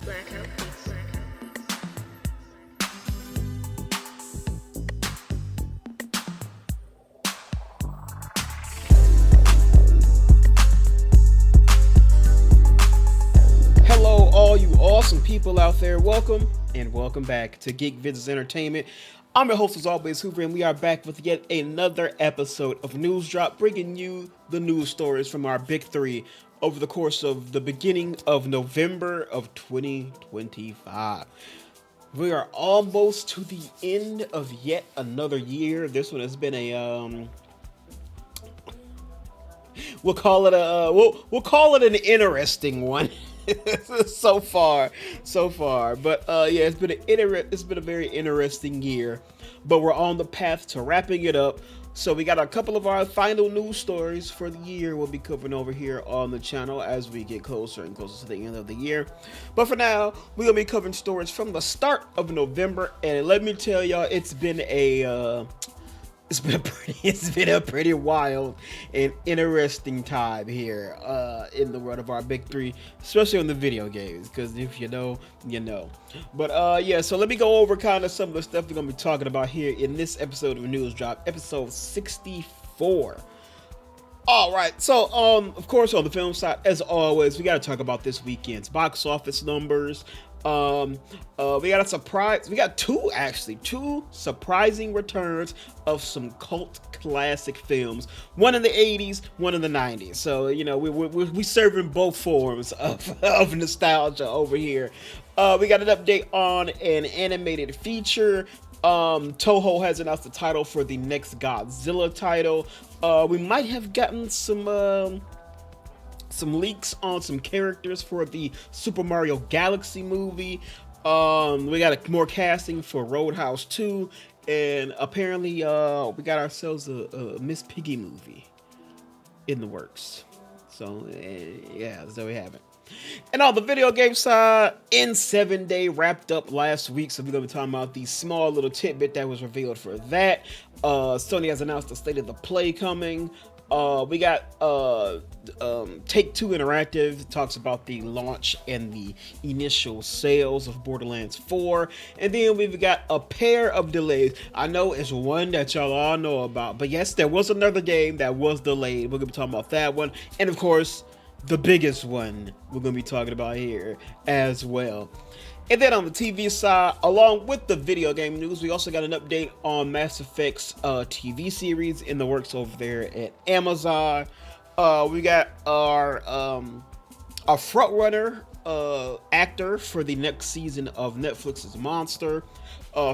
Blackout Beats. Hello, all you awesome people out there. Welcome and welcome back to Geek Vids Entertainment. I'm your host, as always, Hoover, and we are back with yet another episode of News Drop, bringing you the news stories from our big three over the course of the beginning of November of 2025. We are almost to the end of yet another year. This one has been a we'll call it we'll call it an interesting one. so far. But yeah, it's been a very interesting year. But we're on the path to wrapping it up. So we got a couple of our final news stories for the year we'll be covering over here on the channel as we get closer and closer to the end of the year. But for now, we're gonna be covering stories from the start of November, and let me tell y'all, it's been a pretty wild and interesting time here in the world of our big three, especially on the video games, because if you know, you know. But yeah, so let me go over kind of some of the stuff we're gonna be talking about here in this episode of News Drop, episode 64. All right, so of course, on the film side, as always, we got to talk about this weekend's box office numbers. We got a surprise. We got two surprising returns of some cult classic films. One in the 80s, one in the 90s. So you know, we serving both forms of nostalgia over here. We got an update on an animated feature. Toho has announced the title for the next Godzilla title. We might have gotten some leaks on some characters for the Super Mario Galaxy movie. We got more casting for Roadhouse 2, and apparently we got ourselves a Miss Piggy movie in the works. So yeah, so we have it. And on the video game side, N7 wrapped up last week, so we're going to be talking about the small little tidbit that was revealed for that. Sony has announced the state of the play coming. We got Take-Two Interactive talks about the launch and the initial sales of Borderlands 4. And then we've got a pair of delays. I know it's one that y'all all know about, but yes, there was another game that was delayed. We're going to be talking about that one. And of course, the biggest one we're going to be talking about here as well. And then on the TV side, along with the video game news, we also got an update on Mass Effect's TV series in the works over there at Amazon. We got our frontrunner actor for the next season of Netflix's Monster.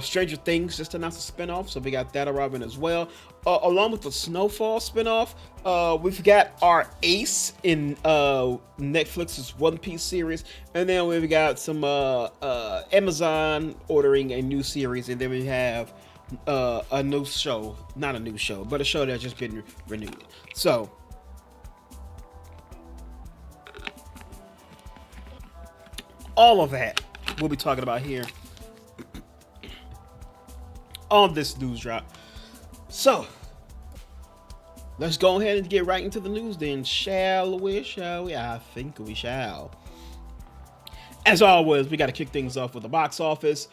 Stranger Things just announced a spinoff, so we got that arriving as well. Along with the Snowfall spinoff, we've got our Ace in Netflix's One Piece series, and then we've got some Amazon ordering a new series, and then we have a new show, not a new show, but a show that's just been renewed. So all of that we'll be talking about here on this news drop. So let's go ahead and get right into the news then, shall we? I think we shall. As always, we got to kick things off with the box office.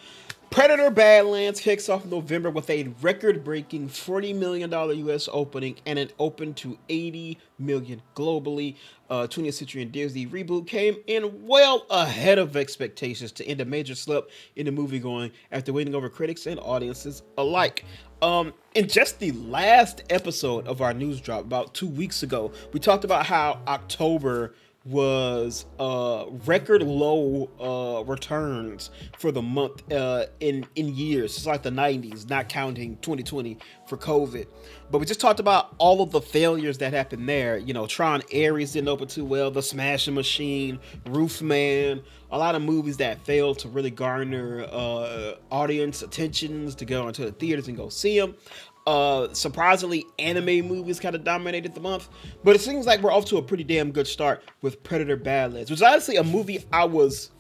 Predator Badlands kicks off November with a record-breaking $40 million US opening and an open to $80 million globally. 20th Century and Disney reboot came in well ahead of expectations to end a major slip in the movie-going after winning over critics and audiences alike. In just the last episode of our news drop about 2 weeks ago, we talked about how October was record low returns for the month in years. It's like the 90s, not counting 2020 for COVID. But we just talked about all of the failures that happened there. You know, Tron Ares didn't open too well, The Smashing Machine, Roofman, a lot of movies that failed to really garner audience attentions to go into the theaters and go see them. Surprisingly, anime movies kind of dominated the month, but it seems like we're off to a pretty damn good start with Predator Badlands, which is honestly a movie I was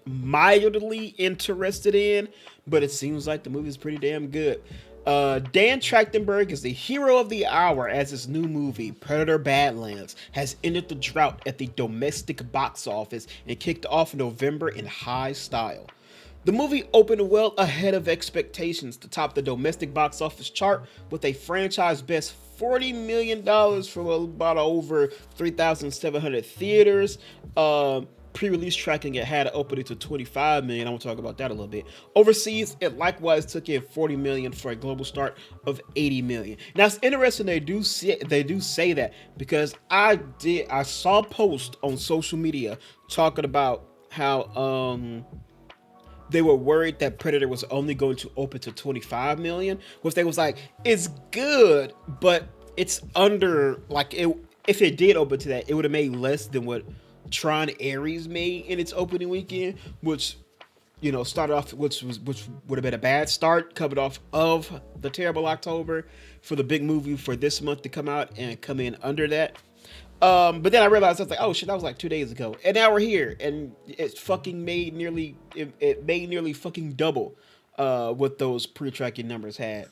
mildly interested in, but it seems like the movie's pretty damn good. Dan Trachtenberg is the hero of the hour as his new movie, Predator Badlands, has ended the drought at the domestic box office and kicked off November in high style. The movie opened well ahead of expectations to top the domestic box office chart with a franchise best $40 million from about over 3,700 theaters. Pre-release tracking, it had an opening to 25 million. I'm gonna talk about that a little bit. Overseas, it likewise took in 40 million for a global start of 80 million. Now it's interesting they do say that, because I saw a post on social media talking about how they were worried that Predator was only going to open to 25 million, which they was like, it's good, but it's under, like, it, if it did open to that, it would have made less than what Tron Ares made in its opening weekend, which, you know, started off, which would have been a bad start coming off of the terrible October for the big movie for this month to come out and come in under that. But then I realized, I was like, oh shit, that was like 2 days ago, and now we're here, and it fucking made nearly, it made nearly fucking double what those pre-tracking numbers had.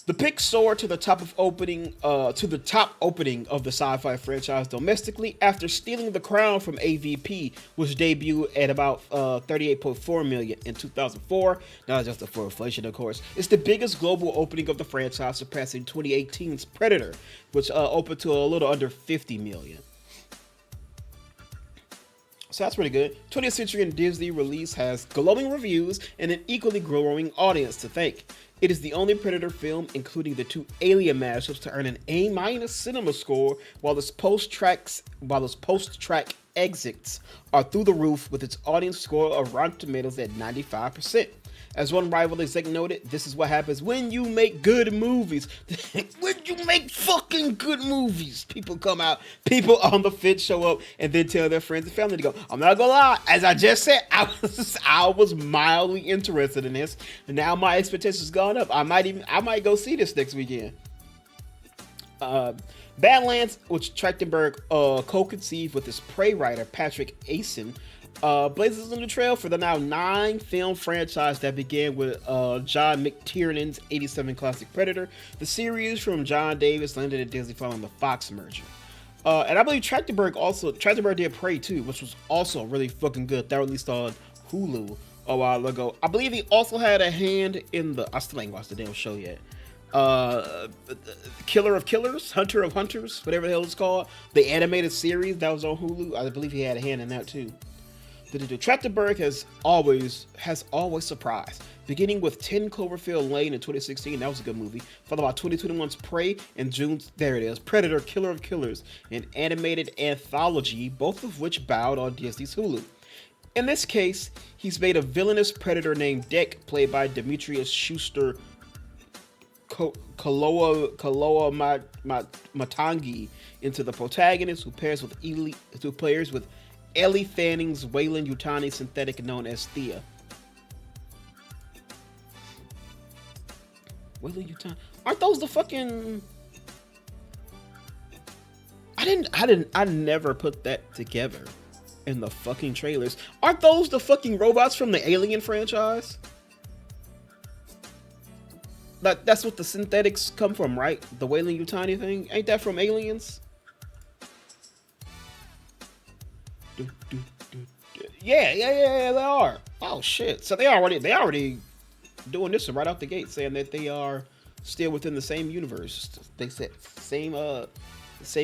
The pick soared to the top opening of the sci-fi franchise domestically after stealing the crown from AVP, which debuted at about 38.4 million in 2004. Not adjusted for inflation, of course. It's the biggest global opening of the franchise, surpassing 2018's Predator, which opened to a little under 50 million. So that's pretty good. 20th Century and Disney release has glowing reviews and an equally growing audience to thank. It is the only Predator film, including the 2 Alien mashups, to earn an A- cinema score, while its post-track exits are through the roof, with its audience score of Rotten Tomatoes at 95%. As one rival exec noted, this is what happens when you make good movies. When you make fucking good movies, people come out, people on the fence show up, and then tell their friends and family to go. I'm not gonna lie, as I just said, I was mildly interested in this, and now my expectations gone up. I might go see this next weekend. Badlands, which Trachtenberg co-conceived with his prey writer Patrick Asen, blazes on the trail for the now 9-film franchise that began with John McTiernan's 87 classic Predator. The series from John Davis landed at Disney following the Fox merger. And I believe Trachtenberg did Prey 2, which was also really fucking good. That released on Hulu a while ago. I believe he also had a hand in I still ain't watched the damn show yet. Killer of Killers, Hunter of Hunters, whatever the hell it's called. The animated series that was on Hulu. I believe he had a hand in that too. Trachtenberg has always surprised, beginning with 10 Cloverfield Lane in 2016. That was a good movie. Followed by 2021's Prey and June's Predator, Killer of Killers, an animated anthology, both of which bowed on Disney's Hulu. In this case, he's made a villainous predator named Dek, played by Demetrius Schuster Kaloa Matangi, into the protagonist, who pairs with Ellie Fanning's Wayland Yutani synthetic known as Thea. Wayland Yutani, aren't those the fucking? I never put that together in the fucking trailers. Aren't those the fucking robots from the Alien franchise? That's what the synthetics come from, right? The Wayland Yutani thing, ain't that from Aliens? Yeah, they are. Oh shit! So they already doing this right out the gate, saying that they are still within the same universe. They said same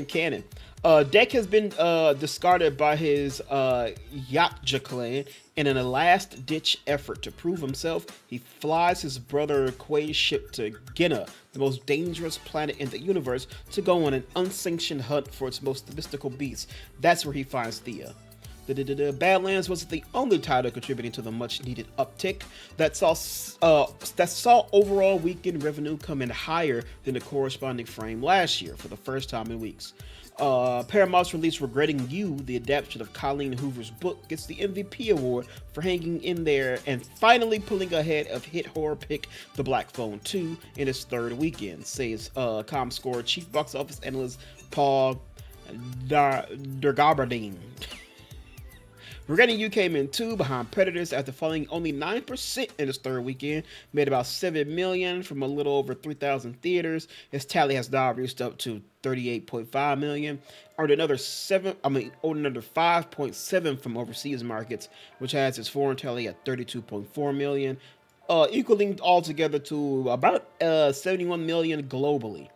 canon. Dek has been discarded by his Yakja clan, and in a last-ditch effort to prove himself, he flies his brother Quay's ship to Gina, the most dangerous planet in the universe, to go on an unsanctioned hunt for its most mystical beast. That's where he finds Thea. Badlands wasn't the only title contributing to the much-needed uptick that saw overall weekend revenue come in higher than the corresponding frame last year for the first time in weeks. Paramount's release Regretting You, the adaptation of Colleen Hoover's book, gets the MVP award for hanging in there and finally pulling ahead of hit horror pick The Black Phone 2 in its third weekend, says ComScore chief box office analyst Paul Dergabardine. Regretting You came in 2 behind Predators after falling only 9% in its third weekend. Made about $7 million from a little over 3,000 theaters. Its tally has now reached up to $38.5 million. Earned another 5.7 from overseas markets, which has its foreign tally at $32.4 million. Equaling altogether to about $71 million globally.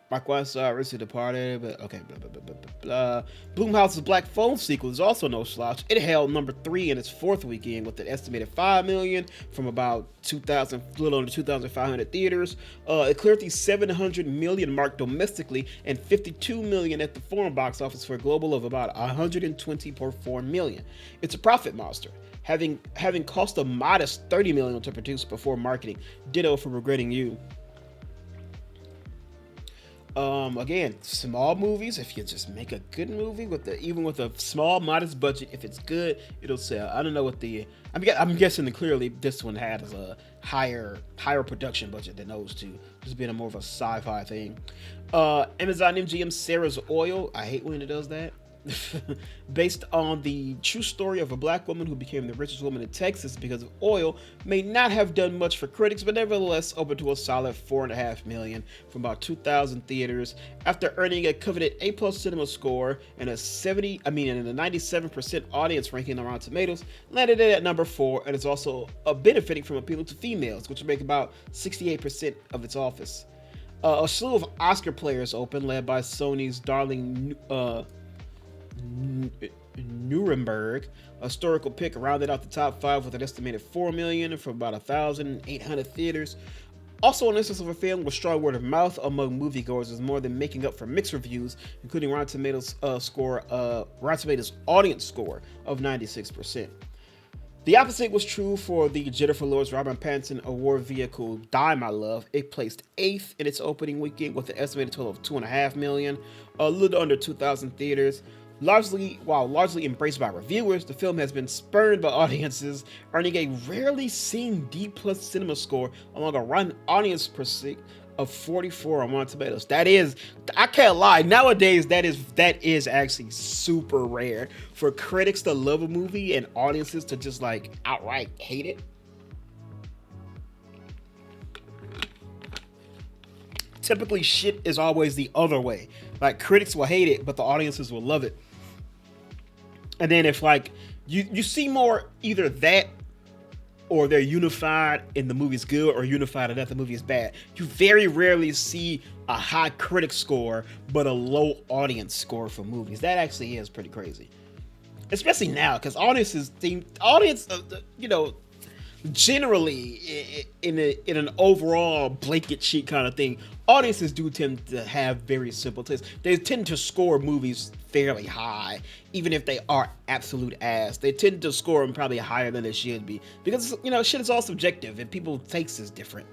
Likewise, Risky Departed, but okay, blah, blah, blah, blah, blah. Blumhouse's Black Phone sequel is also no slouch. It held number 3 in its fourth weekend with an estimated $5 million from about 2,000, little under 2,500 theaters. It cleared the $700 million mark domestically and $52 million at the foreign box office for a global of about $120.4 million. It's a profit monster, having cost a modest $30 million to produce before marketing. Ditto for Regretting You. Again, small movies. If you just make a good movie even with a small, modest budget, if it's good, it'll sell. I don't know what I'm guessing that clearly this one had a higher production budget than those two, just being more of a sci-fi thing. Amazon MGM Sarah's Oil. I hate when it does that. Based on the true story of a black woman who became the richest woman in Texas because of oil, may not have done much for critics, but nevertheless opened to a solid $4.5 million from about 2,000 theaters after earning a coveted A+ cinema score and a 97% audience ranking on Rotten Tomatoes. Landed it at number 4, and it's also benefiting from appealing to females, which make about 68% of its office. A slew of Oscar players open, led by Sony's darling Nuremberg. A historical pick rounded out the top 5 with an estimated $4 million from about 1,800 theaters. Also, an instance of a film with strong word of mouth among moviegoers is more than making up for mixed reviews, including Rotten Tomatoes audience score of 96%. The opposite was true for the Jennifer Lawrence Robert Pattinson award vehicle Die My Love. It placed 8th in its opening weekend with an estimated total of $2.5 million, a little under 2,000 theaters. While largely embraced by reviewers, the film has been spurned by audiences, earning a rarely seen D+ cinema score along a Rotten audience percent of 44 on Rotten Tomatoes. That is, I can't lie, nowadays that is actually super rare for critics to love a movie and audiences to just like outright hate it. Typically, shit is always the other way. Like, critics will hate it, but the audiences will love it. And then if like you see more either that or they're unified and the movie's good, or unified and that the movie is bad. You very rarely see a high critic score but a low audience score for movies. That actually is pretty crazy, especially now, because generally in an overall blanket sheet kind of thing, audiences do tend to have very simple tastes. They tend to score movies fairly high, even if they are absolute ass. They tend to score them probably higher than they should be, because shit is all subjective and people's takes is different.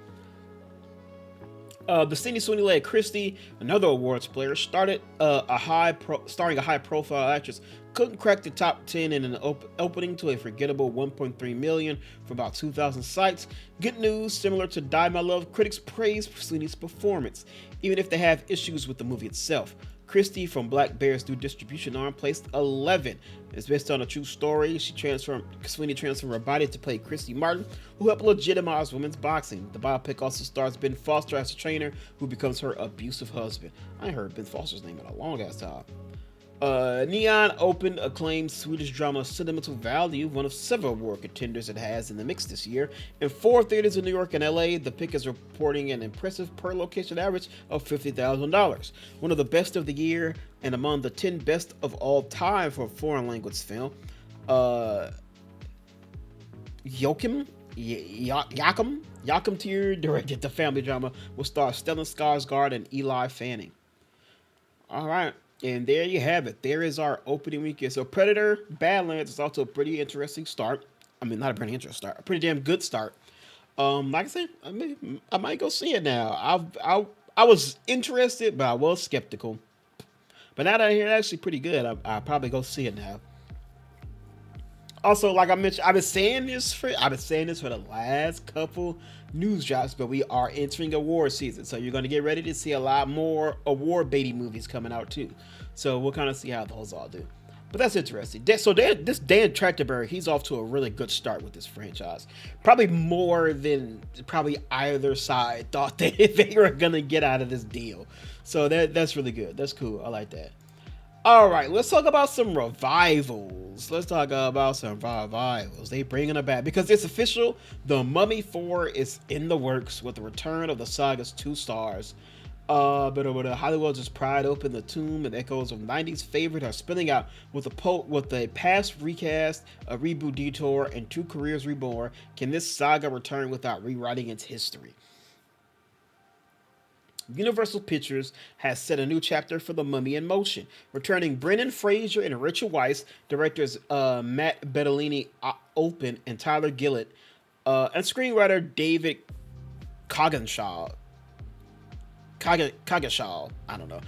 The Sony-led Christie, another awards player, starring a high-profile actress, couldn't crack the top 10 in an opening to a forgettable 1.3 million from about 2,000 sites. Good news, similar to Die My Love, critics praise Sweeney's performance, even if they have issues with the movie itself. Christie from Black Bear's new distribution arm placed 11. It's based on a true story. Sweeney transformed her body to play Christy Martin, who helped legitimize women's boxing. The biopic also stars Ben Foster as a trainer who becomes her abusive husband. I ain't heard Ben Foster's name in a long ass time. Neon opened acclaimed Swedish drama Sentimental Value, one of several award contenders it has in the mix this year. In 4 theaters in New York and LA, the pick is reporting an impressive per location average of $50,000. One of the best of the year and among the 10 best of all time for a foreign language film. Joachim Trier directed the family drama, will star Stellan Skarsgård and Eli Fanning. All right. And there you have it. There is our opening weekend. So Predator, Badlands is also a pretty interesting start. I mean, not a pretty interesting start, a pretty damn good start. Like I said, I might go see it now. I was interested, but I was skeptical. But now that I hear it's actually pretty good, I'll probably go see it now. Also, like I mentioned, I've been saying this for the last couple news drops, but we are entering award season, so you're going to get ready to see a lot more award baity movies coming out too. So we'll kind of see how those all do. But that's interesting. This Dan Trachtenberg, he's off to a really good start with this franchise. Probably more than probably either side thought they were gonna get out of this deal. So that's really good. That's cool. I like that. All right, let's talk about some revivals. They bringing it back because it's official. The Mummy 4 is in the works with the return of the saga's two stars. But Hollywood just pried open the tomb, and echoes of 90s favorite are spinning out with a past recast, a reboot detour, and two careers reborn. Can this saga return without rewriting its history? Universal Pictures has set a new chapter for The Mummy in motion, returning Brendan Fraser and Rachel Weisz, directors Matt Bettolini Open and Tyler Gillett, and screenwriter David Coggenshaw. I don't know.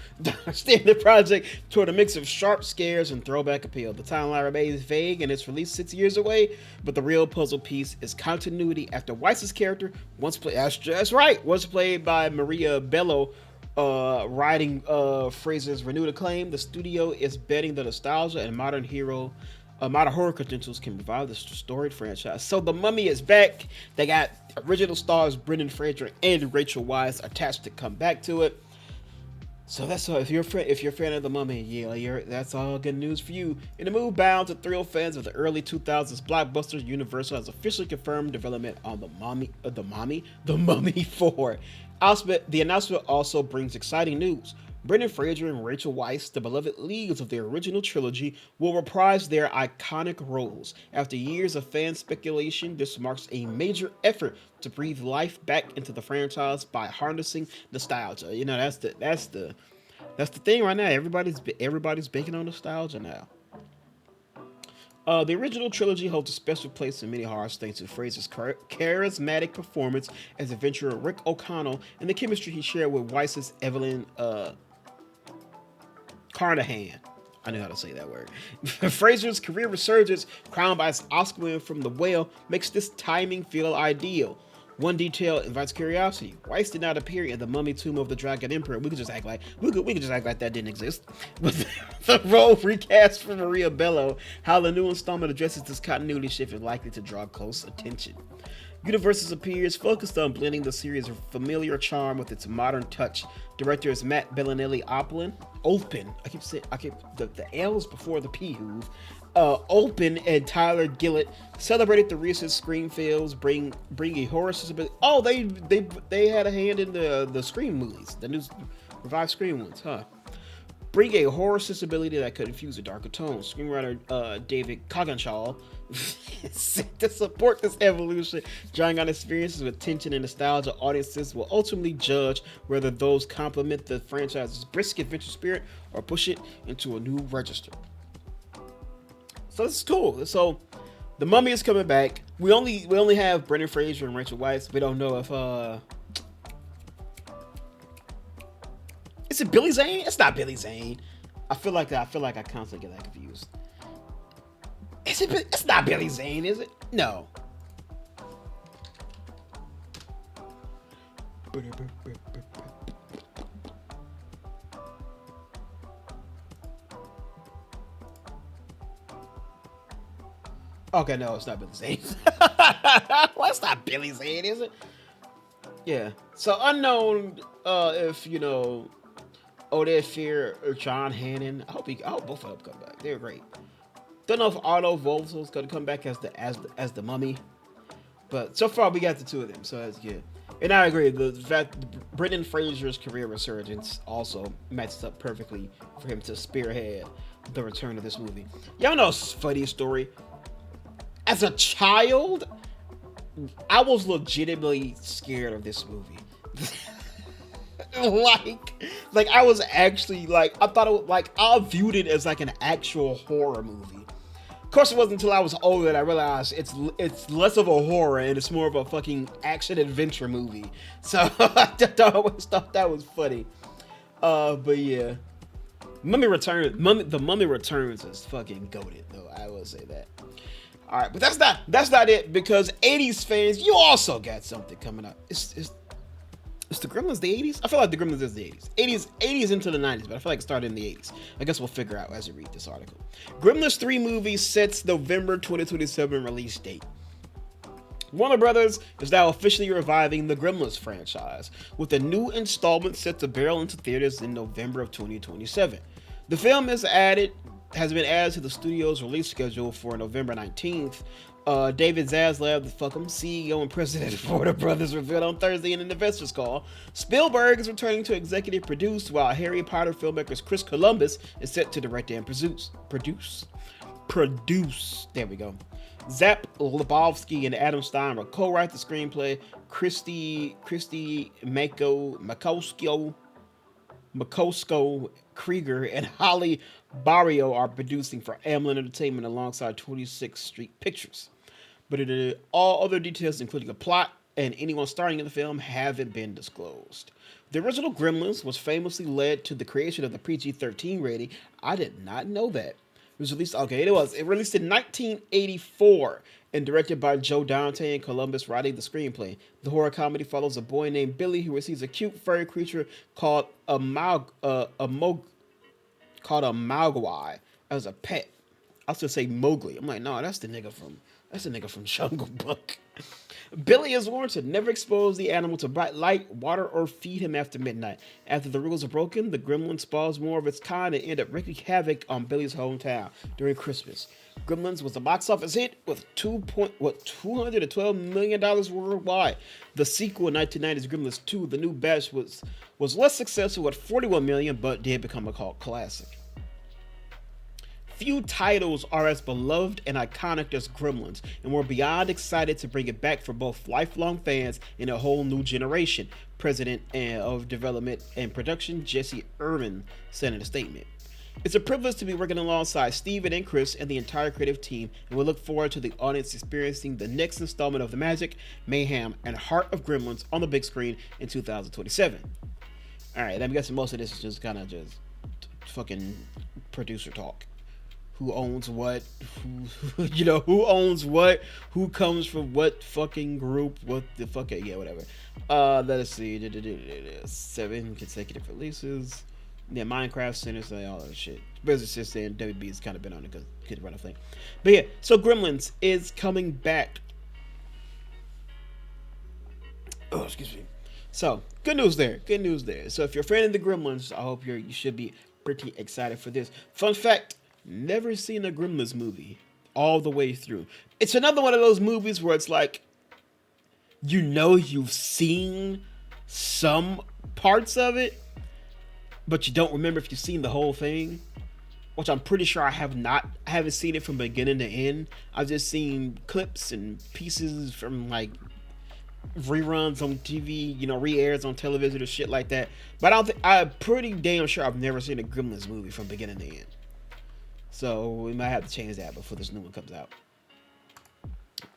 Steering the project toward a mix of sharp scares and throwback appeal. The timeline remains vague and it's released 6 years away, but the real puzzle piece is continuity after Weisz's character, once played by Maria Bello, riding Fraser's renewed acclaim. The studio is betting the nostalgia and modern horror credentials can revive this storied franchise. So The Mummy is back. They got original stars Brendan Fraser and Rachel Weisz attached to come back to it. So that's all. If you're a fan of The Mummy, yeah, that's all good news for you. In a move bound to thrill fans of the early 2000s blockbusters, Universal has officially confirmed development on The Mummy 4. The announcement also brings exciting news. Brendan Fraser and Rachel Weisz, the beloved leads of the original trilogy, will reprise their iconic roles. After years of fan speculation, this marks a major effort to breathe life back into the franchise by harnessing nostalgia. You know, that's the thing right now. Everybody's banking on nostalgia now. The original trilogy holds a special place in many hearts thanks to Fraser's charismatic performance as adventurer Rick O'Connell and the chemistry he shared with Weisz's Evelyn Carnahan. I knew how to say that word. Fraser's career resurgence, crowned by his Oscar win from The Whale, makes this timing feel ideal. One detail invites curiosity. Weisz did not appear in The Mummy Tomb of the Dragon Emperor. We could just act like that didn't exist. With the role recast for Maria Bello, how the new installment addresses this continuity shift is likely to draw close attention. Universal's appears focused on blending the series' familiar charm with its modern touch. Directors Matt Bettolini Open. The L's before the P. Open and Tyler Gillett celebrated the recent Scream films, bring a horror sensibility. Oh, they had a hand in the Scream movies, the new revived Scream ones, huh? Bring a horror sensibility that could infuse a darker tone. Screenwriter David Coggenshaw to support this evolution, drawing on experiences with tension and nostalgia. Audiences will ultimately judge whether those complement the franchise's brisk adventure spirit or push it into a new register. So this is cool. So The Mummy is coming back. We only have Brendan Fraser and Rachel Weisz. We don't know if is it Billy Zane? It's not Billy Zane. I feel like I constantly get that confused. It's not Billy Zane, is it? No. Okay, no, it's not Billy Zane. Well, it's not Billy Zane, is it? Yeah. So unknown if you know Oded Fear or John Hannon. I hope both of them come back. They're great. Don't know if Arno Volso's gonna come back as the Mummy, but so far we got the two of them, so that's good. And I agree, the fact Brendan Fraser's career resurgence also matches up perfectly for him to spearhead the return of this movie. Y'all know a funny story. As a child, I was legitimately scared of this movie. like I was actually I thought it was, I viewed it as like an actual horror movie. Of course, it wasn't until I was older that I realized it's less of a horror and it's more of a fucking action adventure movie. So I always thought that was funny. But yeah, The Mummy Returns is fucking goated though. I will say that. All right, but that's not it, because 80s fans, you also got something coming up. Is the Gremlins the 80s? I feel like the Gremlins is the 80s. 80s into the 90s, but I feel like it started in the 80s. I guess we'll figure out as we read this article. Gremlins 3 movie sets November 2027 release date. Warner Brothers is now officially reviving the Gremlins franchise, with a new installment set to barrel into theaters in November of 2027. The film has been added to the studio's release schedule for November 19th. David Zaslav, the CEO and president of Warner Brothers, revealed on Thursday in an investors call. Spielberg is returning to executive produce, while Harry Potter filmmakers Chris Columbus is set to direct and produce. There we go. Zap Lebowski and Adam Stein will co-write the screenplay. Christy Makosko Krieger and Holly Barrio are producing for Amblin Entertainment alongside 26th Street Pictures. But all other details, including a plot and anyone starring in the film, haven't been disclosed. The original Gremlins was famously led to the creation of the PG-13 rating. I did not know that. It was released. It released in 1984 and directed by Joe Dante and Columbus, writing the screenplay. The horror comedy follows a boy named Billy who receives a cute furry creature called a Mogwai as a pet. I was gonna say Mowgli. I'm like, no, that's the nigga from Jungle Book. Billy is warned to never expose the animal to bright light, water, or feed him after midnight. After the rules are broken, the gremlin spawns more of its kind and end up wreaking havoc on Billy's hometown during Christmas. Gremlins was a box office hit with $212 million worldwide. The sequel, 1990's Gremlins 2, The New Batch, was less successful at $41 million, but did become a cult classic. Few titles are as beloved and iconic as Gremlins, and we're beyond excited to bring it back for both lifelong fans and a whole new generation, President of Development and Production Jesse Erman said in a statement. It's a privilege to be working alongside Steven and Chris and the entire creative team, and we look forward to the audience experiencing the next installment of the magic, mayhem, and heart of Gremlins on the big screen in 2027. Alright, I'm guessing most of this is just kind of just fucking producer talk. Who owns what, who owns what, who comes from what fucking group, what the fuck, yeah, whatever. Let us see, 7 consecutive releases. Yeah, Minecraft, Sinners, all that shit. Business System and WB's kind of been on a good run of thing. But yeah, so Gremlins is coming back. Oh, excuse me. So, good news there. So if you're a fan of the Gremlins, I hope you should be pretty excited for this. Fun fact, never seen a Gremlins movie all the way through. It's another one of those movies where it's like, you've seen some parts of it, but you don't remember if you've seen the whole thing, which I'm pretty sure I have not. I haven't seen it from beginning to end. I've just seen clips and pieces from like reruns on TV, re-airs on television or shit like that. But I'm pretty damn sure I've never seen a Gremlins movie from beginning to end. So we might have to change that before this new one comes out.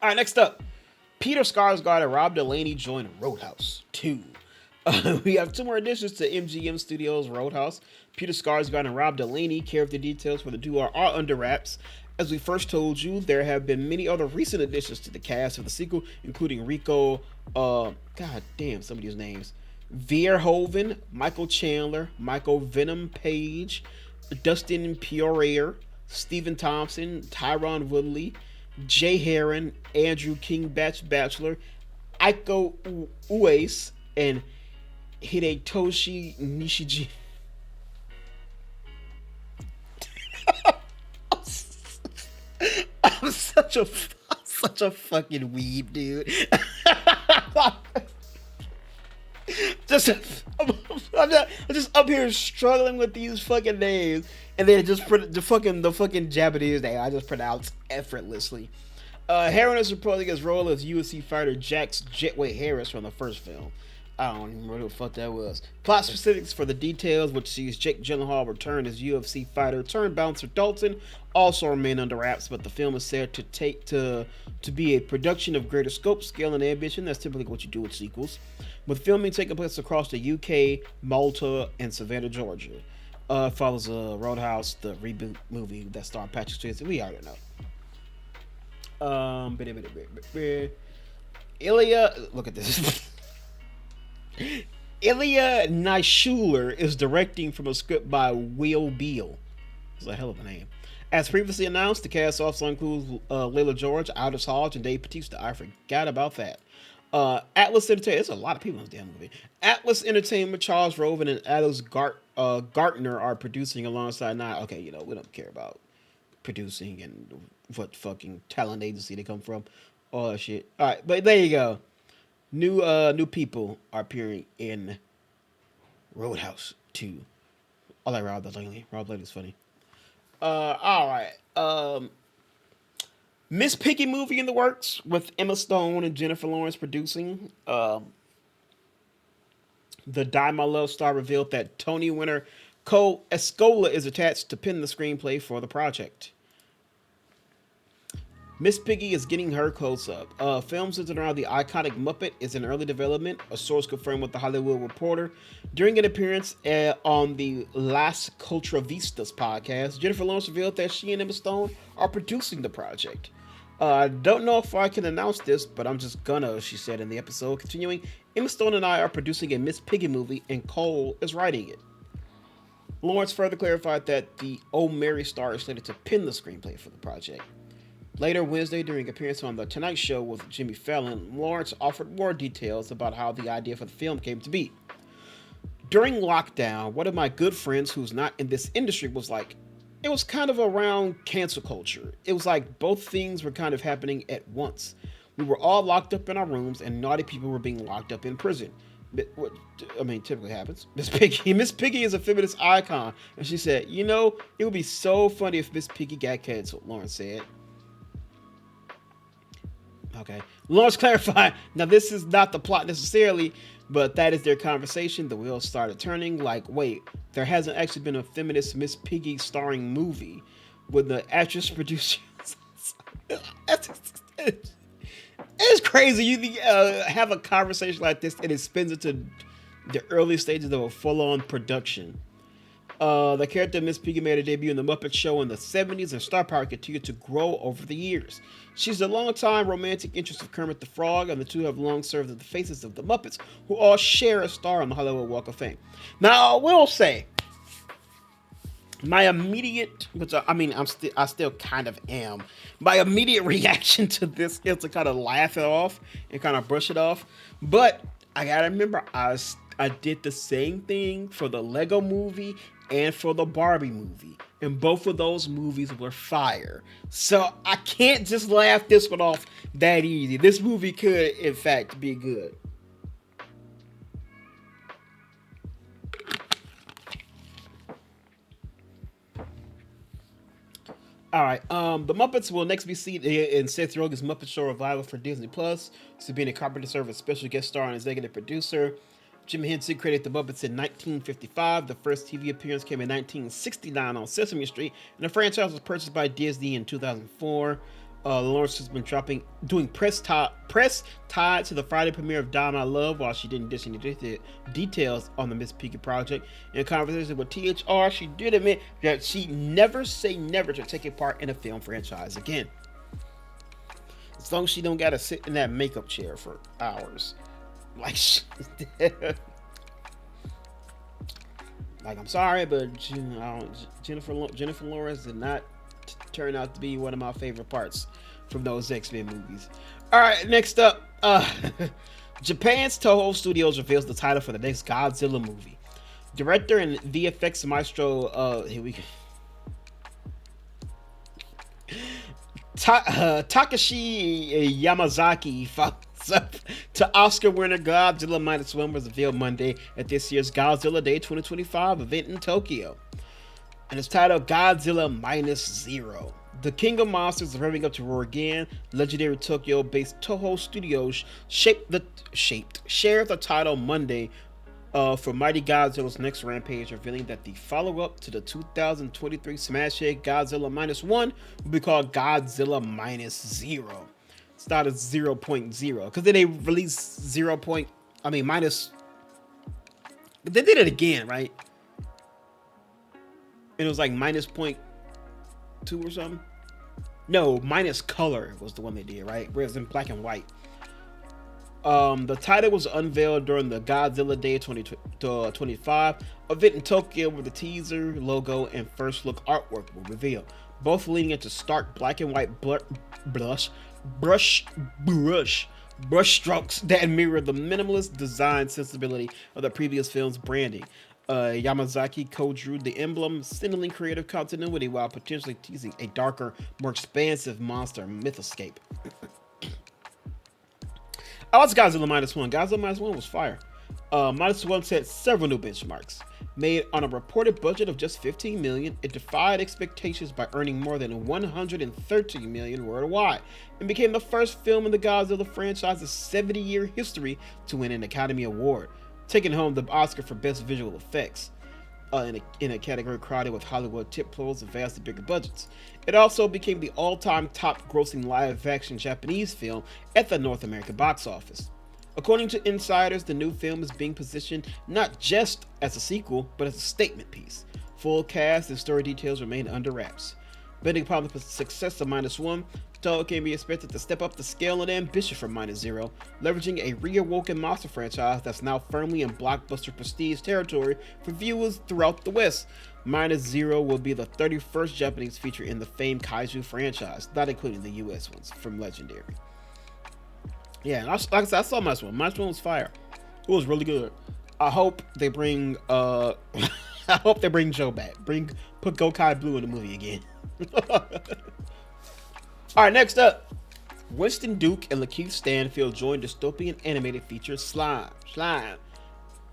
All right, next up, Peter Skarsgård and Rob Delaney join Roadhouse 2. We have 2 more additions to MGM Studios' Roadhouse. Peter Skarsgård and Rob Delaney, care of the details for the duo, are under wraps. As we first told you, there have been many other recent additions to the cast of the sequel, including Rico, god damn, some of these names, Verhoeven, Michael Chandler, Michael Venom Page, Dustin Poirier, Stephen Thompson, Tyron Woodley, Jay Heron, Andrew King Bachelor, Iko Uwais, and Hidetoshi Nishiji. I'm such a fucking weeb, dude. I'm just up here struggling with these fucking names, and then just the fucking Japanese name I just pronounce effortlessly. Heron is reporting his role as UFC fighter Jax Jetway Harris from the first film. I don't even remember who the fuck that was. Plot specifics for the details, which sees Jake Gyllenhaal return as UFC fighter turned bouncer Dalton, also remain under wraps, but the film is said to be a production of greater scope, scale, and ambition. That's typically what you do with sequels. With filming taking place across the UK, Malta, and Savannah, Georgia. Follows Roadhouse, the reboot movie that starred Patrick Swayze. We already know. Ilya, look at this. Ilya Naishuler is directing from a script by Will Beal. It's a hell of a name. As previously announced, the cast also includes Layla George, Aldous Hodge, and Dave Bautista. I forgot about that. Atlas Entertainment. There's a lot of people in this damn movie. Atlas Entertainment, Charles Roven, and Alice Gartner are producing alongside Nye. Okay, we don't care about producing and what fucking talent agency they come from. All that shit. All right, but there you go. New people are appearing in Roadhouse 2. I like Rob Delaney. Rob Delaney's funny. All right. Miss Piggy movie in the works with Emma Stone and Jennifer Lawrence producing. The Die My Love star revealed that Tony winner Cole Escola is attached to pen the screenplay for the project. Miss Piggy is getting her close up. Film centered around the iconic Muppet is in early development, a source confirmed with The Hollywood Reporter. During an appearance on the Las Cultravistas podcast, Jennifer Lawrence revealed that she and Emma Stone are producing the project. I don't know if I can announce this, but I'm just gonna, she said in the episode. Continuing, Emma Stone and I are producing a Miss Piggy movie, and Cole is writing it. Lawrence further clarified that the Oh Mary star is slated to pen the screenplay for the project. Later Wednesday, during an appearance on The Tonight Show with Jimmy Fallon, Lawrence offered more details about how the idea for the film came to be. During lockdown, one of my good friends who's not in this industry was like, it was kind of around cancel culture. It was like both things were kind of happening at once. We were all locked up in our rooms and naughty people were being locked up in prison. What typically happens. Miss Piggy is a feminist icon. And she said, it would be so funny if Miss Piggy got canceled, Lawrence said. Okay. Lawrence clarified, now this is not the plot necessarily, but that is their conversation. The wheels started turning like, wait, there hasn't actually been a feminist Miss Piggy starring movie with the actress producer. It's crazy. You have a conversation like this and it spins into the early stages of a full-on production. The character Miss Piggy made a debut in The Muppet Show in the 70s, and star power continued to grow over the years. She's a longtime romantic interest of Kermit the Frog, and the two have long served as the faces of the Muppets, who all share a star on the Hollywood Walk of Fame. Now, I will say, my immediate, I still kind of am, my immediate reaction to this is to kind of laugh it off and kind of brush it off. But I gotta remember, I did the same thing for the Lego movie and for the Barbie movie. And both of those movies were fire. So I can't just laugh this one off that easy. This movie could, in fact, be good. All right. The Muppets will next be seen in Seth Rogen's Muppet Show revival for Disney Plus. Sabrina Carpenter served as special guest star and executive producer. Jim Henson created the Muppets in 1955. The first TV appearance came in 1969 on Sesame Street, and the franchise was purchased by Disney in 2004. Lawrence has been doing press tied to the Friday premiere of Die My Love, while she didn't dish any details on the Miss Piggy project. In a conversation with THR, she did admit that she never say never to taking part in a film franchise again, as long as she don't gotta sit in that makeup chair for hours. Like I'm sorry, but Jennifer Lawrence did not turn out to be one of my favorite parts from those X-Men movies. All right, next up, Japan's Toho Studios reveals the title for the next Godzilla movie. Director and VFX maestro, here we go. Takashi Yamazaki follows up to Oscar winner Godzilla Minus One was revealed Monday at this year's Godzilla Day 2025 event in Tokyo, and it's titled Godzilla Minus Zero. The King of Monsters is revving up to roar again. Legendary Tokyo-based Toho Studios shared the title Monday for Mighty Godzilla's next rampage, revealing that the follow-up to the 2023 smash hit Godzilla Minus One will be called Godzilla Minus Zero. It's not a 0.0, because then they released minus. They did it again, right? And it was like minus 0.2 or something. No, minus color was the one they did, right? Whereas in black and white. The title was unveiled during the Godzilla Day 2025 event in Tokyo, where the teaser, logo, and first look artwork were revealed, both leading into stark black and white brush strokes that mirror the minimalist design sensibility of the previous film's branding. Yamazaki co-drew the emblem, signaling creative continuity while potentially teasing a darker, more expansive monster mythoscape. I watched Godzilla Minus One. Godzilla Minus One was fire. Minus One set several new benchmarks. Made on a reported budget of just $15 million, it defied expectations by earning more than $113 million worldwide, and became the first film in the Godzilla franchise's 70-year history to win an Academy Award, taking home the Oscar for Best Visual Effects. In a category crowded with Hollywood tentpoles and vastly bigger budgets. It also became the all-time top-grossing live-action Japanese film at the North American box office. According to insiders, the new film is being positioned not just as a sequel, but as a statement piece. Full cast and story details remain under wraps. Building upon the success of Minus One, Toho can be expected to step up the scale and ambition for Minus Zero, leveraging a reawoken monster franchise that's now firmly in blockbuster prestige territory for viewers throughout the West. Minus Zero will be the 31st Japanese feature in the famed Kaiju franchise, not including the US ones from Legendary. Yeah, like I said, I saw Minus One. Minus One was fire. It was really good. I hope they bring I hope they bring Joe back. Put Gokai Blue in the movie again. Alright, next up. Winston Duke and Lakeith Stanfield joined dystopian animated feature Slime.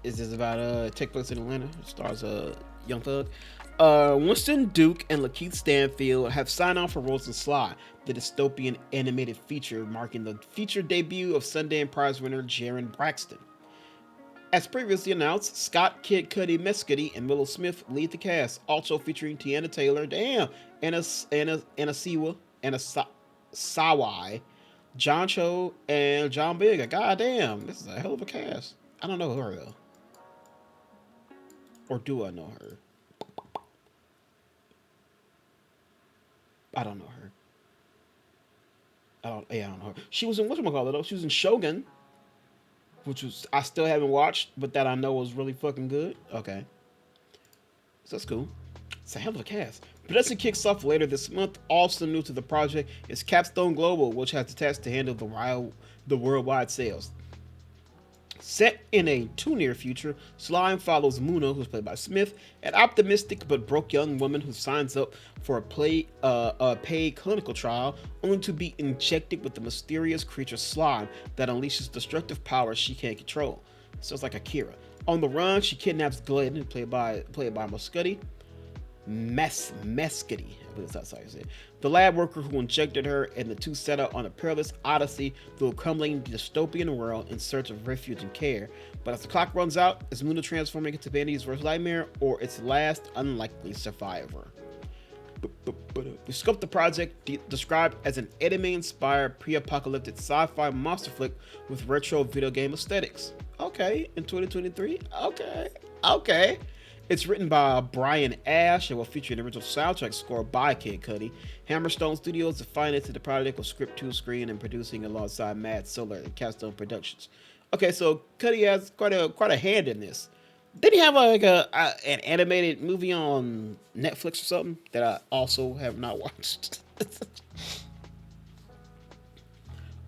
Is this about take place in Atlanta? It stars Young Thug. Winston Duke and Lakeith Stanfield have signed on for roles in Sly, the dystopian animated feature, marking the feature debut of Sundance Prize winner Jaron Braxton. As previously announced, Scott Kid Cudi Mescudi and Willow Smith lead the cast, also featuring Tiana Taylor, Anna Sawai, John Cho, and John Boyega. God damn, this is a hell of a cast. I don't know her though. Or do I know her? I don't know her. I don't know her. She was in whatchamacallit though. She was in Shogun, which was I still haven't watched, but that I know was really fucking good. Okay. So that's cool. It's a hell of a cast. Production kicks off later this month. Also new to the project is Capstone Global, which has the task to handle the worldwide sales. Set in a too near future, Slime follows Muna, who's played by Smith, an optimistic but broke young woman who signs up for a paid clinical trial, only to be injected with the mysterious creature Slime that unleashes destructive powers she can't control. Sounds like Akira. On the run, she kidnaps Glenn, played by Mescudi. Mescudi, I believe that's how you say it. The lab worker who injected her, and the two set out on a perilous odyssey through a crumbling dystopian world in search of refuge and care. But as the clock runs out, is Muna transforming into humanity's worst nightmare or its last unlikely survivor? We scoped the project described as an anime-inspired pre-apocalyptic sci-fi monster flick with retro video game aesthetics. Okay, in 2023. Okay. It's written by Brian Ash and will feature an original soundtrack score by Kid Cudi. Hammerstone Studios is financing the project with Script 2 Screen and producing alongside Mad Solar and Capstone Productions. Okay, so Cudi has quite a hand in this. Did he have like an animated movie on Netflix or something that I also have not watched?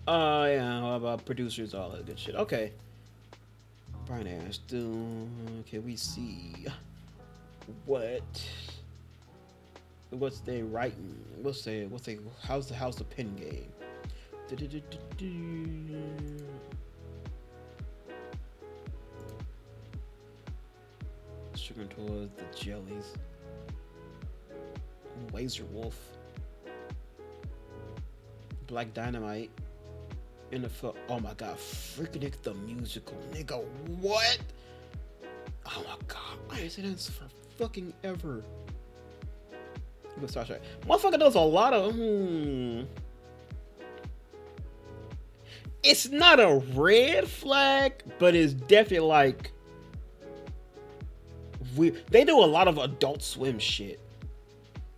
Yeah, how about producers, all that good shit. Okay. Brian Ash, okay, we see what's they writing? How's the House of Pen game? Sugar towards the jellies. Laser Wolf. Black Dynamite. Oh my god, Freaknik the musical, nigga, what? Oh my god, I ain't seen this for fucking ever. Motherfucker does a lot of It's not a red flag, but it's definitely like they do a lot of Adult Swim shit.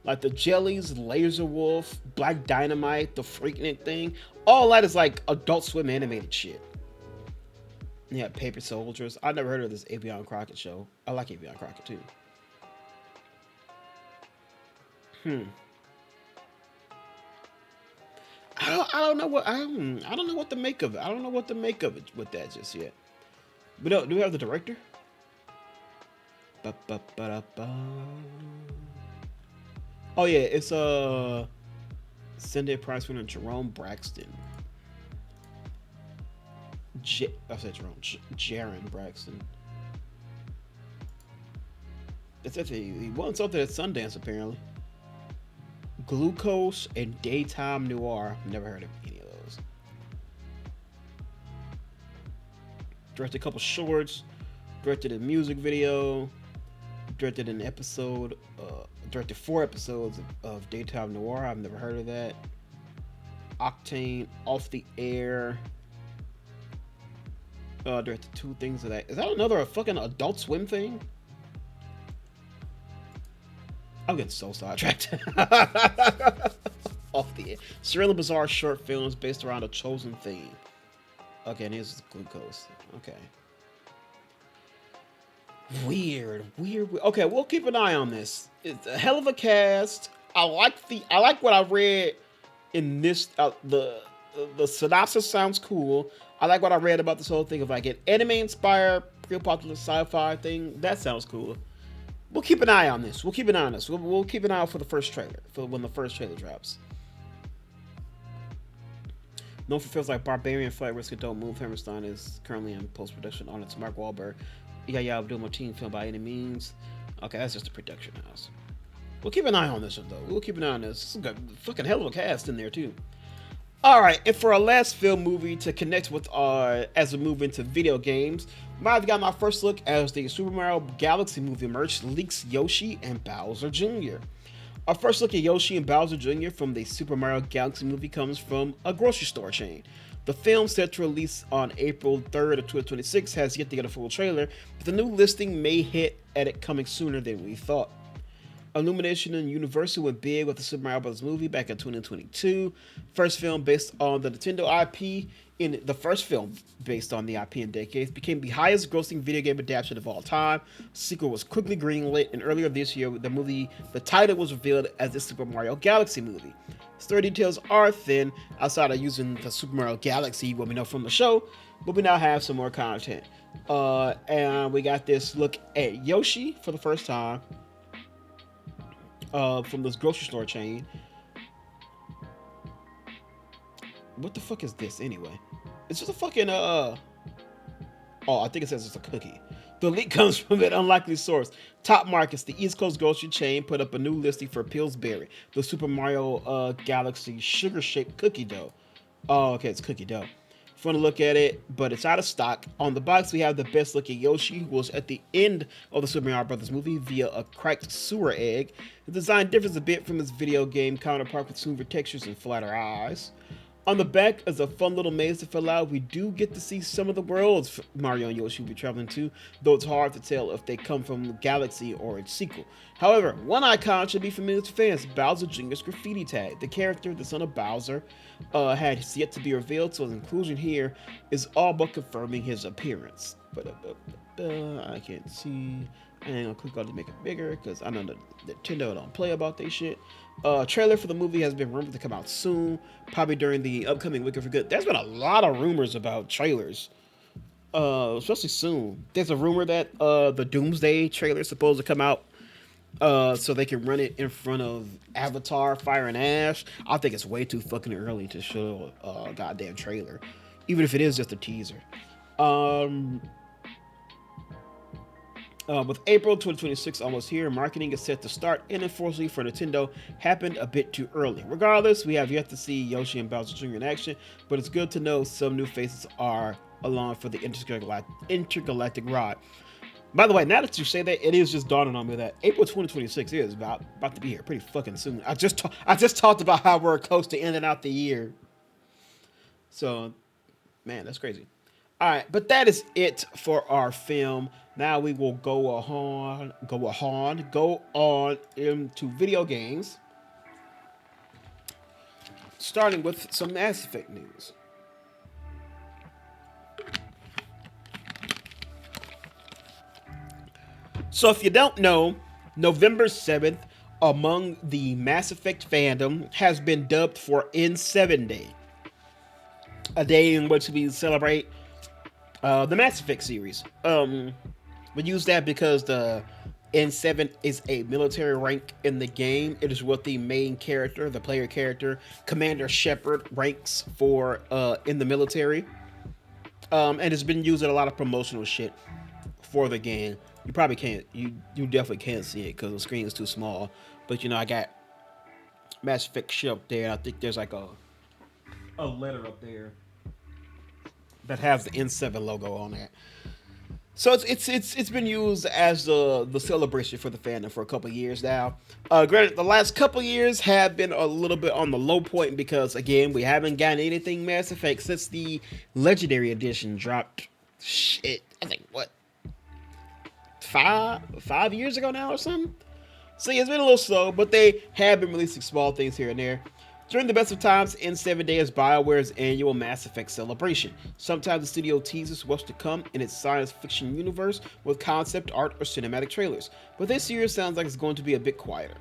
Like the Jellies, Laser Wolf, Black Dynamite, the Freaknik thing. All that is like Adult Swim animated shit. Yeah, Paper Soldiers. I never heard of this Avion Crockett show. I like Avion Crockett too. Hmm. I don't know what I don't know what to make of it. I don't know what to make of it with that just yet. But do we have the director? Ba-ba-ba-da-ba. Oh yeah, it's Cindy Price winner Jerome Braxton. I said Jerome. Jaron Braxton. It's actually he won something at Sundance apparently. Glucose and Daytime Noir. Never heard of any of those. Directed a couple shorts. Directed a music video. Directed an episode. Directed 4 episodes of Daytime Noir. I've never heard of that. Octane, Off the Air. Directed 2 things of that. Is that another fucking Adult Swim thing? I'm getting so sidetracked. Off the Air. Surreal Bizarre short films based around a chosen theme. Okay, and here's Glucose. Okay. Weird. Okay, we'll keep an eye on this. It's a hell of a cast. I like what I read in this. The synopsis sounds cool. I like what I read about this whole thing of like an anime-inspired pre-apocalyptic sci-fi thing. That sounds cool. We'll keep an eye on this. We'll keep an eye out for the first trailer, for when the first trailer drops. Known for films like Barbarian, Flight Risk, and Don't Move, Hammerstein is currently in post-production on its Mark Wahlberg. Yeah, Abdul Mateen film by any means. Okay, that's just a production house. We'll keep an eye on this one though. We'll keep an eye on this. It's got a fucking hell of a cast in there too. Alright, and for our last film movie to connect with as we move into video games, I've got my first look as the Super Mario Galaxy movie merch leaks Yoshi and Bowser Jr. Our first look at Yoshi and Bowser Jr. from the Super Mario Galaxy movie comes from a grocery store chain. The film, set to release on April 3rd of 2026, has yet to get a full trailer, but the new listing may hit at it coming sooner than we thought. Illumination and Universal went big with the Super Mario Bros. Movie back in 2022. First film based on the Nintendo IP in decades, became the highest grossing video game adaptation of all time. The sequel was quickly greenlit, and earlier this year, the title was revealed as the Super Mario Galaxy movie. Story details are thin outside of using the Super Mario Galaxy, what we know from the show, but we now have some more content. And we got this look at Yoshi for the first time. From this grocery store chain. What the fuck is this anyway? It's just a fucking oh, I think it says it's a cookie. The leak comes from an unlikely source. Top Markets, the East Coast grocery chain, put up a new listing for Pillsbury, the Super Mario Galaxy sugar-shaped cookie dough. Oh, okay, it's cookie dough. Fun to look at it, but it's out of stock. On the box, we have the best looking Yoshi, who was at the end of the Super Mario Bros. Movie via a cracked sewer egg. The design differs a bit from his video game counterpart with smoother textures and flatter eyes. On the back is a fun little maze to fill out. We do get to see some of the worlds Mario and Yoshi will be traveling to, though it's hard to tell if they come from the Galaxy or its sequel. However, one icon should be familiar to fans, Bowser Jr.'s graffiti tag. The character, the son of Bowser, had yet to be revealed, so his inclusion here is all but confirming his appearance. But I can't see. I ain't gonna click on to make it bigger, because I know that Nintendo don't play about they shit. Trailer for the movie has been rumored to come out soon, probably during the upcoming Wicked for Good. There's been a lot of rumors about trailers, especially soon. There's a rumor that the Doomsday trailer is supposed to come out, so they can run it in front of Avatar, Fire and Ash. I think it's way too fucking early to show a goddamn trailer, even if it is just a teaser. With April 2026 almost here, marketing is set to start, and unfortunately for Nintendo, happened a bit too early. Regardless, we have yet to see Yoshi and Bowser Jr. in action, but it's good to know some new faces are along for the intergalactic ride. By the way, now that you say that, it is just dawning on me that April 2026 is about to be here pretty fucking soon. I just talked about how we're close to ending out the year. So, man, that's crazy. All right, but that is it for our film. Now we will go on into video games, starting with some Mass Effect news. So if you don't know, November 7th among the Mass Effect fandom has been dubbed for N7 Day, a day in which we celebrate the Mass Effect series. We use that because the N7 is a military rank in the game. It is what the main character, the player character, Commander Shepard, ranks for in the military. And it's been used in a lot of promotional shit for the game. You probably can't, you definitely can't see it because the screen is too small. But you know, I got Mass Effect shit up there. I think there's like a letter up there that has the N7 logo on it. So it's been used as the celebration for the fandom for a couple of years now. Granted, the last couple of years have been a little bit on the low point because again we haven't gotten anything Mass Effect since the Legendary Edition dropped. Shit, I think what 5 years ago now or something. So yeah, it's been a little slow, but they have been releasing small things here and there. During the best of times, N7 Day is BioWare's annual Mass Effect celebration. Sometimes the studio teases what's to come in its science fiction universe with concept art or cinematic trailers, but this year sounds like it's going to be a bit quieter.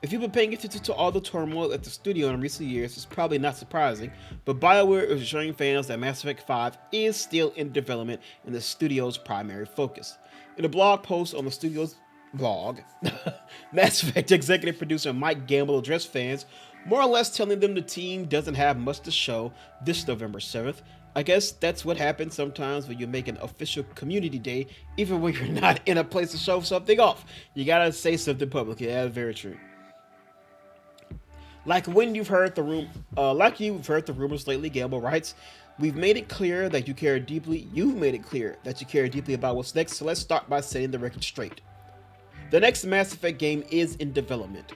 If you've been paying attention to all the turmoil at the studio in recent years, it's probably not surprising, but BioWare is assuring fans that Mass Effect 5 is still in development and the studio's primary focus. In a blog post on the studio's blog, Mass Effect executive producer Mike Gamble addressed fans, more or less telling them the team doesn't have much to show this November 7th. I guess that's what happens sometimes when you make an official community day, even when you're not in a place to show something off. You gotta say something publicly. That's very true. Like you've heard the rumors lately, Gamble writes, "We've made it clear that you care deeply. You've made it clear that you care deeply about what's next. So let's start by setting the record straight. The next Mass Effect game is in development,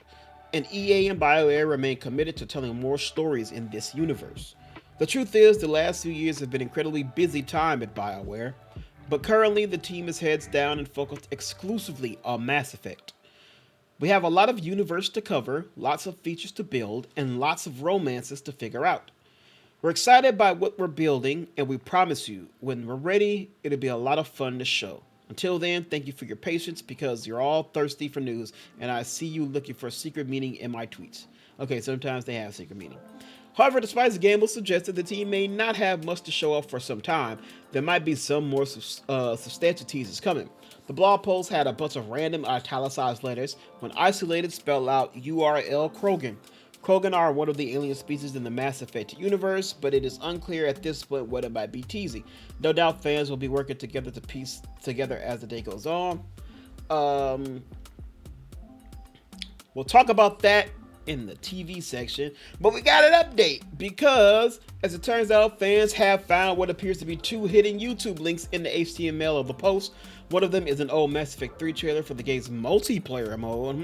and EA and BioWare remain committed to telling more stories in this universe. The truth is, the last few years have been incredibly busy time at BioWare, but currently the team is heads down and focused exclusively on Mass Effect. We have a lot of universe to cover, lots of features to build, and lots of romances to figure out. We're excited by what we're building, and we promise you, when we're ready, it'll be a lot of fun to show. Until then, thank you for your patience because you're all thirsty for news, and I see you looking for a secret meaning in my tweets." Okay, sometimes they have secret meaning. However, despite the Gamble suggested the team may not have much to show off for some time, there might be some more substantial teasers coming. The blog post had a bunch of random italicized letters. When isolated, spell out URL Krogan. Krogan are one of the alien species in the Mass Effect universe, but it is unclear at this point what it might be teasing. No doubt fans will be working together to piece together as the day goes on. We'll talk about that in the TV section, but we got an update because, as it turns out, fans have found what appears to be two hidden YouTube links in the HTML of the post. One of them is an old Mass Effect 3 trailer for the game's multiplayer mode.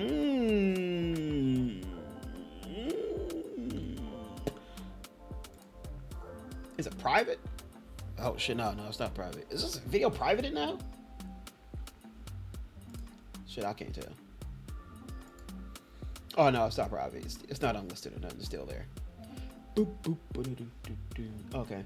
Is it private? Oh shit, no, it's not private. Is this video privated now? Shit, I can't tell. Oh no, it's not private. It's not unlisted or nothing. It's still there. Boop, boop, okay.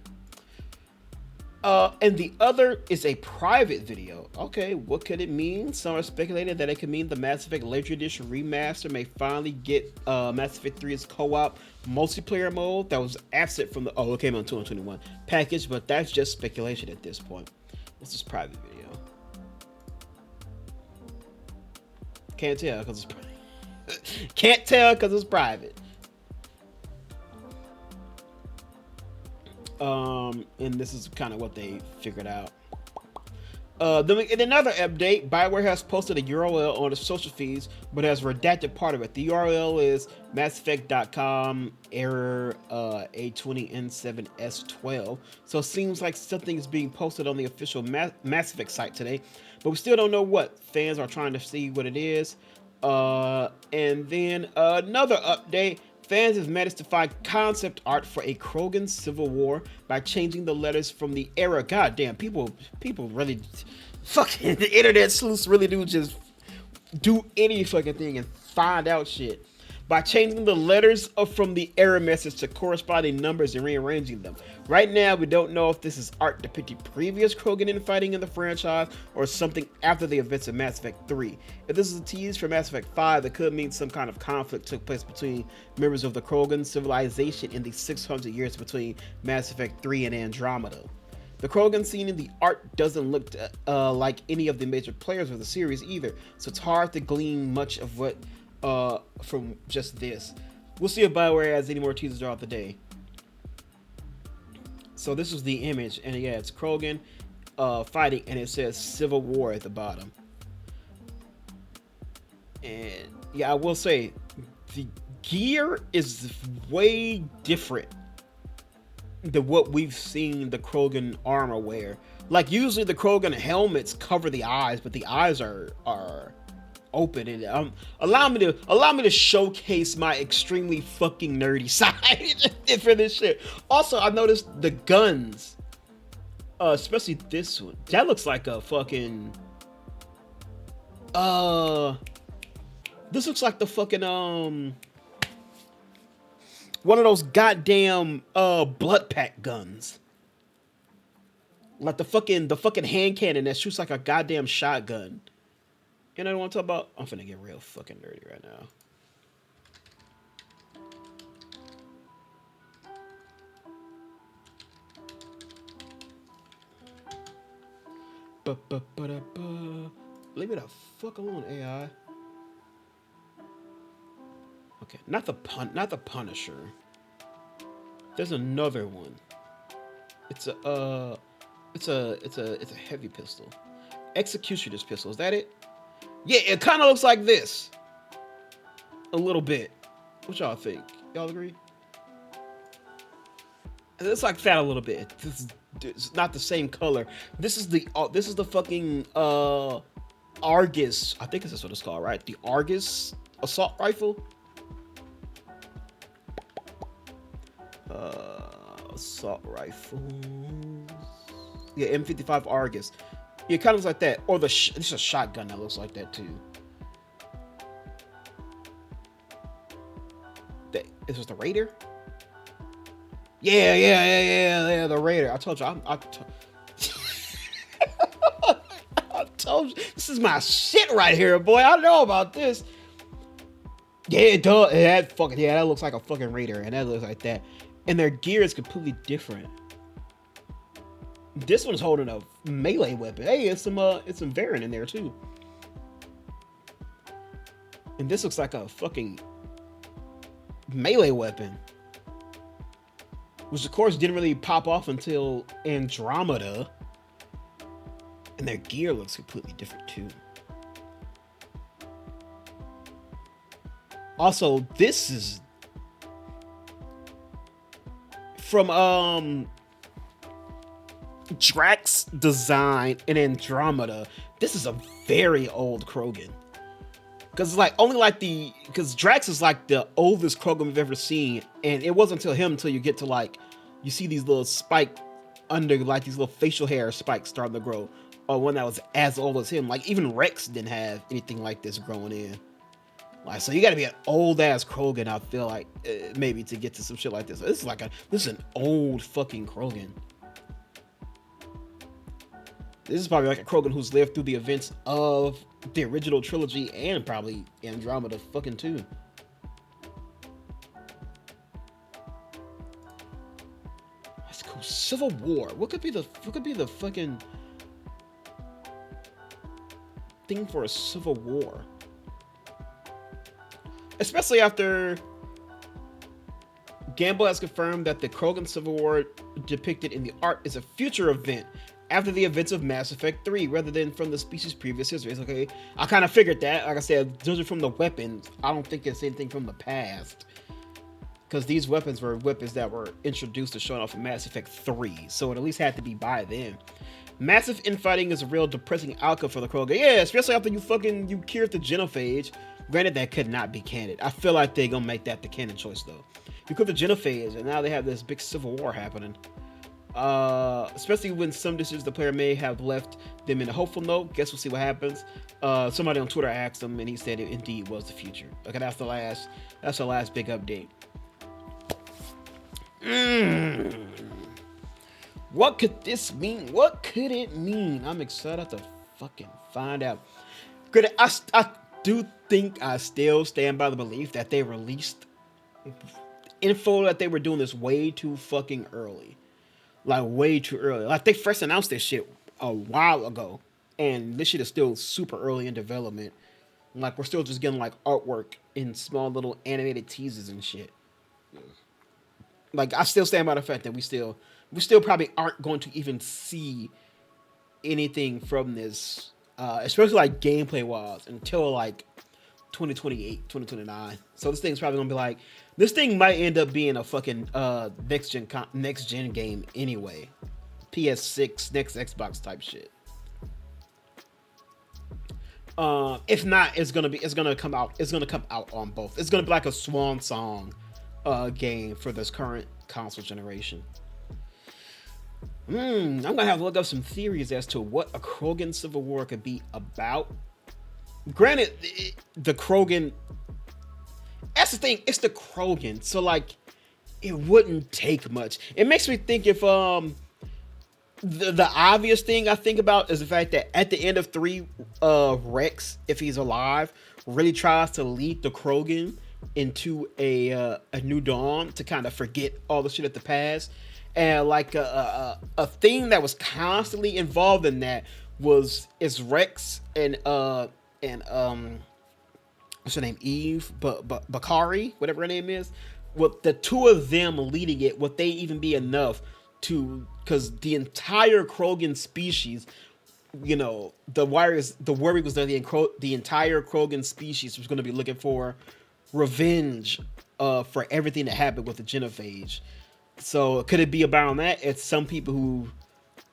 And the other is a private video. Okay, what could it mean? Some are speculating that it could mean the Mass Effect Legendary Edition remaster may finally get Mass Effect 3's co-op multiplayer mode that was absent from the it came on 2021 package, but that's just speculation at this point. What's this private video? Can't tell because it's private. Can't tell because it's private. And this is kind of what they figured out. Then in another update, BioWare has posted a URL on its social feeds, but has redacted part of it. The URL is masseffect.com error A20N7S12. So it seems like something is being posted on the official Mass Effect site today, but we still don't know what. Fans are trying to see what it is. And then another update. Fans have managed to find concept art for a Krogan Civil War by changing the letters from the era. Goddamn, people really, fucking the internet sleuths really do just do any fucking thing and find out shit. by changing the letters from the error message to corresponding numbers and rearranging them. Right now, we don't know if this is art depicting previous Krogan infighting in the franchise or something after the events of Mass Effect 3. If this is a tease for Mass Effect 5, it could mean some kind of conflict took place between members of the Krogan civilization in the 600 years between Mass Effect 3 and Andromeda. The Krogan scene in the art doesn't look like any of the major players of the series either, so it's hard to glean much of what from just this. We'll see if BioWare adds any more teasers throughout the day. So this is the image, and yeah, it's Krogan fighting, and it says Civil War at the bottom. And yeah, I will say the gear is way different than what we've seen the Krogan armor wear. Like usually the Krogan helmets cover the eyes, but the eyes are open, and allow me to showcase my extremely fucking nerdy side for this shit. Also, I noticed the guns, especially this one. That looks like a fucking this looks like the fucking one of those goddamn blood pack guns. Like the fucking hand cannon that shoots like a goddamn shotgun. You know what I want to talk about? I'm finna get real fucking dirty right now. Leave me the fuck alone, AI. Okay, not the Punisher. There's another one. It's a heavy pistol. Executioner's pistol. Is that it? Yeah, it kind of looks like this. A little bit. What y'all think? Y'all agree? It's like that a little bit. It's not the same color. This is the fucking Argus. I think this is what it's called, right? The Argus assault rifle. Assault rifles. Yeah, M55 Argus. Yeah, it kind of looks like that. Or this is a shotgun that looks like that too. Is this the Raider? Yeah, the Raider. I told you, I told you, this is my shit right here, boy. I know about this. Yeah, it does. That looks like a fucking Raider, and that looks like that. And their gear is completely different. This one's holding a melee weapon. Hey, it's some variant in there too. And this looks like a fucking melee weapon, which of course didn't really pop off until Andromeda. And their gear looks completely different too. Also, this is from Drax design in Andromeda. This is a very old Krogan. Because because Drax is like the oldest Krogan we've ever seen, and it wasn't until you get to you see these little spike under these little facial hair spikes starting to grow, or one that was as old as him. Like even Rex didn't have anything like this growing in. So you got to be an old ass Krogan, I feel like, maybe to get to some shit like this. This is an old fucking Krogan. This is probably like a Krogan who's lived through the events of the original trilogy and probably Andromeda fucking too. That's cool. Civil War. What could be the fucking thing for a Civil War? Especially after Gamble has confirmed that the Krogan Civil War depicted in the art is a future event after the events of Mass Effect 3, rather than from the species' previous history. Okay, I kind of figured that. Like I said, those are from the weapons. I don't think it's anything from the past, because these weapons were weapons that were introduced to showing off in Mass Effect 3, so it at least had to be by then. Massive infighting is a real depressing outcome for the Krogan. Yeah, especially after you cured the genophage. Granted, that could not be canon. I feel like they're gonna make that the canon choice though. You cured the genophage, and now they have this big civil war happening. Especially when some decisions the player may have left them in a hopeful note. Guess we'll see what happens. Somebody on Twitter asked him, and he said it indeed was the future. Okay, that's the last big update. What could this mean? What could it mean? I'm excited to fucking find out. I do think I still stand by the belief that they released info that they were doing this way too fucking early. Like, way too early. Like, they first announced this shit a while ago. And this shit is still super early in development. Like, we're still just getting, like, artwork in small little animated teasers and shit. Like, I still stand by the fact that we still probably aren't going to even see anything from this, especially, like, gameplay-wise, until, like, 2028, 2029. So this thing's probably gonna be like, this thing might end up being a fucking next gen game anyway. PS6, next Xbox type shit. If not, it's gonna come out on both. It's gonna be like a swan song game for this current console generation. I'm gonna have to look up some theories as to what a Krogan Civil War could be about. Granted, the Krogan, that's the thing, it's the Krogan, so like, it wouldn't take much. It makes me think if the obvious thing I think about is the fact that at the end of 3, Rex, if he's alive, really tries to lead the Krogan into a new dawn to kind of forget all the shit at the past. And like a thing that was constantly involved in that is Rex and what's her name, Eve, but Bakari, whatever her name is. Well, the two of them leading it, would they even be enough to? Because the entire Krogan species, you know, the worry was that the entire Krogan species was going to be looking for revenge for everything that happened with the Genophage. So could it be about that? It's some people who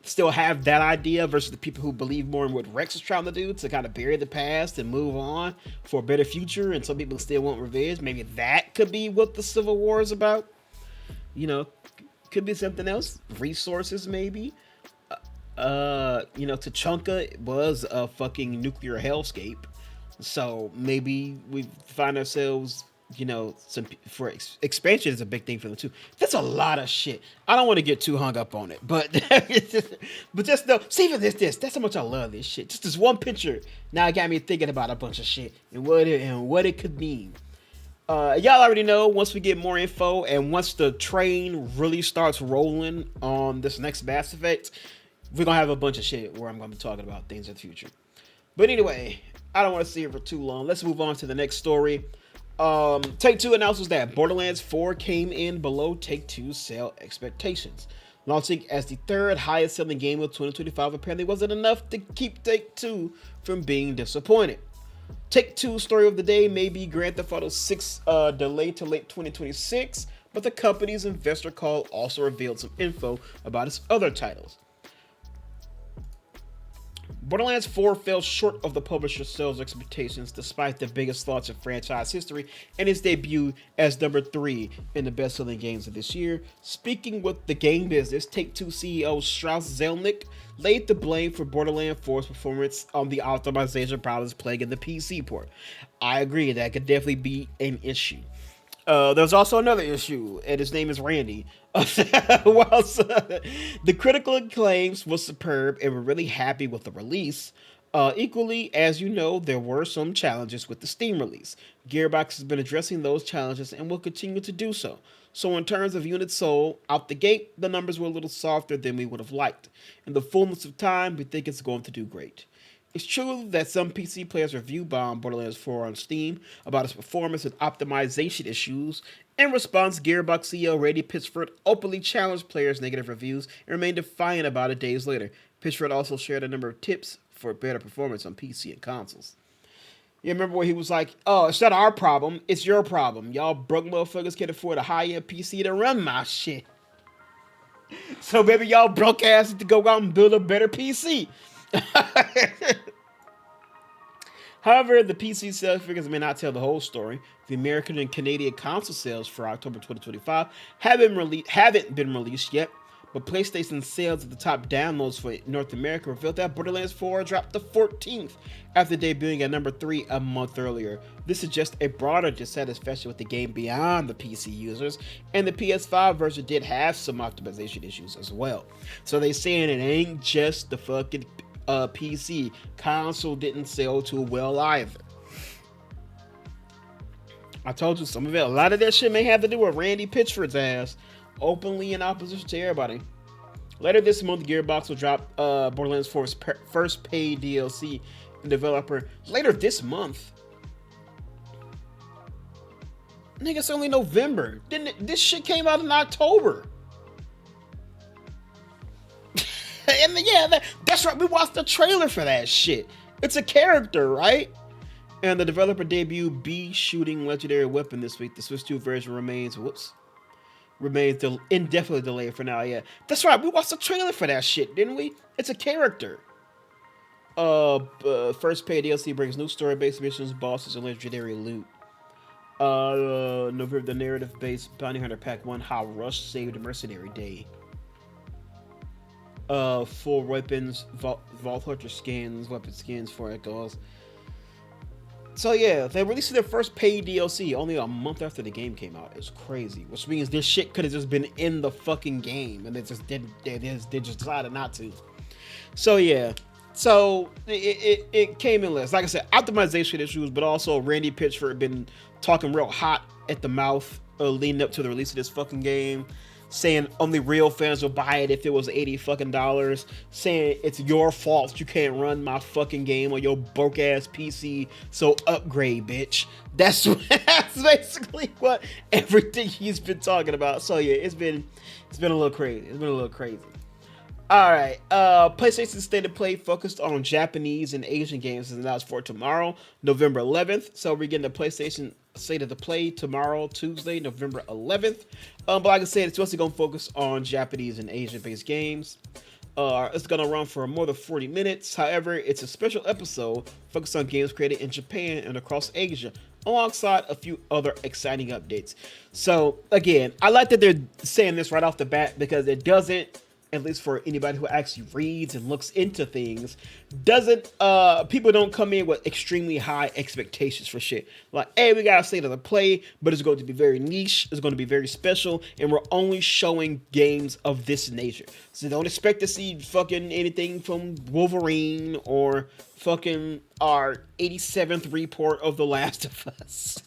still have that idea versus the people who believe more in what Rex is trying to do to kind of bury the past and move on for a better future, and some people still want revenge. Maybe that could be what the Civil War is about. You know, could be something else. Resources, maybe. You know, Tachanka was a fucking nuclear hellscape, so maybe we find ourselves, you know, expansion is a big thing for them too. That's a lot of shit. I don't want to get too hung up on it, but just know, see for this. That's how much I love this shit. Just this one picture now it got me thinking about a bunch of shit and what it could mean. Y'all already know, once we get more info and once the train really starts rolling on this next Mass Effect, we're gonna have a bunch of shit where I'm gonna be talking about things in the future. But anyway, I don't want to see it for too long. Let's move on to the next story. Take-Two announces that Borderlands 4 came in below Take-Two's sale expectations. Launching as the third highest selling game of 2025 apparently wasn't enough to keep Take-Two from being disappointed. Take-Two's story of the day may be Grand Theft Auto 6 delayed to late 2026, but the company's investor call also revealed some info about its other titles. Borderlands 4 fell short of the publisher's sales expectations despite the biggest launch in franchise history and its debut as number 3 in the best-selling games of this year. Speaking with the game business, Take-Two CEO Strauss Zelnick laid the blame for Borderlands 4's performance on the optimization problems plaguing the PC port. I agree, that could definitely be an issue. There's also another issue, and his name is Randy. Whilst the critical acclaims was superb and we're really happy with the release, equally, as you know, there were some challenges with the Steam release. Gearbox has been addressing those challenges and will continue to do so. So in terms of units sold, out the gate, the numbers were a little softer than we would have liked. In the fullness of time, we think it's going to do great. It's true that some PC players review-bombed Borderlands 4 on Steam about its performance and optimization issues. In response, Gearbox CEO Randy Pitchford openly challenged players' negative reviews and remained defiant about it days later. Pitchford also shared a number of tips for better performance on PC and consoles. You remember where he was like, oh, it's not our problem, it's your problem. Y'all broke motherfuckers can't afford a high-end PC to run my shit. So maybe y'all broke asses to go out and build a better PC. However, the PC sales figures may not tell the whole story. The American and Canadian console sales for October 2025 haven't been released yet, But PlayStation sales at the top downloads for North America revealed that Borderlands 4 dropped to 14th after debuting at number 3 a month earlier. This suggests a broader dissatisfaction with the game beyond the PC users, and the PS5 version did have some optimization issues as well. So they saying it ain't just the fucking PC. Console didn't sell too well either. I told you some of it. A lot of that shit may have to do with Randy Pitchford's ass, openly in opposition to everybody. Later this month, Gearbox will drop Borderlands 4's first paid DLC. And developer later this month. Nigga, it's only November. This shit came out in October. And yeah, that's right. We watched the trailer for that shit. It's a character, right? And the developer debuted B shooting legendary weapon this week. The Switch 2 version remains indefinitely delayed for now. Yeah, that's right. We watched the trailer for that shit, didn't we? It's a character. First paid DLC brings new story-based missions, bosses, and legendary loot. November, the narrative-based Bounty Hunter Pack 1, How Rush Saved a Mercenary Day. Full weapons, Vault Hunter skins, weapon skins for Echoes. So yeah, they released their first paid DLC only a month after the game came out. It's crazy, which means this shit could have just been in the fucking game, and they just didn't. They just decided not to. So yeah, so it came in less. Like I said, optimization issues, but also Randy Pitchford been talking real hot at the mouth leading up to the release of this fucking game, saying only real fans will buy it if it was $80 fucking, saying it's your fault you can't run my fucking game on your broke ass PC, so upgrade, bitch. That's basically what everything he's been talking about. So yeah, it's been a little crazy. It's been a little crazy. All right, PlayStation State of Play focused on Japanese and Asian games is announced for tomorrow, November 11th. So we're getting the PlayStation State of the Play tomorrow, Tuesday, November 11th. But like I said, it's mostly going to focus on Japanese and Asian-based games. It's going to run for more than 40 minutes. However, it's a special episode focused on games created in Japan and across Asia, alongside a few other exciting updates. So again, I like that they're saying this right off the bat because it doesn't, at least for anybody who actually reads and looks into things, people don't come in with extremely high expectations for shit. Like, hey, we got a State of the Play, but it's going to be very niche, it's going to be very special, and we're only showing games of this nature. So don't expect to see fucking anything from Wolverine or fucking our 87th report of The Last of Us.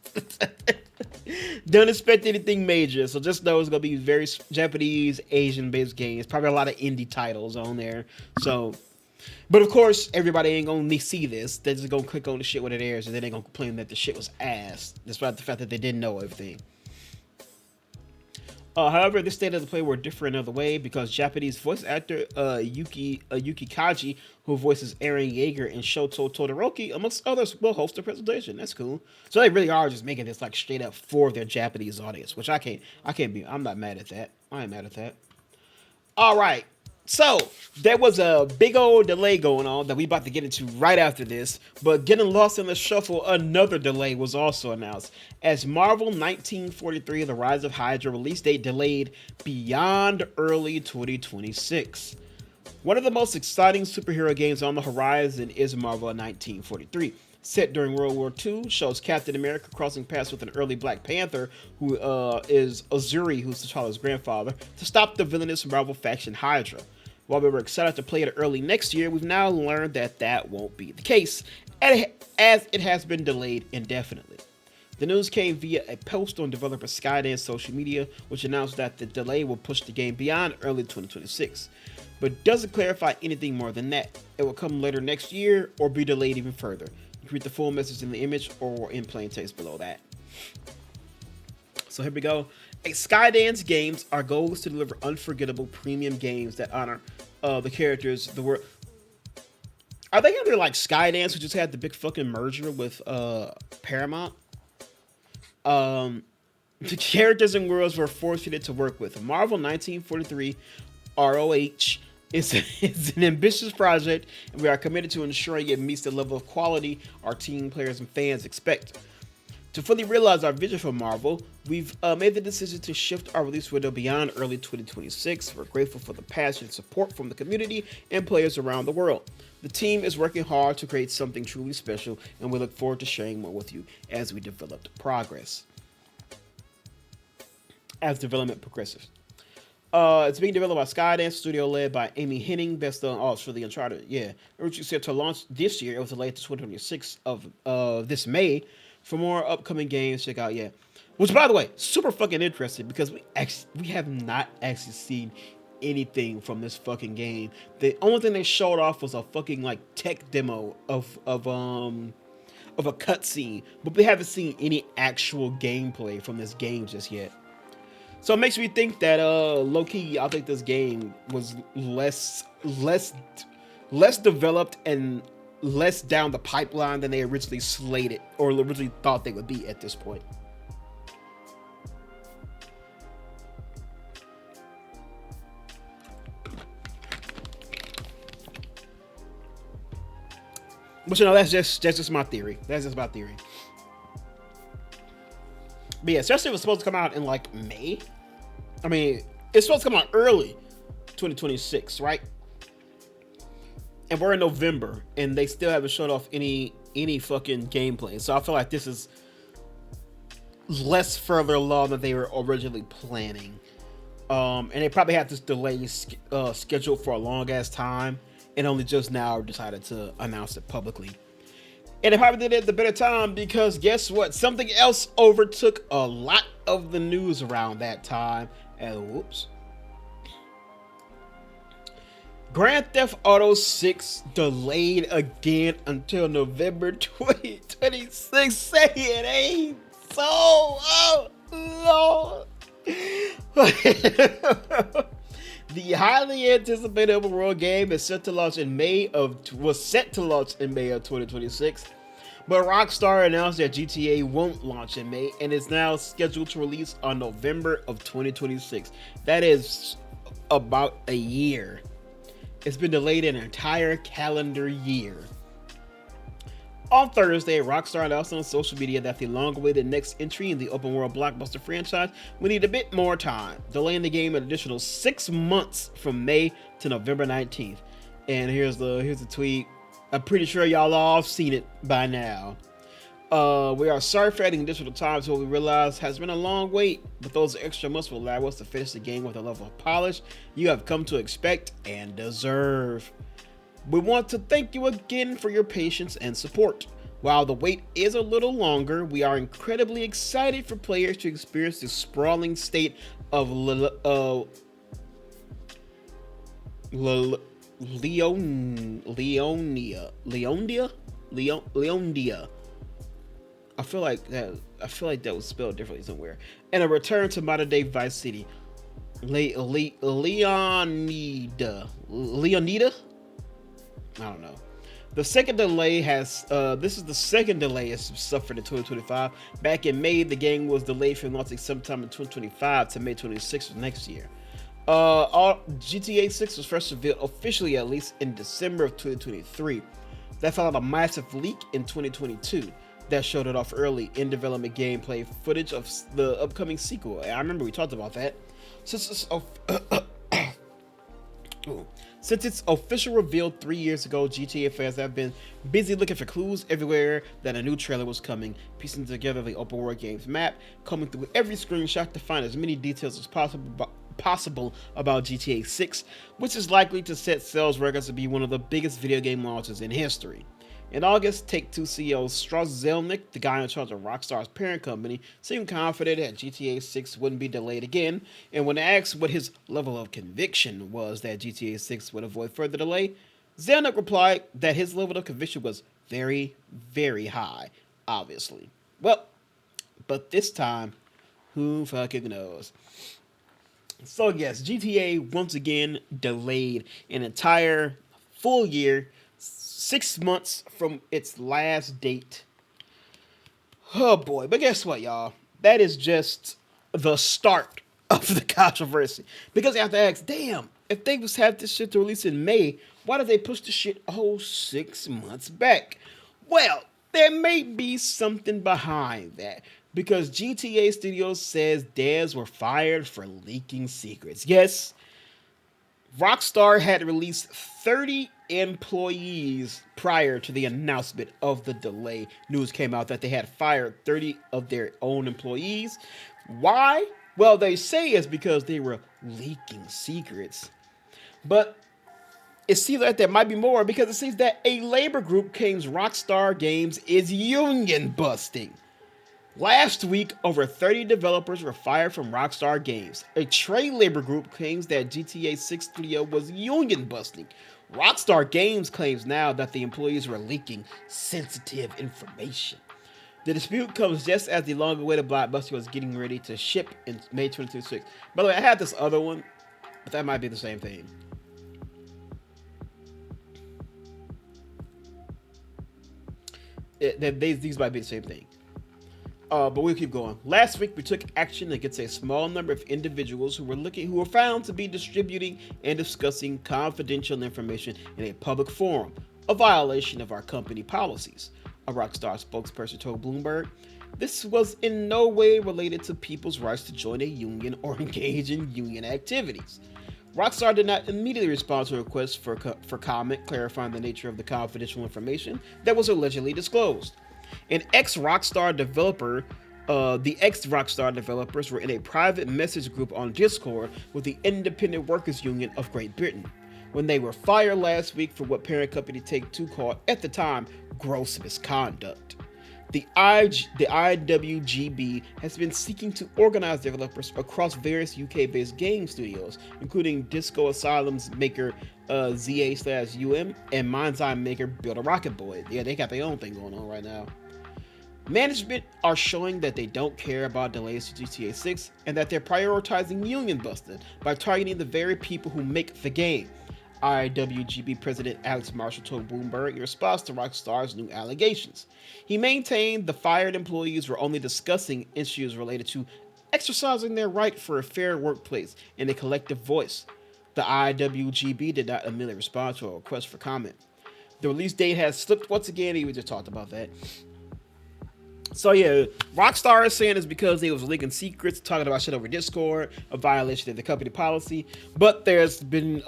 Don't expect anything major, so just know it's gonna be very Japanese, Asian-based games. Probably a lot of indie titles on there. So, but of course, everybody ain't gonna see this. They're just gonna click on the shit when it airs, and then they're gonna complain that the shit was ass, despite the fact that they didn't know everything. However, this State of the Play will differ another way because Japanese voice actor Yuki Kaji, who voices Eren Yeager and Shoto Todoroki, amongst others, will host the presentation. That's cool. So they really are just making this like straight up for their Japanese audience, which I'm not mad at that. I ain't mad at that. All right. So, there was a big old delay going on that we about to get into right after this, but getting lost in the shuffle, another delay was also announced. As Marvel 1943, The Rise of Hydra release date delayed beyond early 2026. One of the most exciting superhero games on the horizon is Marvel 1943. Set during World War II, shows Captain America crossing paths with an early Black Panther, who is Azuri, who's T'Challa's grandfather, to stop the villainous Marvel faction Hydra. While we were excited to play it early next year, we've now learned that won't be the case, as it has been delayed indefinitely. The news came via a post on developer Skydance social media, which announced that the delay will push the game beyond early 2026, but doesn't clarify anything more than that. It will come later next year or be delayed even further. You can read the full message in the image or in plain text below that. So here we go. At Skydance Games, our goal is to deliver unforgettable premium games that honor the characters, the world. Are they under like Skydance, who just had the big fucking merger with Paramount? The characters and worlds we're fortunate to work with. Marvel 1943 ROH is an ambitious project, and we are committed to ensuring it meets the level of quality our team, players, and fans expect. To fully realize our vision for Marvel, we've made the decision to shift our release window beyond early 2026. We're grateful for the passion and support from the community and players around the world. The team is working hard to create something truly special, and we look forward to sharing more with you as we develop the progress. As development progresses. It's being developed by Skydance Studio, led by Amy Henning, best known for the Uncharted. Yeah, originally set to launch this year. It was delayed to 2026 of this May. For more upcoming games, check out Which, by the way, super fucking interesting because we have not actually seen anything from this fucking game. The only thing they showed off was a fucking like tech demo of a cutscene, but we haven't seen any actual gameplay from this game just yet. So it makes me think that low-key, I think this game was less developed and less down the pipeline than they originally slated or originally thought they would be at this point. But that's just my theory. That's just my theory. But yeah, especially if it's supposed to come out in like May. I mean, it's supposed to come out early 2026, right? And we're in November, and they still haven't showed off any fucking gameplay. So I feel like this is less further along than they were originally planning. And they probably had this delay scheduled for a long ass time, and only just now decided to announce it publicly. And they probably did it at the better time because guess what? Something else overtook a lot of the news around that time. And whoops. Grand Theft Auto 6 delayed again until November 2026. Say it ain't so. Oh, Lord. The highly anticipated open world game is set to launch in May of 2026, but Rockstar announced that GTA won't launch in May and is now scheduled to release on November of 2026. That is about a year. It's been delayed an entire calendar year. On Thursday, Rockstar announced on social media that the long-awaited next entry in the open-world blockbuster franchise will need a bit more time, delaying the game an additional 6 months from May to November 19th. And here's the tweet. I'm pretty sure y'all all have seen it by now. We are sorry for adding additional time to what we realize has been a long wait, but those extra months will allow us to finish the game with a level of polish you have come to expect and deserve. We want to thank you again for your patience and support. While the wait is a little longer, we are incredibly excited for players to experience the sprawling state of Leondia. I feel like that was spelled differently somewhere. And a return to modern day Vice City. Leonida. I don't know. The second delay this is the second delay it's suffered in 2025. Back in May, the game was delayed from launching sometime in 2025 to May 26th of next year. GTA 6 was first revealed officially at least in December of 2023. That followed a massive leak in 2022 that showed it off early in development gameplay footage of the upcoming sequel. I remember we talked about that. Since its official reveal 3 years ago, GTA fans have been busy looking for clues everywhere that a new trailer was coming, piecing together the open world game's map, combing through every screenshot to find as many details as possible about GTA 6, which is likely to set sales records to be one of the biggest video game launches in history. In August, Take-Two CEO Strauss Zelnick, the guy in charge of Rockstar's parent company, seemed confident that GTA 6 wouldn't be delayed again, and when asked what his level of conviction was that GTA 6 would avoid further delay, Zelnick replied that his level of conviction was very, very high, obviously. Well, but this time, who fucking knows? So yes, GTA once again delayed an entire full year, 6 months from its last date. Oh boy, but guess what, y'all? That is just the start of the controversy. Because you have to ask, damn, if they was have this shit to release in May, why did they push the shit a whole 6 months back? Well, There may be something behind that because GTA Studios says devs were fired for leaking secrets. Yes, Rockstar had released 30 employees prior to the announcement of the delay. News came out that they had fired 30 of their own employees. Why? Well, they say it's because they were leaking secrets. But it seems like there might be more because it seems that a labor group claims Rockstar Games is union busting. Last week, over 30 developers were fired from Rockstar Games. A trade labor group claims that GTA 6 studio was union busting. Rockstar Games claims now that the employees were leaking sensitive information. The dispute comes just as the long-awaited blockbuster was getting ready to ship in May 2026. By the way, I had this other one, but that might be the same thing. These might be the same thing. But we'll keep going. Last week, we took action against a small number of individuals who were found to be distributing and discussing confidential information in a public forum, a violation of our company policies. A Rockstar spokesperson told Bloomberg, "This was in no way related to people's rights to join a union or engage in union activities." Rockstar did not immediately respond to a request for comment clarifying the nature of the confidential information that was allegedly disclosed. The ex-Rockstar developers were in a private message group on Discord with the Independent Workers Union of Great Britain when they were fired last week for what parent company Take-Two called, at the time, gross misconduct. The IWGB has been seeking to organize developers across various UK-based game studios, including Disco Asylum's maker ZA/UM and Mind's Eye maker Build a Rocket Boy. Yeah, they got their own thing going on right now. Management are showing that they don't care about delays to GTA 6 and that they're prioritizing union busting by targeting the very people who make the game. IWGB President Alex Marshall told Bloomberg in response to Rockstar's new allegations. He maintained the fired employees were only discussing issues related to exercising their right for a fair workplace and a collective voice. The IWGB did not immediately respond to a request for comment. The release date has slipped once again. We just talked about that. So yeah, Rockstar is saying it's because they was leaking secrets, talking about shit over Discord, a violation of the company policy. But there's been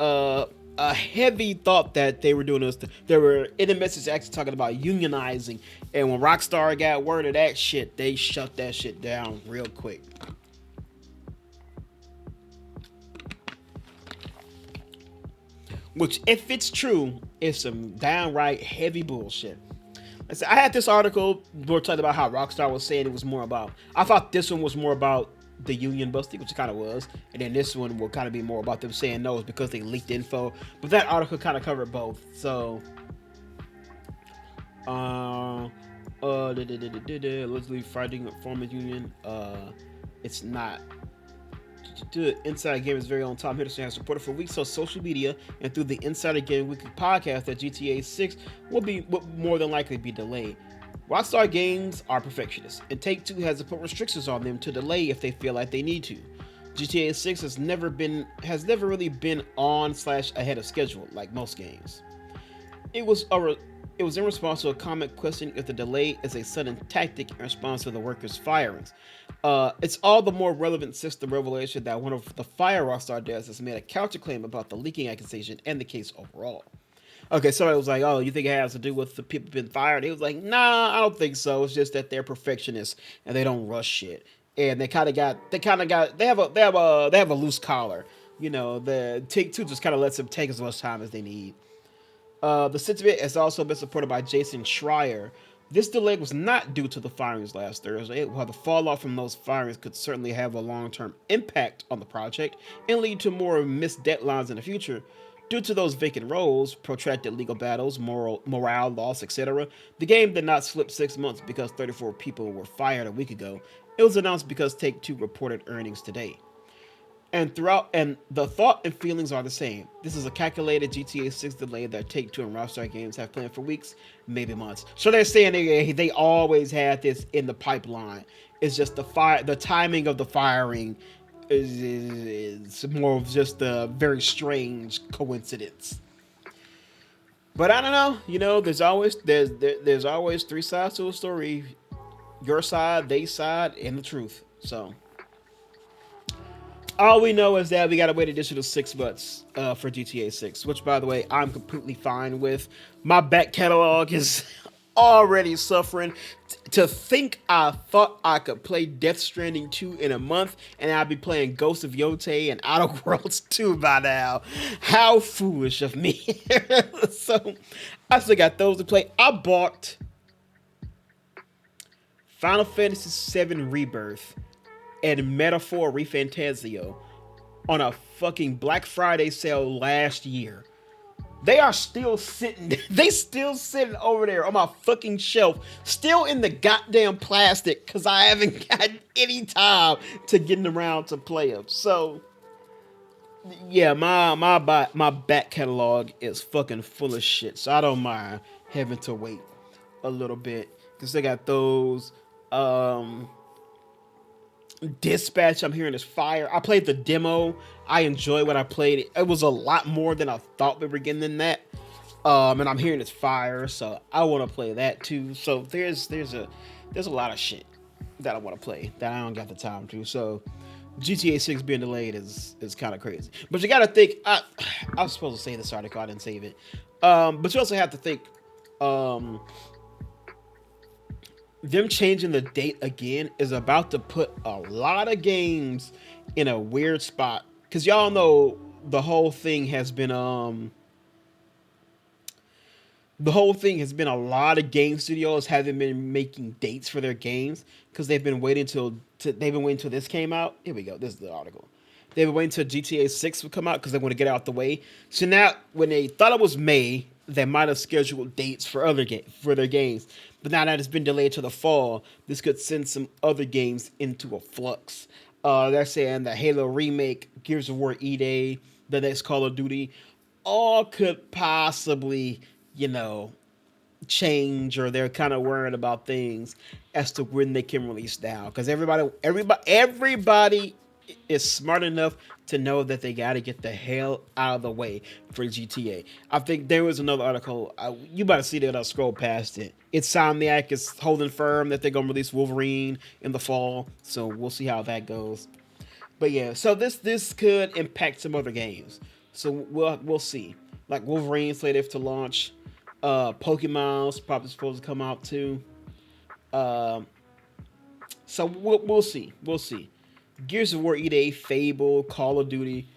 a heavy thought that they were doing this. They were in the message actually talking about unionizing, and when Rockstar got word of that shit, they shut that shit down real quick. Which, if it's true, is some downright heavy bullshit. I had this article where talking about how Rockstar was saying it was more about. I thought this one was more about the union busting, which it kind of was, and then this one will kind of be more about them saying no, it's because they leaked info. But that article kind of covered both. So, let's leave fighting Farmers Union. It's not. Inside Gamer's very own Tom Hiddleston has reported for weeks on social media and through the Insider Gaming Weekly podcast that GTA 6 will more than likely be delayed. Rockstar Games are perfectionists, and Take-Two has to put restrictions on them to delay if they feel like they need to. GTA 6 has never really been on/ahead of schedule like most games. It was in response to a comment questioning if the delay is a sudden tactic in response to the workers' firings. It's all the more relevant since the revelation that one of the fire Rockstar devs has made a counterclaim about the leaking accusation and the case overall. Okay, somebody was like, "Oh, you think it has to do with the people being fired?" He was like, "Nah, I don't think so. It's just that they're perfectionists and they don't rush shit, and they have a loose collar. You know, the Take-Two just kind of lets them take as much time as they need." The sentiment has also been supported by Jason Schreier. This delay was not due to the firings last Thursday, while the fallout from those firings could certainly have a long-term impact on the project and lead to more missed deadlines in the future. Due to those vacant roles, protracted legal battles, morale loss, etc., the game did not slip 6 months because 34 people were fired a week ago. It was announced because Take-Two reported earnings today. And the thought and feelings are the same. This is a calculated GTA 6 delay that Take-Two and Rockstar Games have planned for weeks, maybe months. So they're saying they always had this in the pipeline. It's just the timing of the firing is more of just a very strange coincidence. But I don't know. There's always three sides to a story: your side, they side, and the truth. So all we know is that we got to wait additional 6 months for GTA 6, which, by the way, I'm completely fine with. My back catalog is already suffering. To think I thought I could play Death Stranding 2 in a month, and I'd be playing Ghost of Yotei and Outer Worlds 2 by now. How foolish of me. So, I still got those to play. I bought Final Fantasy VII Rebirth and Metaphor Refantasio on a fucking Black Friday sale last year. They are still sitting. They still sitting over there on my fucking shelf, still in the goddamn plastic, because I haven't gotten any time to getting around to play them. So, yeah, my back catalog is fucking full of shit. So I don't mind having to wait a little bit, because they got those. Dispatch, I'm hearing is fire. I played the demo. I enjoyed what I played. It was a lot more than I thought we were getting in that. And I'm hearing it's fire, so I want to play that too. So there's a lot of shit that I want to play that I don't got the time to. So GTA 6 being delayed is kind of crazy. But you got to think. I was supposed to say this article. I didn't save it. But you also have to think. Them changing the date again is about to put a lot of games in a weird spot, because y'all know the whole thing has been a lot of game studios haven't been making dates for their games because they've been waiting till this came out. Here we go. This is the article. They've been waiting till GTA 6 would come out because they want to get out the way. So now, when they thought it was May, they might have scheduled dates for their games. But now that it's been delayed to the fall, this could send some other games into a flux. They're saying the Halo remake, Gears of War E-Day, the next Call of Duty, all could possibly, change, or they're kind of worried about things as to when they can release now. Because everybody is smart enough to know that they got to get the hell out of the way for GTA. I think there was another article. You better see that. I'll scroll past it. Insomniac is holding firm that they're going to release Wolverine in the fall. So we'll see how that goes. But yeah, so this could impact some other games. So we'll see. Like Wolverine slated to launch. Pokemon's probably supposed to come out too. So we'll see. We'll see. Gears of War E-Day, Fable, Call of Duty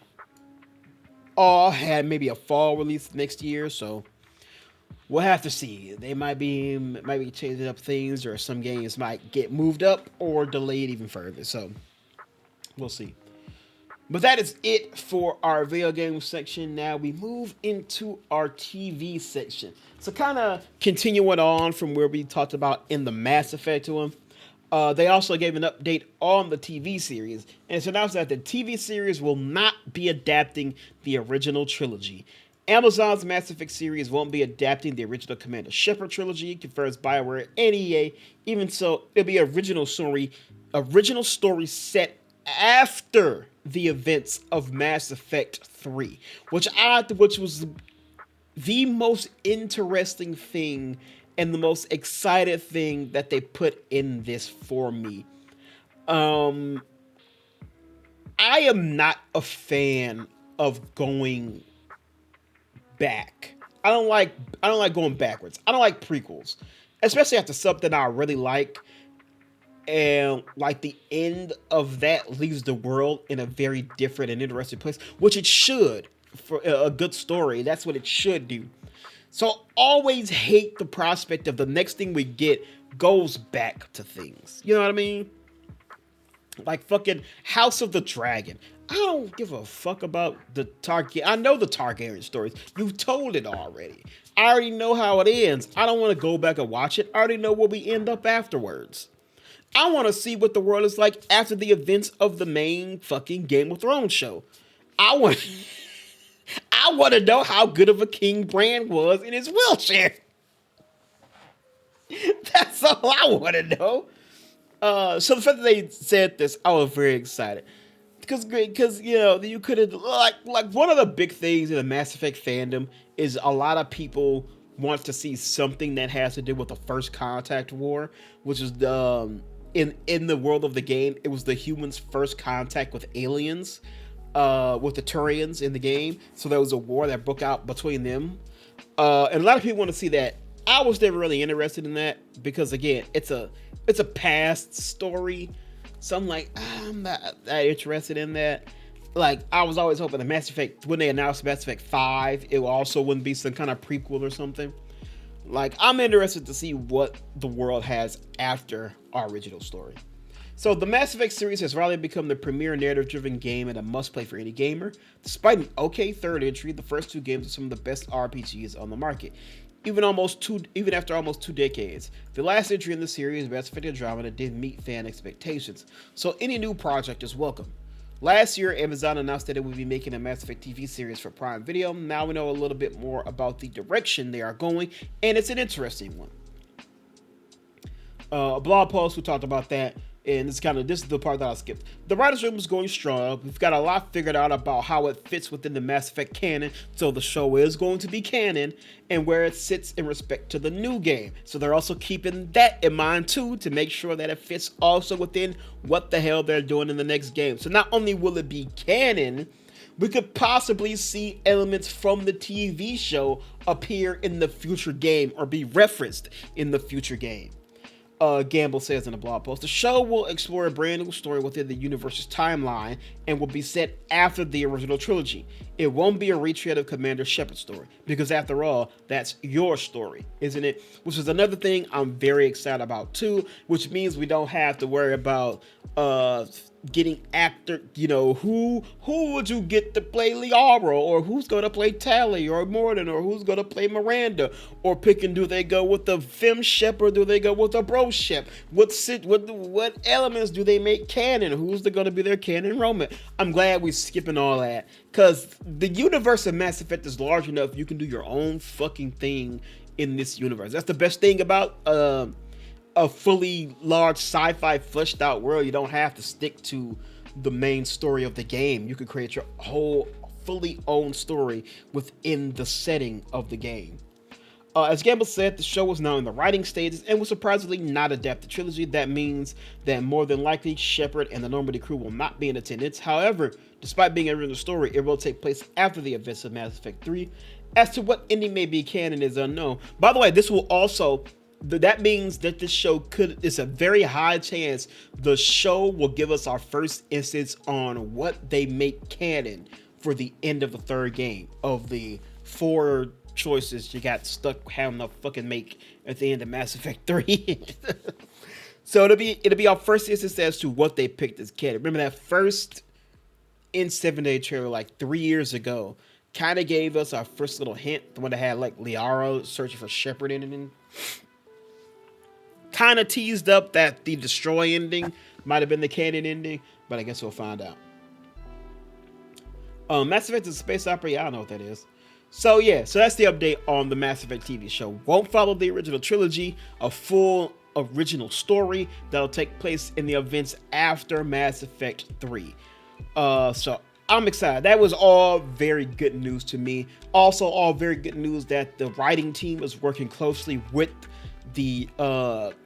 all had maybe a fall release next year, so we'll have to see. They might be changing up things, or some games might get moved up or delayed even further. So we'll see. But that is it for our video game section. Now we move into our TV section. So kind of continuing on from where we talked about in the Mass Effect one. They also gave an update on the TV series, and it's announced that the TV series will not be adapting the original trilogy. Amazon's Mass Effect series won't be adapting the original Commander Shepard trilogy, confirms BioWare and EA. Even so, it'll be original story set after the events of Mass Effect 3, which was the most interesting thing and the most excited thing that they put in this for me. I am not a fan of going back. I don't like going backwards. I don't like prequels, especially after something I really like. And like the end of that leaves the world in a very different and interesting place, which it should. For a good story, that's what it should do. So always hate the prospect of the next thing we get goes back to things. You know what I mean? Like fucking House of the Dragon. I don't give a fuck about the Targaryen. I know the Targaryen stories. You've told it already. I already know how it ends. I don't want to go back and watch it. I already know where we end up afterwards. I want to see what the world is like after the events of the main fucking Game of Thrones show. I want to know how good of a King Bran was in his wheelchair. That's all I want to know. So the fact that they said this, I was very excited. because you know you could have like one of the big things in the Mass Effect fandom is a lot of people want to see something that has to do with the First Contact War, which is the in the world of the game, it was the humans' first contact with aliens, with the Turians in the game. So there was a war that broke out between them, and a lot of people want to see that. I was never really interested in that because again, it's a past story. So I'm like, I'm not that interested in that. Like, I was always hoping the Mass Effect, when they announced Mass Effect 5, it also wouldn't be some kind of prequel or something. Like, I'm interested to see what the world has after our original story. So, the Mass Effect series has finally become the premier narrative-driven game and a must-play for any gamer. Despite an okay third entry, the first two games are some of the best RPGs on the market. Even after almost 2 decades, the last entry in the series, Mass Effect Andromeda, didn't meet fan expectations, so any new project is welcome. Last year, Amazon announced that it would be making a Mass Effect TV series for Prime Video. Now we know a little bit more about the direction they are going, and it's an interesting one. A blog post, we talked about that, and this is the part that I skipped. The writers' room is going strong. We've got a lot figured out about how it fits within the Mass Effect canon, so the show is going to be canon, and where it sits in respect to the new game. So they're also keeping that in mind too, to make sure that it fits also within what the hell they're doing in the next game. So not only will it be canon, we could possibly see elements from the TV show appear in the future game or be referenced in the future game. Gamble says in a blog post, the show will explore a brand new story within the universe's timeline and will be set after the original trilogy. It won't be a retread of Commander Shepard's story, because after all, that's your story, isn't it? Which is another thing I'm very excited about too, which means we don't have to worry about getting actor, who would you get to play Liara, or who's going to play Tali or Mordin, or who's going to play Miranda, or picking, do they go with the femme shep or do they go with the bro shep? What elements do they make canon? Who's going to be their canon romance? I'm glad we're skipping all that, because the universe of Mass Effect is large enough you can do your own fucking thing in this universe. That's the best thing about a fully large sci-fi fleshed out world. You don't have to stick to the main story of the game. You can create your whole fully owned story within the setting of the game. As Gamble said, the show was now in the writing stages and will surprisingly not adapt the trilogy. That means that more than likely Shepard and the Normandy crew will not be in attendance. However, despite being an original story, it will take place after the events of Mass Effect 3. As to what ending may be canon is unknown. By the way, this will also, that means that this show it's a very high chance the show will give us our first instance on what they make canon for the end of the third game of the 4 choices you got stuck having to fucking make at the end of Mass Effect 3. So it'll be our first instance as to what they picked as canon. Remember that first N7-day trailer like 3 years ago kind of gave us our first little hint, the one that had like Liara searching for Shepard in it, and kind of teased up that the Destroy ending might have been the canon ending, but I guess we'll find out. Mass Effect is a space opera. Yeah, I don't know what that is. So yeah, so that's the update on the Mass Effect TV show. Won't follow the original trilogy, a full original story that'll take place in the events after Mass Effect 3. So I'm excited. That was all very good news to me. Also, all very good news that the writing team is working closely with the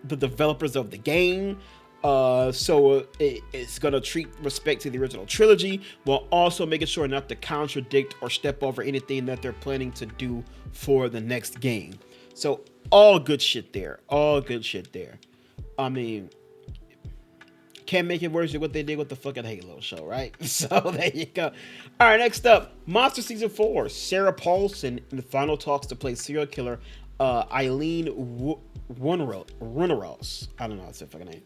developers of the game. So it's going to treat respect to the original trilogy while also making sure not to contradict or step over anything that they're planning to do for the next game. So all good shit there. All good shit there. I mean, can't make it worse than what they did with the fucking Halo show, right? So there you go. All right, next up, Monster Season 4. Sarah Paulson in the final talks to play serial killer Eileen Wuornos. I don't know how to say fucking name.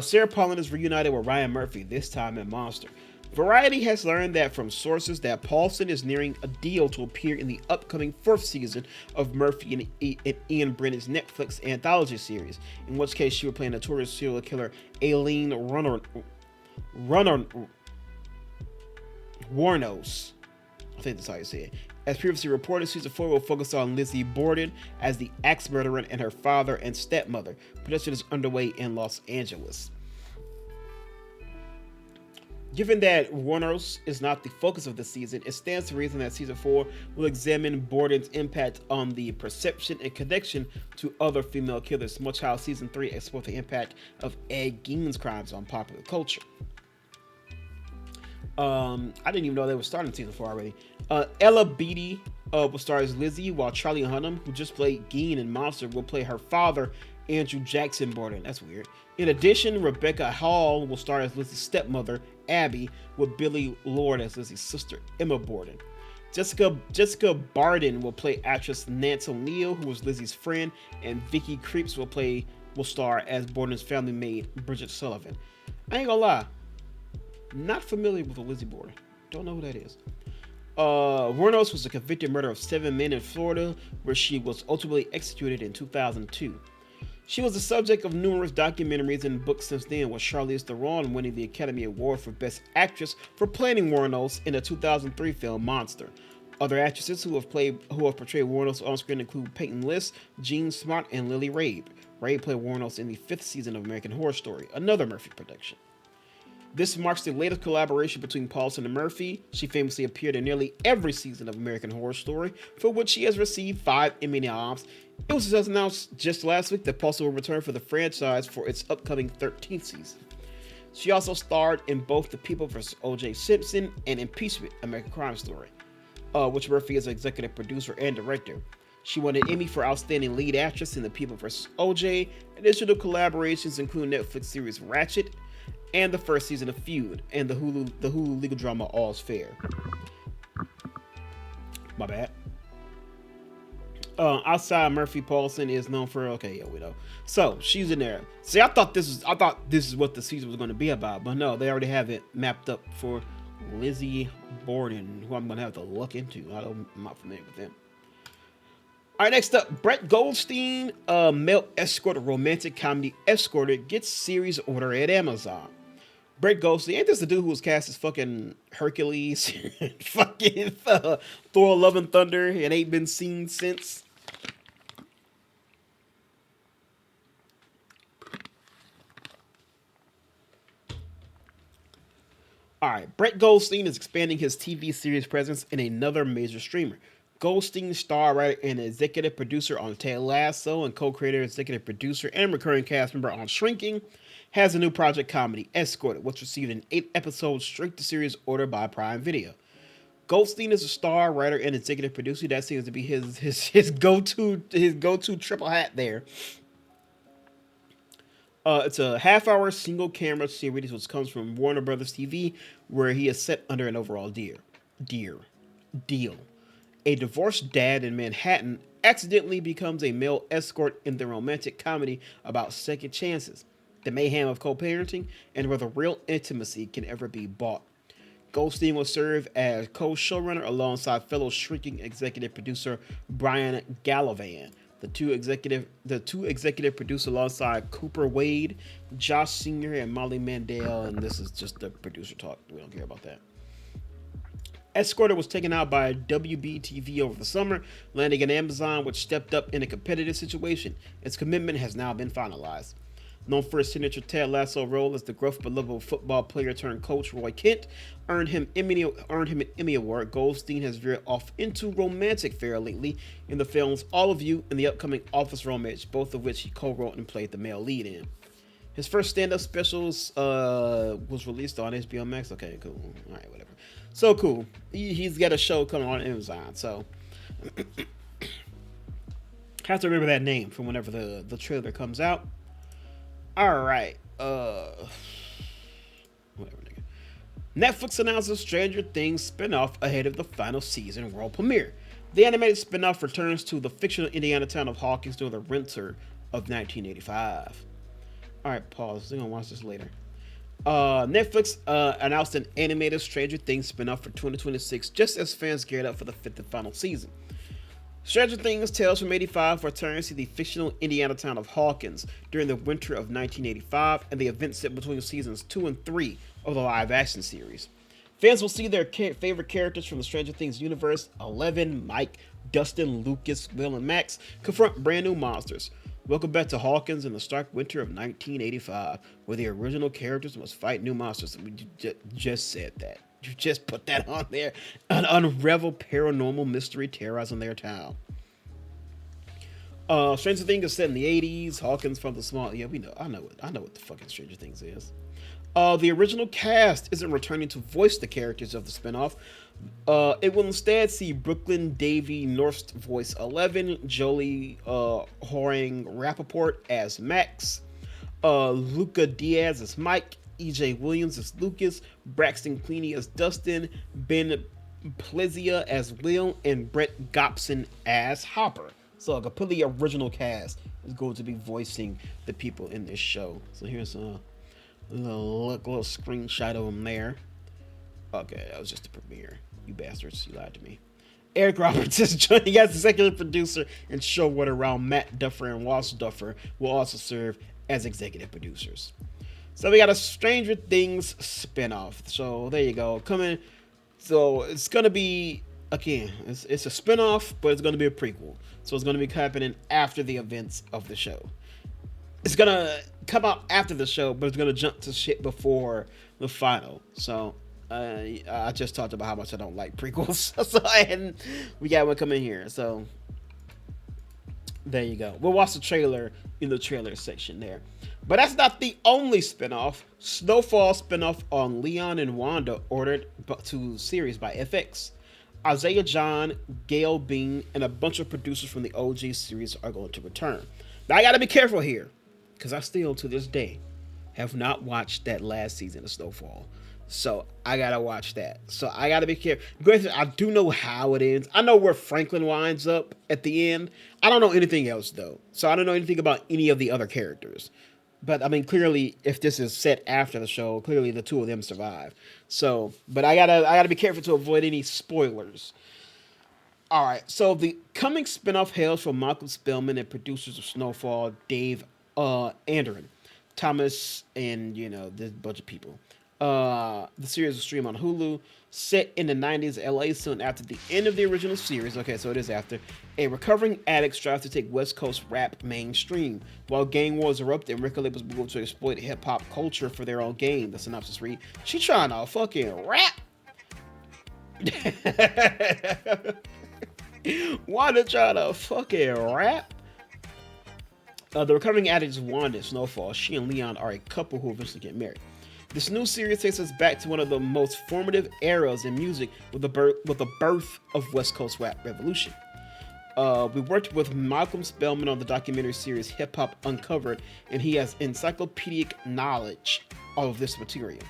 Sarah Paulson is reunited with Ryan Murphy, this time in Monster. Variety has learned that from sources that Paulson is nearing a deal to appear in the upcoming 4th season of Murphy and Ian Brennan's Netflix anthology series, in which case she would play notorious serial killer Eileen Wuornos. I think that's how you say it. As previously reported, Season 4 will focus on Lizzie Borden as the axe murderer and her father and stepmother. Production is underway in Los Angeles. Given that Warnos is not the focus of the season, it stands to reason that Season 4 will examine Borden's impact on the perception and connection to other female killers, much how Season 3 explored the impact of Ed Gein's crimes on popular culture. I didn't even know they were starting Season 4 already. Ella Beatty will star as Lizzie, while Charlie Hunnam, who just played Gein in Monster, will play her father, Andrew Jackson Borden. That's weird. In addition, Rebecca Hall will star as Lizzie's stepmother, Abby, with Billy Lord as Lizzie's sister, Emma Borden. Jessica Barden will play actress Nance O'Neill, who was Lizzie's friend, and Vicky Creeps will star as Borden's family maid, Bridget Sullivan. I ain't gonna lie, not familiar with Lizzie Borden. Don't know who that is. Warnos was a convicted murderer of 7 men in Florida, where she was ultimately executed in 2002. She was the subject of numerous documentaries and books since then, with Charlize Theron winning the Academy Award for Best Actress for playing Warnos in the 2003 film Monster. Other actresses who have portrayed Warnos on screen include Peyton List, Jean Smart, and Lily Rabe. Rabe played Warnos in the 5th season of American Horror Story, another Murphy production. This marks the latest collaboration between Paulson and Murphy. She famously appeared in nearly every season of American Horror Story, for which she has received 5 Emmy noms. It was just announced just last week that Paulson will return for the franchise for its upcoming 13th season. She also starred in both The People vs. O.J. Simpson and Impeachment, American Crime Story, which Murphy is executive producer and director. She won an Emmy for Outstanding Lead Actress in The People vs. O.J. Additional collaborations include Netflix series Ratchet, and the first season of Feud, and the Hulu legal drama All's Fair. My bad. Outside Murphy, Paulson is known for we know. So she's in there. See, I thought this is what the season was going to be about, but no, they already have it mapped up for Lizzie Borden, who I'm going to have to look into. I'm not familiar with them. All right, next up, Brett Goldstein, male escort romantic comedy Escorted gets series order at Amazon. Brett Goldstein, ain't this the dude who was cast as fucking Hercules, fucking Thor: Love and Thunder, and ain't been seen since? All right, Brett Goldstein is expanding his TV series presence in another major streamer. Goldstein, star writer and executive producer on Ted Lasso, and co-creator, executive producer, and recurring cast member on Shrinking, has a new project comedy, Escorted, which received an 8-episode straight-to-series order by Prime Video. Goldstein is a star writer and executive producer. That seems to be his go-to triple hat there. It's a half-hour single-camera series which comes from Warner Brothers TV, where he is set under an overall deal. A divorced dad in Manhattan accidentally becomes a male escort in the romantic comedy about second chances, the mayhem of co-parenting, and whether real intimacy can ever be bought. Goldstein will serve as co-showrunner alongside fellow Shrinking executive producer Brian Gallivan. The two executive producers alongside Cooper Wade, Josh Singer, and Molly Mandel, and this is just the producer talk. We don't care about that. Escorted was taken out by WB-TV over the summer, landing on Amazon, which stepped up in a competitive situation. Its commitment has now been finalized. Known for his signature Ted Lasso role as the gruff but lovable football player turned coach, Roy Kent earned him an Emmy Award. Goldstein has veered off into romantic fare lately in the films All of You and the upcoming Office romance, both of which he co-wrote and played the male lead in. His first stand-up specials was released on HBO Max. Okay, cool. All right, whatever. So cool. He's got a show coming on Amazon. So have to remember that name from whenever the trailer comes out. All right. Whatever, nigga. Netflix announces Stranger Things spinoff ahead of the final season world premiere. The animated spinoff returns to the fictional Indiana town of Hawkins during the winter of 1985. All right, pause. I'm gonna watch this later. Netflix announced an animated Stranger Things spinoff for 2026, just as fans geared up for the 5th and final season. Stranger Things Tales from 85 returns to the fictional Indiana town of Hawkins during the winter of 1985 and the events set between seasons 2 and 3 of the live-action series. Fans will see their favorite characters from the Stranger Things universe, Eleven, Mike, Dustin, Lucas, Will, and Max, confront brand new monsters. Welcome back to Hawkins in the stark winter of 1985, where the original characters must fight new monsters. We just said that. You just put that on there. An unraveled paranormal mystery terrorizing their town. Stranger Things is set in the 80s. Hawkins from the small. Yeah, we know. I know what the fucking Stranger Things is. The original cast isn't returning to voice the characters of the spinoff. It will instead see Brooklyn Davy Norst voice 11, Jolie Horing Rappaport as Max, Luca Diaz as Mike, EJ Williams as Lucas, Braxton Cleany as Dustin, Ben Plezia as Will, and Brett Gopson as Hopper. So a completely original cast is going to be voicing the people in this show. So here's a little screenshot of them there. Okay, that was just a premiere. You bastards, you lied to me. Eric Roberts is joining as executive producer and showrunner, around Matt Duffer and Ross Duffer will also serve as executive producers. So we got a Stranger Things spinoff. So there you go. Coming. So it's gonna be, again, it's a spinoff, but it's gonna be a prequel. So it's gonna be happening after the events of the show. It's gonna come out after the show, but it's gonna jump to shit before the final. So I just talked about how much I don't like prequels. So and we got one coming here. So there you go. We'll watch the trailer in the trailer section there. But that's not the only spinoff. Snowfall spinoff on Leon and Wanda ordered to series by FX. Isaiah John, Gail Bean, and a bunch of producers from the OG series are going to return. Now I gotta be careful here, because I still, to this day, have not watched that last season of Snowfall. So I gotta watch that. So I gotta be careful. Granted, I do know how it ends. I know where Franklin winds up at the end. I don't know anything else though. So I don't know anything about any of the other characters. But I mean, clearly, if this is set after the show, clearly the two of them survive. So, but I gotta be careful to avoid any spoilers. All right. So the coming spinoff hails from Malcolm Spellman and producers of Snowfall, Dave Andron, Thomas, and this bunch of people. The series will stream on Hulu. Set in the 90s LA soon after the end of the original series. Okay, so it is after. A recovering addict strives to take West Coast rap mainstream. While gang wars erupt and record labels move to exploit hip-hop culture for their own gain. The synopsis read, she trying to fucking rap. Wanda trying to fucking rap? The recovering addict is Wanda in Snowfall. She and Leon are a couple who eventually get married. This new series takes us back to one of the most formative eras in music with the birth of West Coast rap revolution. We worked with Malcolm Spellman on the documentary series Hip Hop Uncovered, and he has encyclopedic knowledge of this material.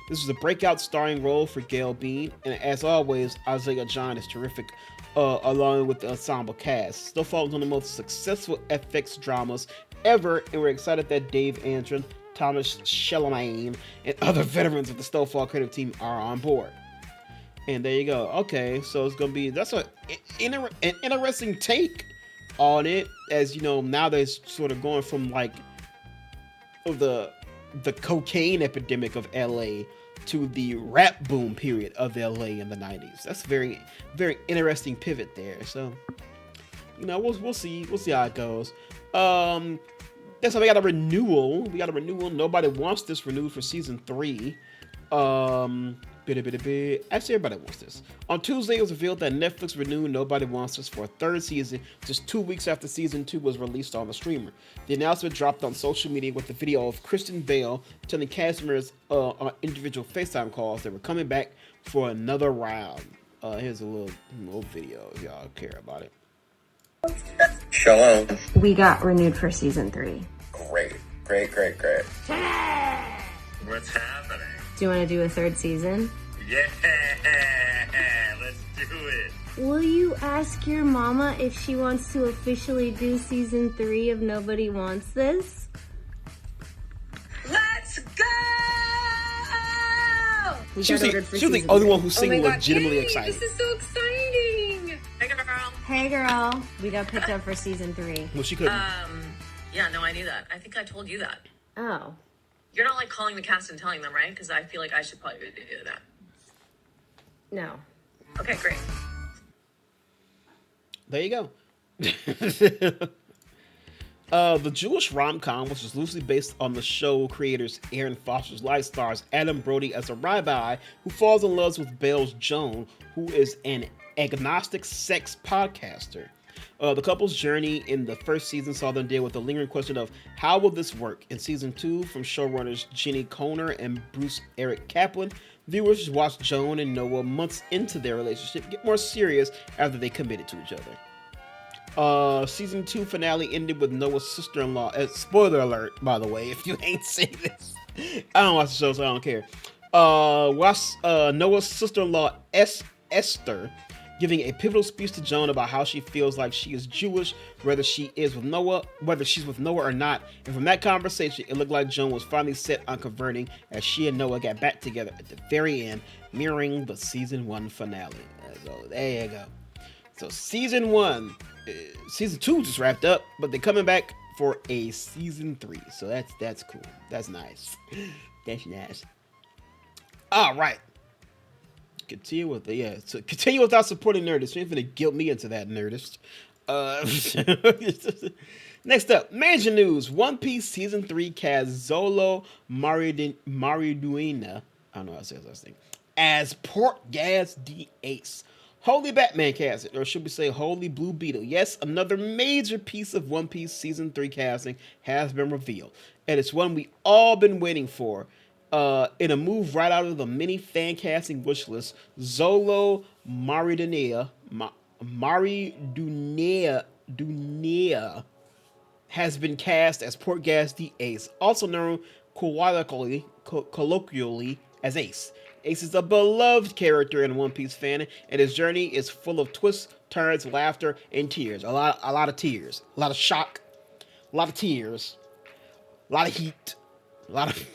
This is a breakout starring role for Gail Bean, and as always, Isaiah John is terrific, along with the ensemble cast. Snowfall is one of the most successful FX dramas ever, and we're excited that Dave Andron, Thomas Chalamet, and other veterans of the Snowfall creative team are on board. And there you go. Okay, so it's gonna be, that's an interesting take on it, as now they're sort of going from like the cocaine epidemic of LA to the rap boom period of LA in the 90s. That's very, very interesting pivot there. So we'll see how it goes. So we got a renewal. Nobody wants this renewed for season 3. Actually, everybody wants this. On Tuesday, it was revealed that Netflix renewed Nobody Wants This for a third season, just 2 weeks after season 2 was released on the streamer. The announcement dropped on social media with the video of Kristen Bale telling cast members on individual FaceTime calls they were coming back for another round. Here's a little video if y'all care about it. Shalom. We got renewed for season 3. Great. What's happening? Do you want to do a third season? Yeah, let's do it. Will you ask your mama if she wants to officially do season 3 of Nobody Wants This? Let's go! She was the only one who seemed legitimately excited. This is so exciting! Hey, girl. Hey girl, we got picked up for season 3. Well, she couldn't. Yeah, no, I knew that. I think I told you that. Oh. You're not like calling the cast and telling them, right? Because I feel like I should probably do that. No. Okay, great. There you go. The Jewish rom-com, which is loosely based on the show creators Aaron Foster's life, stars Adam Brody as a rabbi who falls in love with Belle's Joan, who is an agnostic sex podcaster. The couple's journey in the first season saw them deal with the lingering question of how will this work? In season 2, from showrunners Jenny Conner and Bruce Eric Kaplan, viewers watched Joan and Noah months into their relationship get more serious after they committed to each other. Season 2 finale ended with Noah's sister-in-law. Spoiler alert, by the way, if you ain't seen this. I don't watch the show, so I don't care. Noah's sister-in-law Esther giving a pivotal speech to Joan about how she feels like she is Jewish, whether she's with Noah or not. And from that conversation, it looked like Joan was finally set on converting as she and Noah got back together at the very end, mirroring the season 1 finale. So there you go. So season 2 just wrapped up, but they're coming back for a season 3. So that's cool. That's nice. That's nice. All right. Continue without supporting Nerdist. You're gonna guilt me into that, Nerdist. Next up, major news. One Piece Season 3 cast Zolo Mariduena, I don't know how to say his last name, as Portgas the Ace. Holy Batman casting, or should we say Holy Blue Beetle. Yes, another major piece of One Piece Season 3 casting has been revealed. And it's one we all been waiting for. In a move right out of the mini fan casting wish list, Zolo Mariduena has been cast as Portgas the Ace, also known colloquially as Ace. Ace is a beloved character in One Piece fan, and his journey is full of twists, turns, laughter, and tears. A lot of tears, a lot of shock, a lot of tears, a lot of heat, a lot of heat,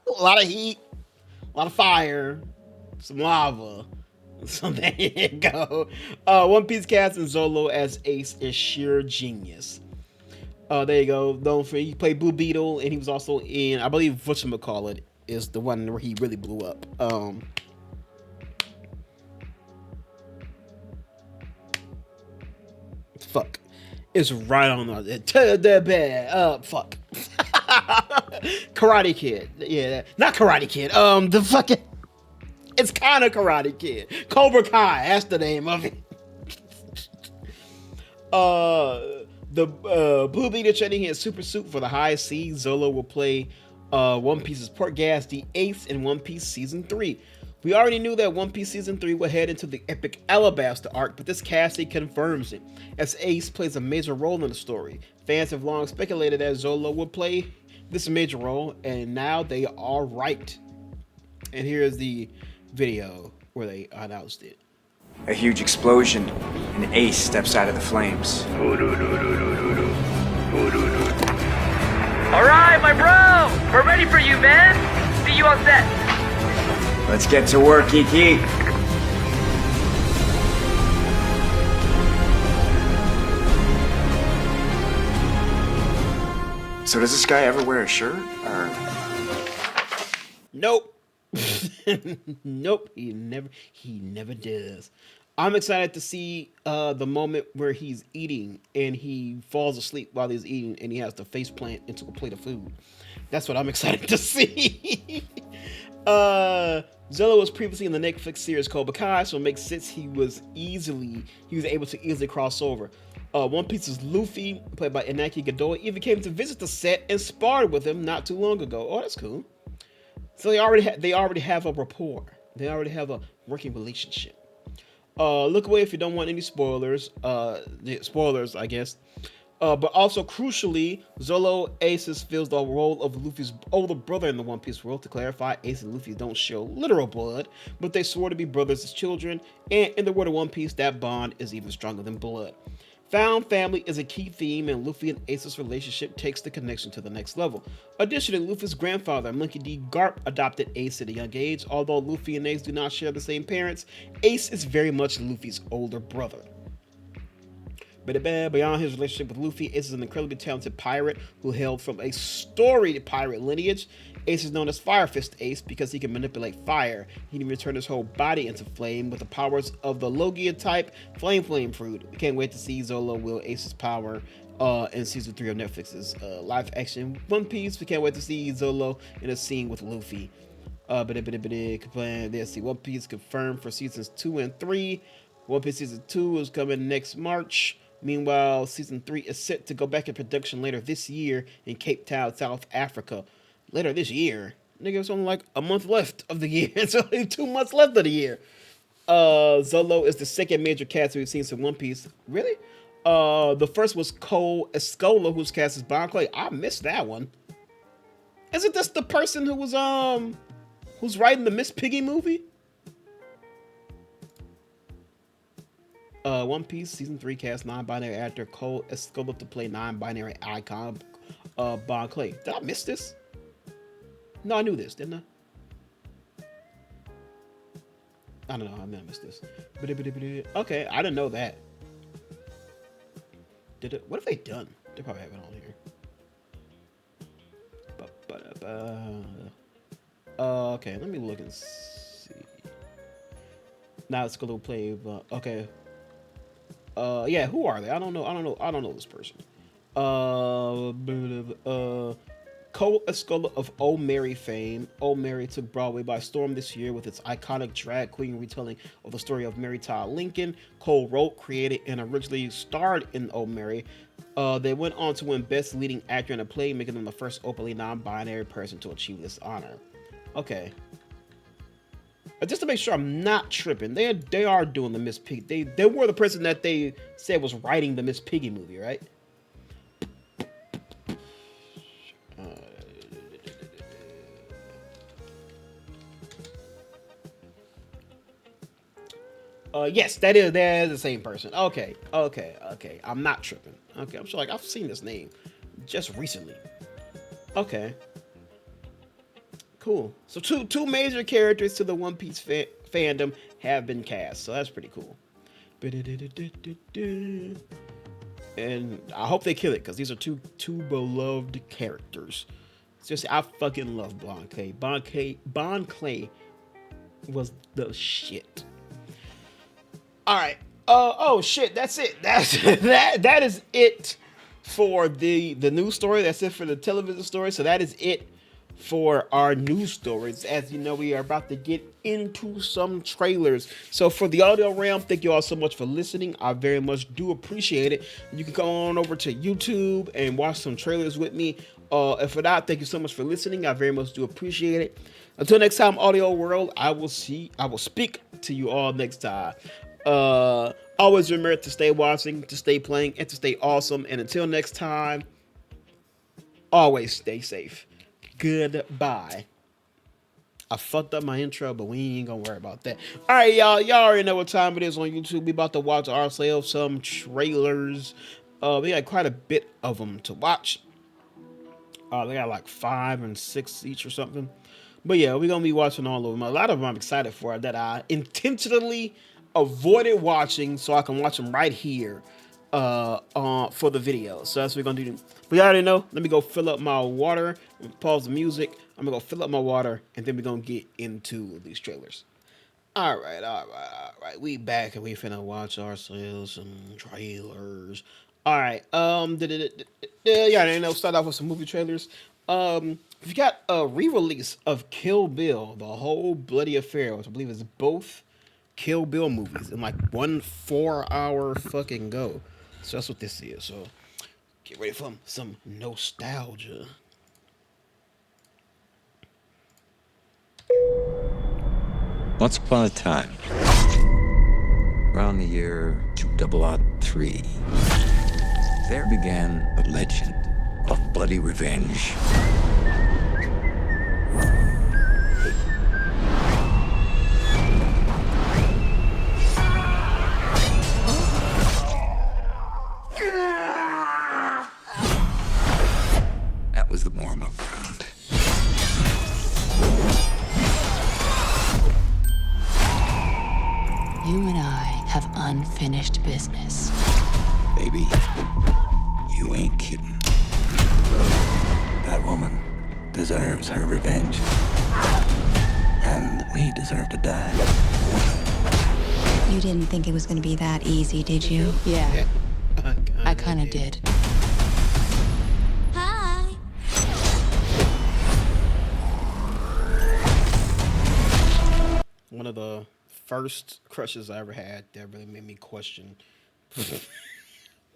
a lot of fire, some lava. So there you go. One Piece casting Zolo as Ace is sheer genius. There you go. He played Blue Beetle, and he was also in, I believe, whatchamacallit is the one where he really blew up. Fuck. It's right on the bed. Fuck. Karate Kid. Yeah, not Karate Kid. The fucking. It's kind of Karate Kid. Cobra Kai. That's the name of it. The Blue Beetle training in super suit for the high seas. Zolo will play One Piece's Portgas the Ace in One Piece Season 3. We already knew that One Piece Season 3 would head into the epic Alabasta arc, but this casting confirms it, as Ace plays a major role in the story. Fans have long speculated that Zolo would play this major role, and now they are right. And here's the video where they announced it. A huge explosion, and Ace steps out of the flames. Alright, my bro! We're ready for you, man! See you on set! Let's get to work, Iki. So does this guy ever wear a shirt, or? Nope. Nope, he never does. I'm excited to see the moment where he's eating and he falls asleep while he's eating and he has to face plant into a plate of food. That's what I'm excited to see. Zolo was previously in the Netflix series Cobra Kai, so it makes sense he was able to easily cross over. One Piece's Luffy, played by Inaki Godoy, even came to visit the set and sparred with him not too long ago. Oh, that's cool. So they already have a rapport. They already have a working relationship. Look away if you don't want any spoilers. Spoilers, I guess. But also, crucially, Zolo Ace fills the role of Luffy's older brother in the One Piece world. To clarify, Ace and Luffy don't show literal blood, but they swore to be brothers as children, and in the world of One Piece, that bond is even stronger than blood. Found family is a key theme, and Luffy and Ace's relationship takes the connection to the next level. Additionally, Luffy's grandfather, Monkey D. Garp, adopted Ace at a young age. Although Luffy and Ace do not share the same parents, Ace is very much Luffy's older brother. Beyond his relationship with Luffy, Ace is an incredibly talented pirate who hailed from a storied pirate lineage. Ace is known as Fire Fist Ace because he can manipulate fire. He can even turn his whole body into flame with the powers of the Logia type Flame Fruit. We can't wait to see Zolo wield Ace's power in season 3 of Netflix's live action One Piece. We can't wait to see Zolo in a scene with Luffy. Let's see, One Piece confirmed for seasons 2 and 3. One Piece season 2 is coming next March. Meanwhile, season 3 is set to go back in production later this year in Cape Town, South Africa. Later this year? Nigga, it's only like a month left of the year. It's only 2 months left of the year. Zolo is the second major cast we've seen since One Piece. Really? The first was Cole Escola, whose cast is Bon Clay. I missed that one. Isn't this the person who was who's writing the Miss Piggy movie? One Piece season 3 cast non-binary actor Cole Escola to play non-binary icon Bon Clay. Did I miss this? No, I knew this, didn't I don't know. I may have missed this. Okay, I didn't know that. What have they done? They probably have it on here. Okay, let me look and see. Now it's gonna play. Okay. Yeah, who are they? I don't know this person. Cole Escola of Oh Mary fame. Oh Mary took Broadway by storm this year with its iconic drag queen retelling of the story of Mary Todd Lincoln. Cole wrote, created, and originally starred in Oh Mary. They went on to win Best Leading Actor in a Play, making them the first openly non-binary person to achieve this honor. Okay. Just to make sure I'm not tripping, they are doing the Miss Piggy. They were the person that they said was writing the Miss Piggy movie, right? Yes, that is the same person. Okay. I'm not tripping. Okay, I'm sure like I've seen this name just recently. Okay. Cool. So two major characters to the One Piece fandom have been cast, so that's pretty cool. And I hope they kill it because these are two beloved characters. Seriously, I fucking love Bon Clay. Bon Clay was the shit. All right. Oh shit. That's it. That is it for the news story. That's it for the television story. So that is it for our news stories. As you know, we are about to get into some trailers. So for the audio realm, thank you all so much for listening. I very much do appreciate it. You can go on over to YouTube and watch some trailers with me. If for that, thank you so much for listening. I very much do appreciate it. Until next time, audio world, I will speak to you all next time. Always remember to stay watching, to stay playing, and to stay awesome. And until next time, always stay safe. Goodbye. I fucked up my intro, but we ain't gonna worry about that. All right, y'all. Y'all already know what time it is on YouTube. We about to watch ourselves some trailers. We got quite a bit of them to watch. They got like 5 and 6 each or something. But yeah, we're gonna be watching all of them. A lot of them I'm excited for that I intentionally avoided watching so I can watch them right here for the video. So that's what we're gonna do. We already know. Let me go fill up my water. Pause the music. I'm gonna go fill up my water, and then we're gonna get into these trailers. All right. We back and we finna watch ourselves some trailers. All right. Yeah, start off with some movie trailers. We got a re-release of Kill Bill, the whole bloody affair, which I believe is both Kill Bill movies in like 1 4-hour fucking go. So that's what this is. So get ready for some nostalgia. Once upon a time, around the year 2003, there began a legend of bloody revenge. That was the warm-up round. You and I have unfinished business. Baby, you ain't kidding. That woman deserves her revenge. And we deserve to die. You didn't think it was gonna be that easy, did you? Yeah, I kind of did. Hi. One of the first crushes I ever had that really made me question.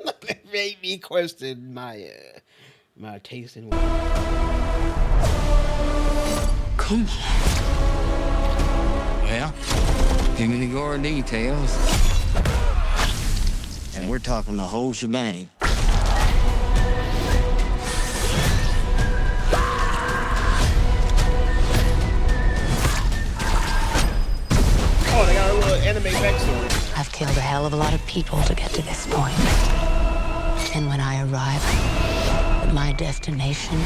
That made me question my taste in women. Come on. Well, give me the gore details. And we're talking the whole shebang. Oh, they got a little anime backstory. I've killed a hell of a lot of people to get to this point. And when I arrive at my destination,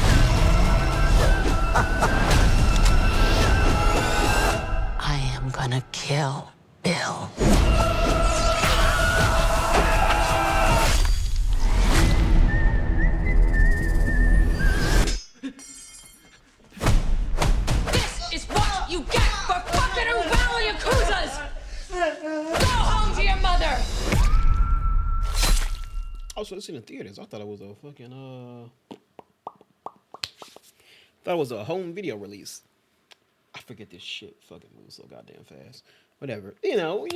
I am gonna kill Bill. This is what you get for fucking around with Yakuzas! Go home to your mother! Also, it's in the theaters. I thought it was a fucking thought it was a home video release. I forget this shit fucking moves so goddamn fast. Whatever. You know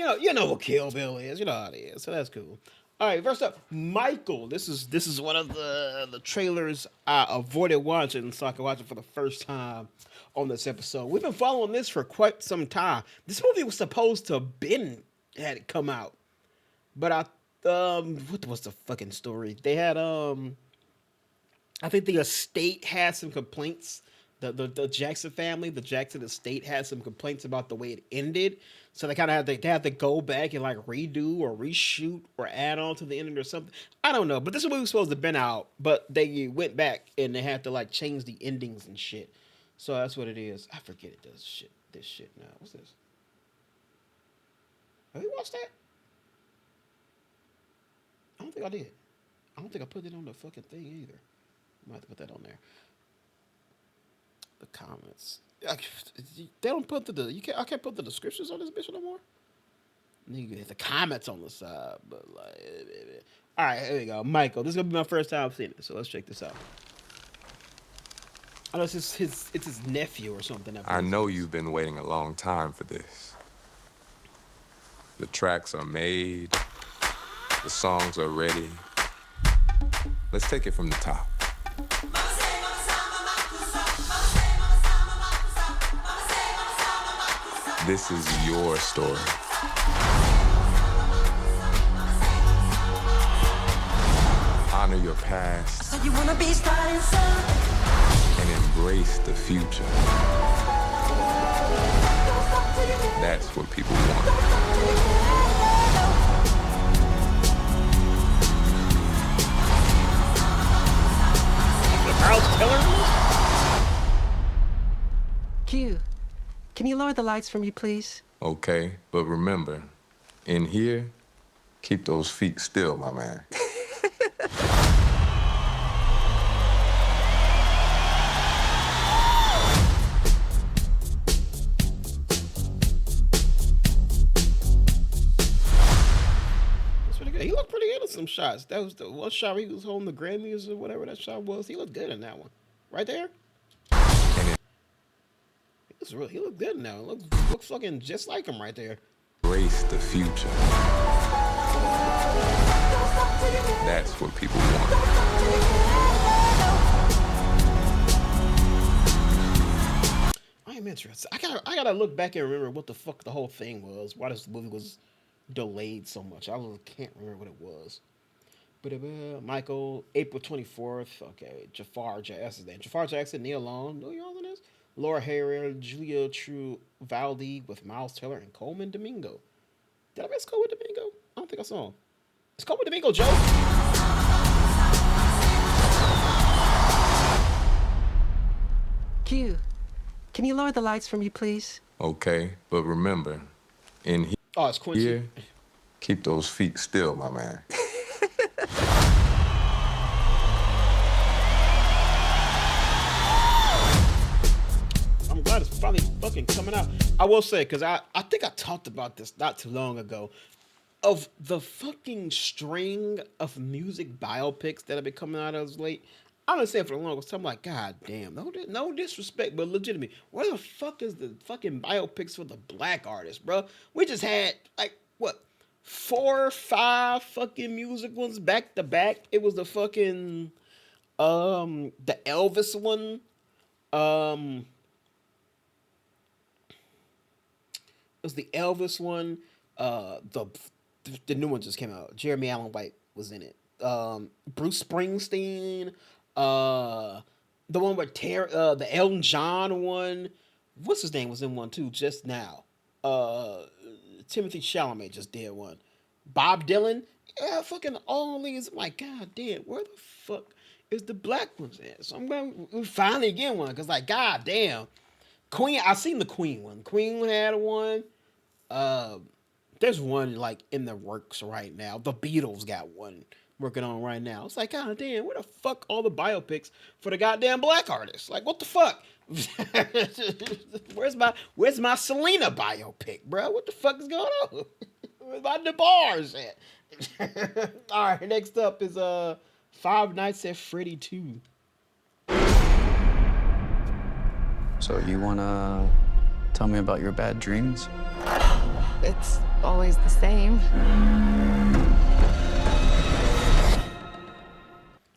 what Kill Bill is. You know how it is. So that's cool. All right, first up, Michael. This is one of the trailers I avoided watching, so I can watch it for the first time on this episode. We've been following this for quite some time. This movie was supposed to have been had it come out, but what was the fucking story? They had I think the estate had some complaints. The Jackson family, the Jackson estate had some complaints about the way it ended. So they kind of had to go back and like redo or reshoot or add on to the ending or something. I don't know, but this movie was supposed to have been out, but they went back and they had to like change the endings and shit. So that's what it is. I forget it does this shit now. What's this? Have you watched that? I don't think I did. I don't think I put it on the fucking thing either. I might have to put that on there. The comments. They don't put I can't put the descriptions on this bitch no more. You get the comments on the side, but like, all right, here we go. Michael, this is gonna be my first time seeing it, so let's check this out. I know it's his nephew or something. I know you've been waiting a long time for this. The tracks are made, the songs are ready. Let's take it from the top. This is your story. Honor your past and embrace the future. That's what people want. Q, can you lower the lights for me, please? Okay, but remember, in here, keep those feet still, my man. That's pretty good. He looked pretty good in some shots. That was the one shot where he was holding the Grammys or whatever that shot was. He looked good in that one. Right there. He looked good now. Looks fucking just like him right there. Embrace the future. That's what people want. I am interested. I gotta look back and remember what the fuck the whole thing was. Why this movie was delayed so much. I can't remember what it was. Michael, April 24th. Okay, Jafar Jackson. Jafar Jackson, Neil Long. Know you all in this? Laura Harrier, Julia True Valdi with Miles Teller and Coleman Domingo. Did I miss Coleman Domingo? I don't think I saw him. Is Coleman Domingo Joe? Q, can you lower the lights for me, please? Okay, but remember, in it's Quincy. here, keep those feet still, my man. I'm glad it's finally fucking coming out. I will say, because I think I talked about this not too long ago, of the fucking string of music biopics that have been coming out as late. I understand for the longest time, I'm like, God damn, no disrespect, but legitimately, where the fuck is the fucking biopics for the black artists, bro? We just had, like, what, 4 or 5 fucking music ones back to back. It was the fucking, the Elvis one. It was the Elvis one. The new one just came out. Jeremy Allen White was in it. Bruce Springsteen. The one with the Elton John one. What's his name was in one too just now. Timothy Chalamet just did one. Bob Dylan. Yeah, fucking all these. I'm like, God damn, where the fuck is the black ones at? So I'm going to finally get one, because, like, God damn. Queen, I seen the Queen one. Queen had one. There's one, like, in the works right now. The Beatles got one working on right now. It's like, God damn, where the fuck all the biopics for the goddamn black artists? Like, what the fuck? Where's my Selena biopic, bro? What the fuck is going on? Where's my DeBars at? All right, next up is Five Nights at Freddy 2. So you wanna tell me about your bad dreams? It's always the same.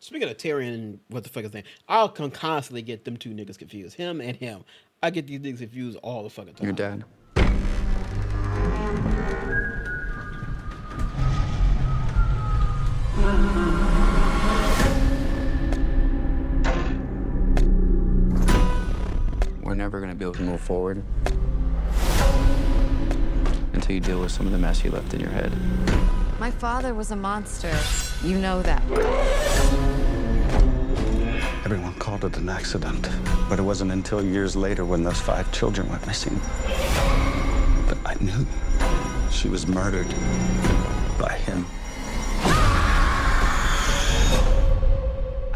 Speaking of Tyrion, what the fuck is his name? I'll constantly get them two niggas confused. Him and him. I get these niggas confused all the fucking time. Your dad. We're never gonna be able to move forward until you deal with some of the mess you left in your head. My father was a monster. You know that. Everyone called it an accident, but it wasn't until years later, when those 5 children went missing, that I knew she was murdered by him.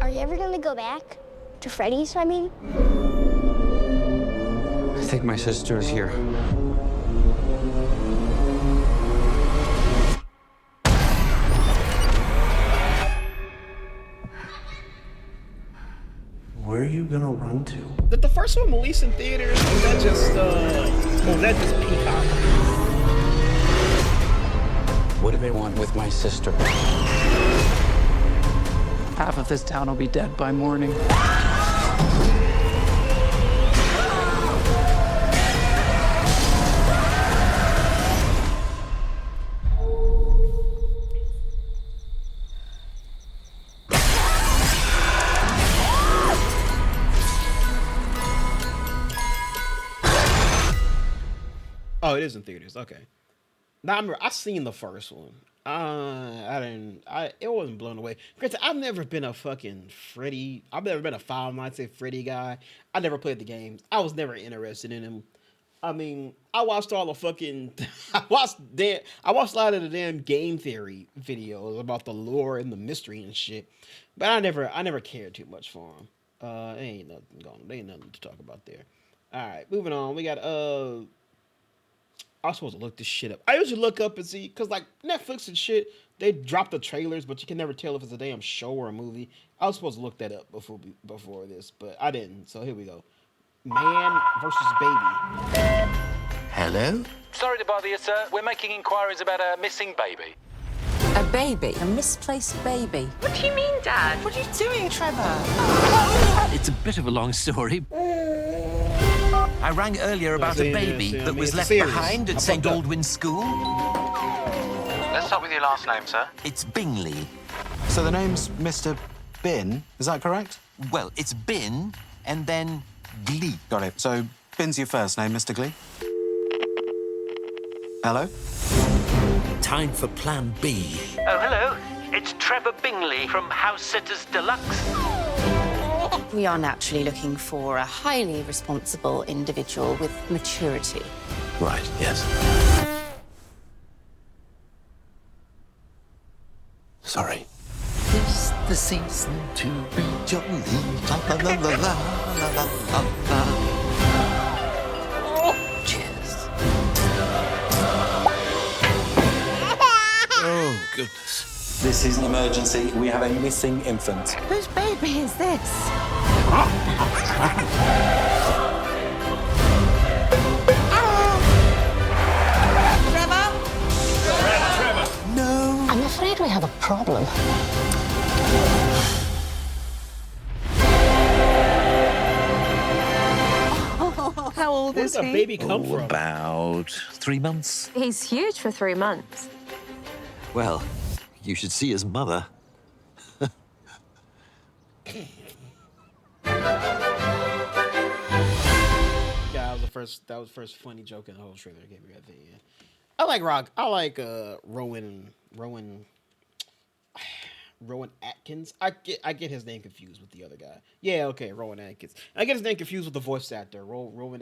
Are you ever gonna go back to Freddy's, I mean? I think my sister is here. Where are you gonna run to? Did the first one release in theaters? Or was that just Peacock? What do they want with my sister? Half of this town will be dead by morning. Oh, it is in theaters. Okay. Now I remember I seen the first one. It wasn't blown away. Granted, I've never been a fucking Freddy. I've never been a Five Nights at Freddy guy. I never played the games. I was never interested in them. I mean, I watched all the fucking. I watched a lot of the damn game theory videos about the lore and the mystery and shit. But I never cared too much for them. Ain't nothing to talk about there. All right, moving on. We got I was supposed to look this shit up. I usually look up and see, because, like, Netflix and shit, they drop the trailers, but you can never tell if it's a damn show or a movie. I was supposed to look that up before this, but I didn't. So here we go. Man versus Baby. Hello? Sorry to bother you, sir. We're making inquiries about a missing baby. A baby? A misplaced baby? What do you mean, Dad? What are you doing, Trevor? It's a bit of a long story. I rang earlier about a baby that was left behind at St. Aldwyn's School. Let's start with your last name, sir. It's Bingley. So the name's Mr. Bin, is that correct? Well, it's Bin and then Glee. Got it. So Bin's your first name, Mr. Glee? Hello? Time for Plan B. Oh, hello. It's Trevor Bingley from House Sitters Deluxe. We are naturally looking for a highly responsible individual with maturity. Right, yes. Sorry. It's the season to be jolly. La la la la la la la la. goodness. This is an emergency. We have a missing infant. Whose baby is this? No. I'm afraid we have a problem. How old Where does a baby come from? About 3 months. He's huge for 3 months. Well, you should see his mother. Yeah, that was the first funny joke in the whole trailer. Gave me at the end. I like Rowan Atkins. I get his name confused with the other guy. Yeah, okay, Rowan Atkins. I get his name confused with the voice actor, Rowan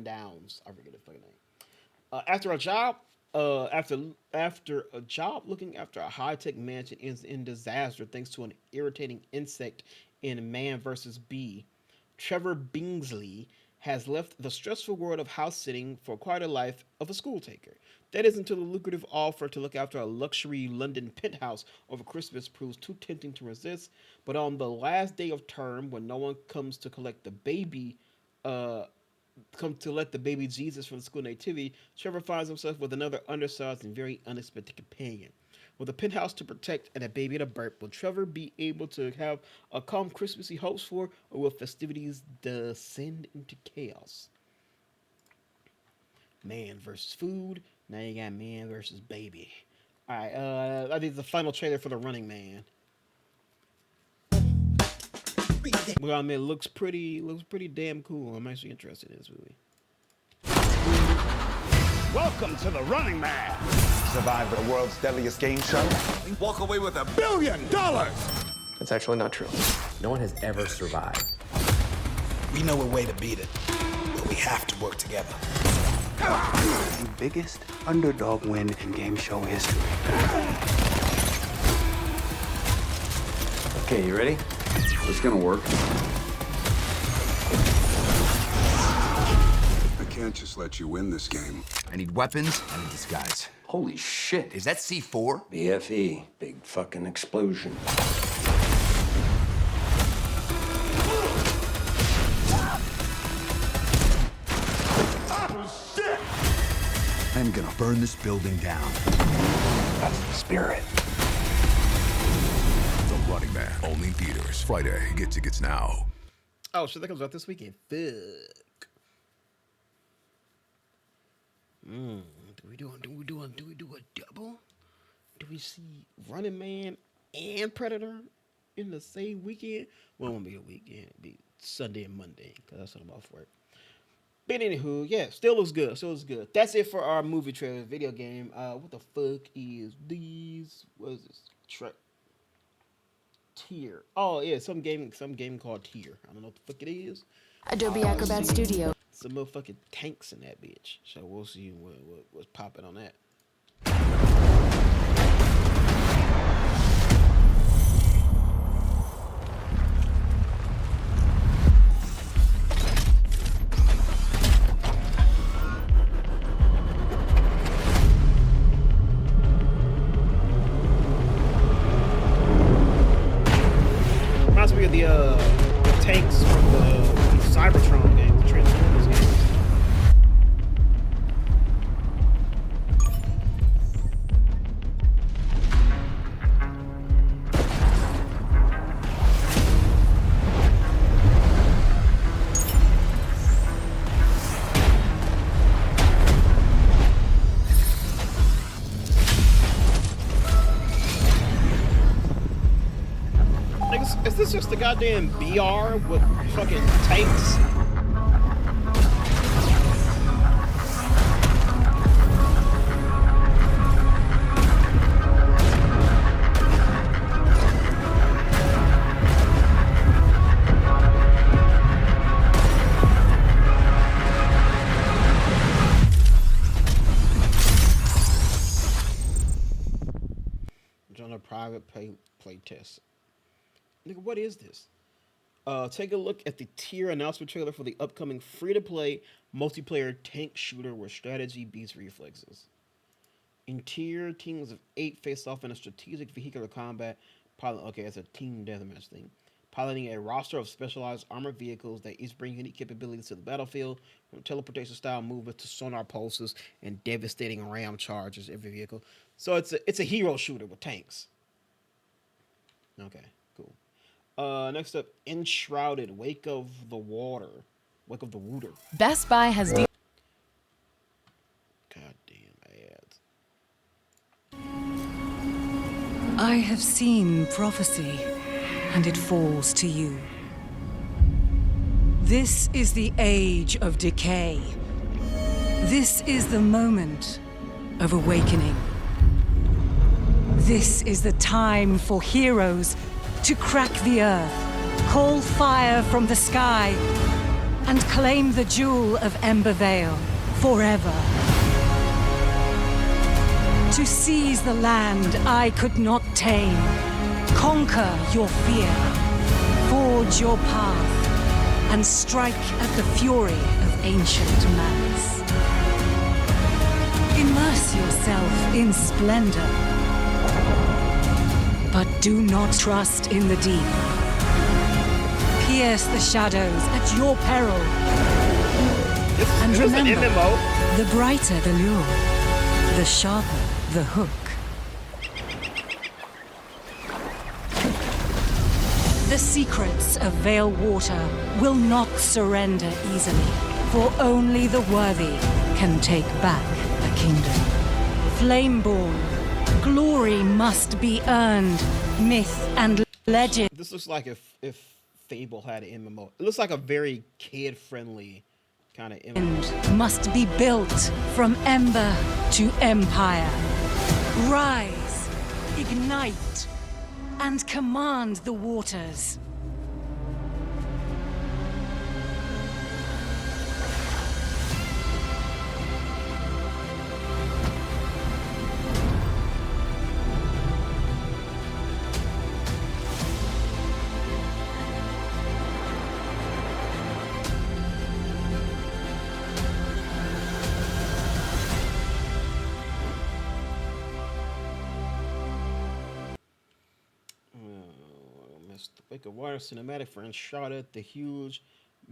Downs. I forget his fucking name. After a job looking after a high-tech mansion ends in disaster thanks to an irritating insect in Man vs. Bee, Trevor Bingsley has left the stressful world of house sitting for quite a life of a school taker. That is until the lucrative offer to look after a luxury London penthouse over Christmas proves too tempting to resist. But on the last day of term, when no one comes to collect the baby, come to let the baby Jesus from the school nativity, Trevor finds himself with another undersized and very unexpected companion. With a penthouse to protect and a baby to birth, will Trevor be able to have a calm Christmas he hopes for, or will festivities descend into chaos? Man versus food. Now you got man versus baby. All right, I think the final trailer for The Running Man. Well, I mean, it looks pretty damn cool. I'm actually interested in this movie. Welcome to The Running Man. Survive the world's deadliest game show. Walk away with $1 billion. That's actually not true. No one has ever survived. We know a way to beat it, but we have to work together. The biggest underdog win in game show history. Okay, you ready? It's gonna work. I can't just let you win this game. I need weapons and a disguise. Holy shit. Is that C4? BFE. Big fucking explosion. I'm gonna burn this building down. That's the spirit. The Running Man. Only in theaters. Friday. Get tickets now. Oh, shit, that comes out this weekend. Fuck. Do we do a double? Do we see Running Man and Predator in the same weekend? Well, it won't be a weekend. It'll be Sunday and Monday, because that's when I'm off work. But anywho, yeah, still looks good. That's it for our movie trailer video game. What the fuck is these? What is this? Tier. Oh yeah, some game called Tier. I don't know what the fuck it is. Adobe Acrobat Studio. Some motherfucking tanks in that bitch. So we'll see what's popping on that. Reminds me of the tanks from the Cybertron game, the Transformers games. Is this just the goddamn BR with fucking tanks? On a private play test. Nigga, what is this? Take a look at the tier announcement trailer for the upcoming free-to-play multiplayer tank shooter where strategy beats reflexes. Interior teams of 8 face off in a strategic vehicular combat. Okay, it's a team deathmatch thing. Piloting a roster of specialized armored vehicles that each bring unique capabilities to the battlefield, from teleportation-style movement to sonar pulses and devastating ram charges every vehicle. So it's a hero shooter with tanks. Okay, cool. Next up, Enshrouded, Wake of the Water. Wake of the Wooter. Best Buy has... God damn ads. I have seen prophecy, and it falls to you. This is the age of decay. This is the moment of awakening. This is the time for heroes to crack the earth, call fire from the sky, and claim the jewel of Ember Vale forever. To seize the land I could not tame, conquer your fear, forge your path, and strike at the fury of ancient malice. Immerse yourself in splendor, but do not trust in the deep. Pierce the shadows at your peril. And remember, the brighter the lure, the sharper the hook. The secrets of Vale Water will not surrender easily, for only the worthy can take back a kingdom. Flameborn, glory must be earned, myth and legend. This looks like if Fable had an MMO. It looks like a very kid-friendly kind of MMO. Must be built from ember to empire. Rise, ignite, and command the waters. Wake of Water cinematic for Uncharted, the huge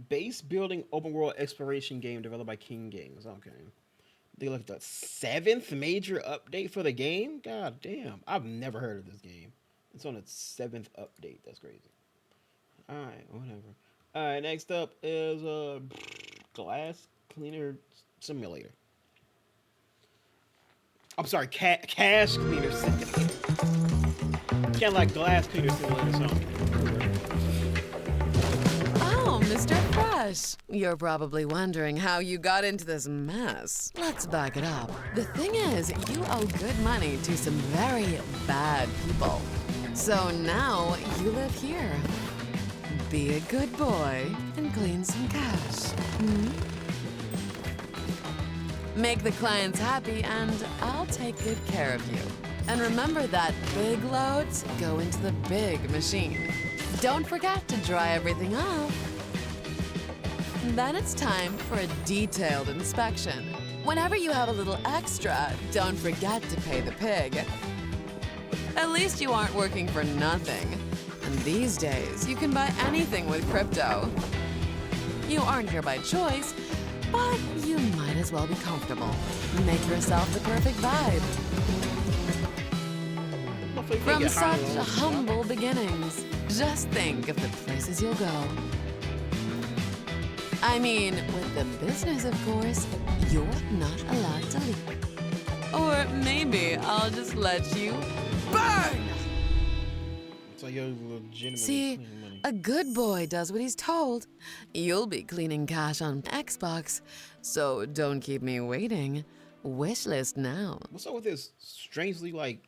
base building open world exploration game developed by King Games. Okay. They look at the 7th major update for the game? God damn. I've never heard of this game. It's on its 7th update. That's crazy. Alright, whatever. Alright, next up is Glass Cleaner Simulator. I'm sorry, Cash Cleaner Simulator. Can't like Glass Cleaner Simulator something. Oh, Mr. Fresh. You're probably wondering how you got into this mess. Let's back it up. The thing is, you owe good money to some very bad people. So now you live here. Be a good boy and clean some cash. Make the clients happy and I'll take good care of you. And remember that big loads go into the big machine. Don't forget to dry everything off. Then it's time for a detailed inspection. Whenever you have a little extra, don't forget to pay the pig. At least you aren't working for nothing. And these days, you can buy anything with crypto. You aren't here by choice, but you might as well be comfortable. Make yourself the perfect vibe. From such humble beginnings, just think of the places you'll go. I mean, with the business, of course, you're not allowed to leave. Or maybe I'll just let you burn! So you're legitimately See, cleaning money. a good boy does what he's told. You'll be cleaning cash on Xbox, so don't keep me waiting. Wishlist now. What's up with this strangely like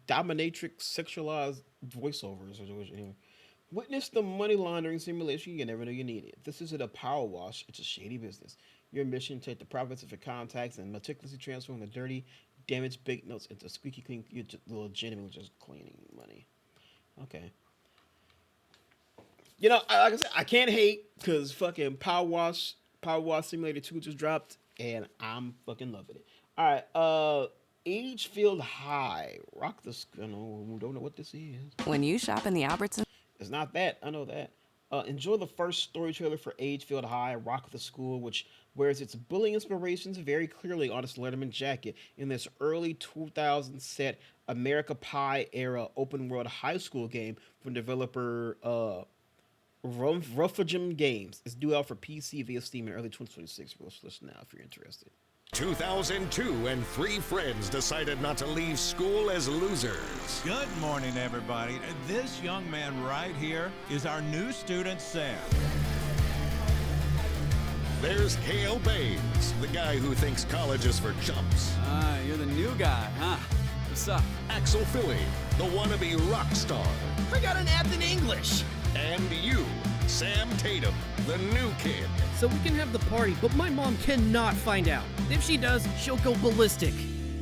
dominatrix sexualized voiceovers? Anyway. Witness the money laundering simulation you never knew you needed. This isn't a power wash, it's a shady business. Your mission: take the profits of your contacts and meticulously transform the dirty, damaged banknotes into squeaky clean. You're legitimately just cleaning money. Okay. You know, like I said, I can't hate because fucking Power Wash Simulator 2 just dropped, and I'm fucking loving it. All right, Agefield High. Rock the School. Don't know what this is. When you shop in the Albertsons. It's not that. I know that. Enjoy the first story trailer for Agefield High, Rock the School, which wears its bullying inspirations very clearly on its Letterman jacket in this early 2000s set America Pie era open world high school game from developer Ruffagem Games. It's due out for PC via Steam in early 2026. We'll listen now if you're interested. 2002, and 3 friends decided not to leave school as losers. Good morning, everybody. This young man right here is our new student, Sam. There's Hale Baines, the guy who thinks college is for chumps. You're the new guy, huh? What's up? Axel Philly, the wannabe rock star. I got an F in English. And you, Sam Tatum, the new kid. So we can have the party, but my mom cannot find out. If she does, she'll go ballistic.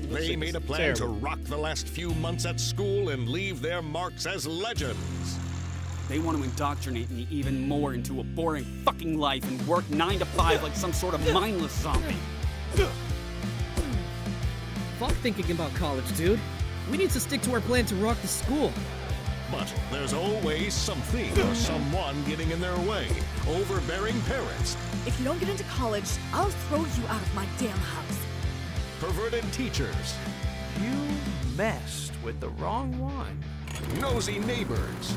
They made a plan to rock the last few months at school and leave their marks as legends. They want to indoctrinate me even more into a boring fucking life and work 9 to 5 like some sort of mindless zombie. Fuck thinking about college, dude. We need to stick to our plan to rock the school. But there's always something or someone getting in their way. Overbearing parents. If you don't get into college, I'll throw you out of my damn house. Perverted teachers. You messed with the wrong one. Nosy neighbors.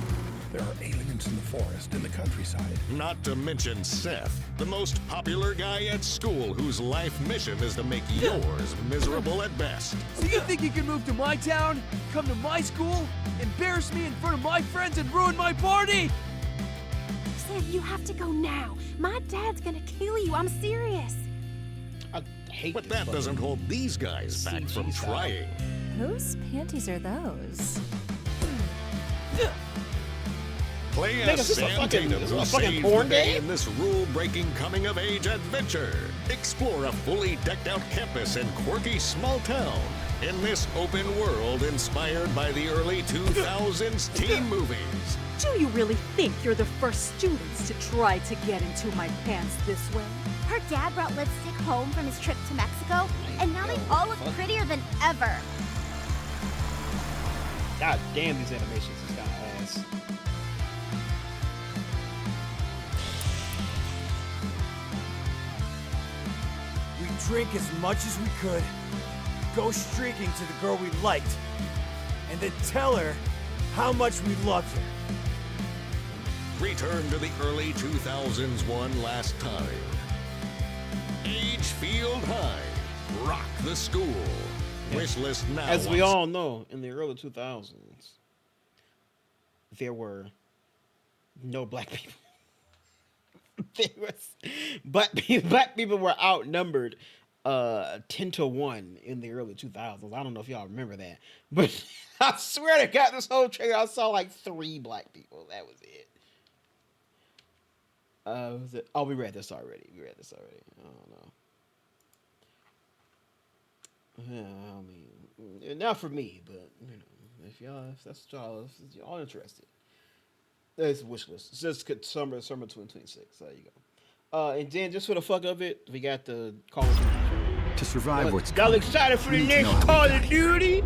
There are aliens in the forest, in the countryside. Not to mention Seth, the most popular guy at school whose life mission is to make yours miserable at best. So you think you can move to my town, come to my school, embarrass me in front of my friends and ruin my party? Sam, you have to go now. My dad's gonna kill you. I'm serious. I hate But that doesn't hold these guys back from trying. Whose panties are those? Play as Sam Tatum, who saves the day in this rule-breaking coming-of-age adventure. Explore a fully decked-out campus and quirky small town in this open world inspired by the early 2000s teen movies. Do you really think you're the first students to try to get into my pants this way? Her dad brought lipstick home from his trip to Mexico, and now they all look prettier than ever. God damn, these animations is kind of ass. We drink as much as we could, go streaking to the girl we liked, and then tell her how much we loved her. Return to the early 2000s one last time. Agefield High, rock the school. Wish list now. As we all know, in the early 2000s, there were no black people. Black people were outnumbered 10-1 in the early 2000s. I don't know if y'all remember that, but I swear to God, this whole trailer I saw like 3 black people. That was it. Was it? Oh, we read this already. I don't know. Yeah, I mean, not for me, but you know, if that's what y'all interested. It's a wish list. It's just summer 2026. There you go. And then just for the fuck of it, we got the Call of Duty. To survive what's y'all excited for the next Call of Duty?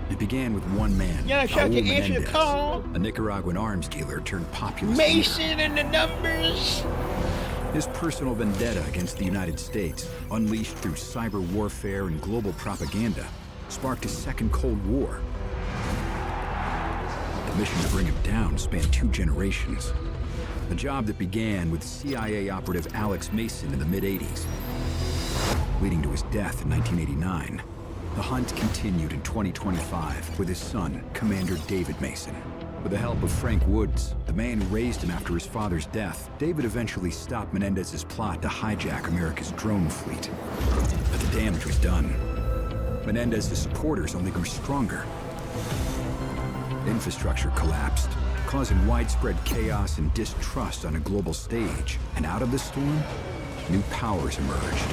It began with one man, Yeah, try to Raul answer the Menendez, call. a Nicaraguan arms dealer turned populist Mason and the numbers. leader. His personal vendetta against the United States, unleashed through cyber warfare and global propaganda, sparked a second Cold War. The mission to bring him down spanned 2 generations. A job that began with CIA operative Alex Mason in the mid-'80s, leading to his death in 1989. The hunt continued in 2025 with his son, Commander David Mason. With the help of Frank Woods, the man who raised him after his father's death, David eventually stopped Menendez's plot to hijack America's drone fleet. But the damage was done. Menendez's supporters only grew stronger. Infrastructure collapsed, causing widespread chaos and distrust on a global stage. And out of the storm, new powers emerged.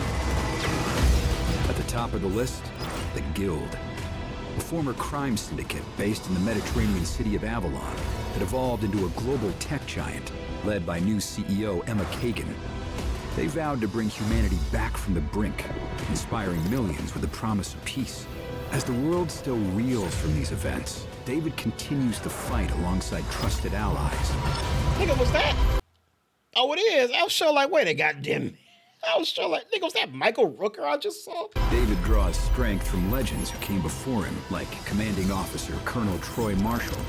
At the top of the list, the Guild, a former crime syndicate based in the Mediterranean city of Avalon that evolved into a global tech giant led by new CEO Emma Kagan. They vowed to bring humanity back from the brink, inspiring millions with the promise of peace. As the world still reels from these events, David continues to fight alongside trusted allies. Nigga, was that? Oh, it is. I was sure like, wait a goddamn. I was sure like, nigga, was that Michael Rooker I just saw? David draws strength from legends who came before him, like Commanding Officer Colonel Troy Marshall,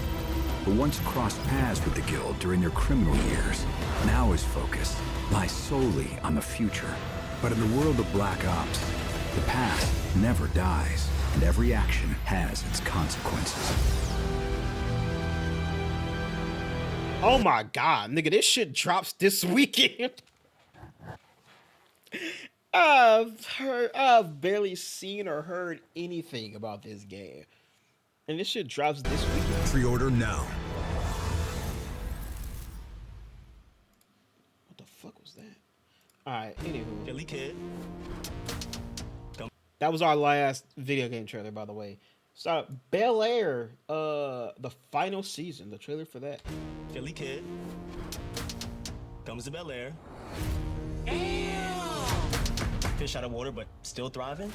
who once crossed paths with the Guild during their criminal years. Now his focus lies solely on the future. But in the world of Black Ops, the past never dies, and every action has its consequences. Oh my god, nigga, this shit drops this weekend. I've barely seen or heard anything about this game. And this shit drops this weekend. Pre-order now. What the fuck was that? Alright, anywho. Philly kid. That was our last video game trailer, by the way. So, Bel Air, the final season, the trailer for that. Philly kid. Comes to Bel Air. Fish out of water, but still thriving.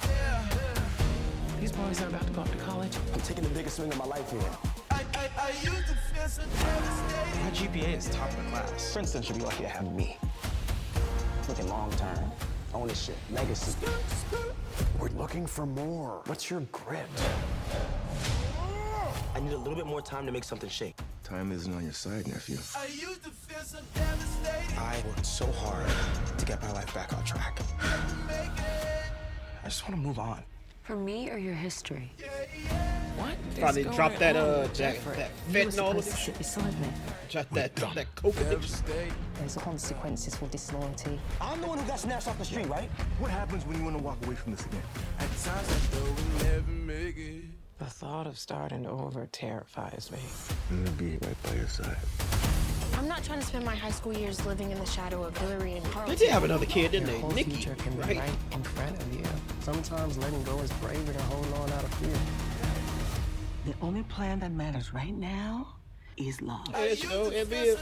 These boys are about to go off to college. I'm taking the biggest swing of my life here. I used to feel so devastated. My GPA is top of the class. Princeton should be lucky to have me. Looking long term. Ownership, legacy. We're looking for more. What's your grit? I need a little bit more time to make something shake. Time isn't on your side, nephew. I used to feel so devastated. I worked so hard to get my life back on track. I just want to move on. For me or your history? What? Probably drop that that fentanyl. Sit beside me. Drop that coke addiction. There's consequences for disloyalty. I'm the one who got snatched off the street, right? What happens when you want to walk away from this again? At times I thought we'd never make it. The thought of starting over terrifies me. I'm gonna be right by your side. I'm not trying to spend my high school years living in the shadow of Hillary and Carl. They did have another kid, didn't Your they? whole Nikki, future can be right? right in front of you. Sometimes letting go is braver than holding on out of fear. The only plan that matters right now is love. It's no NBA.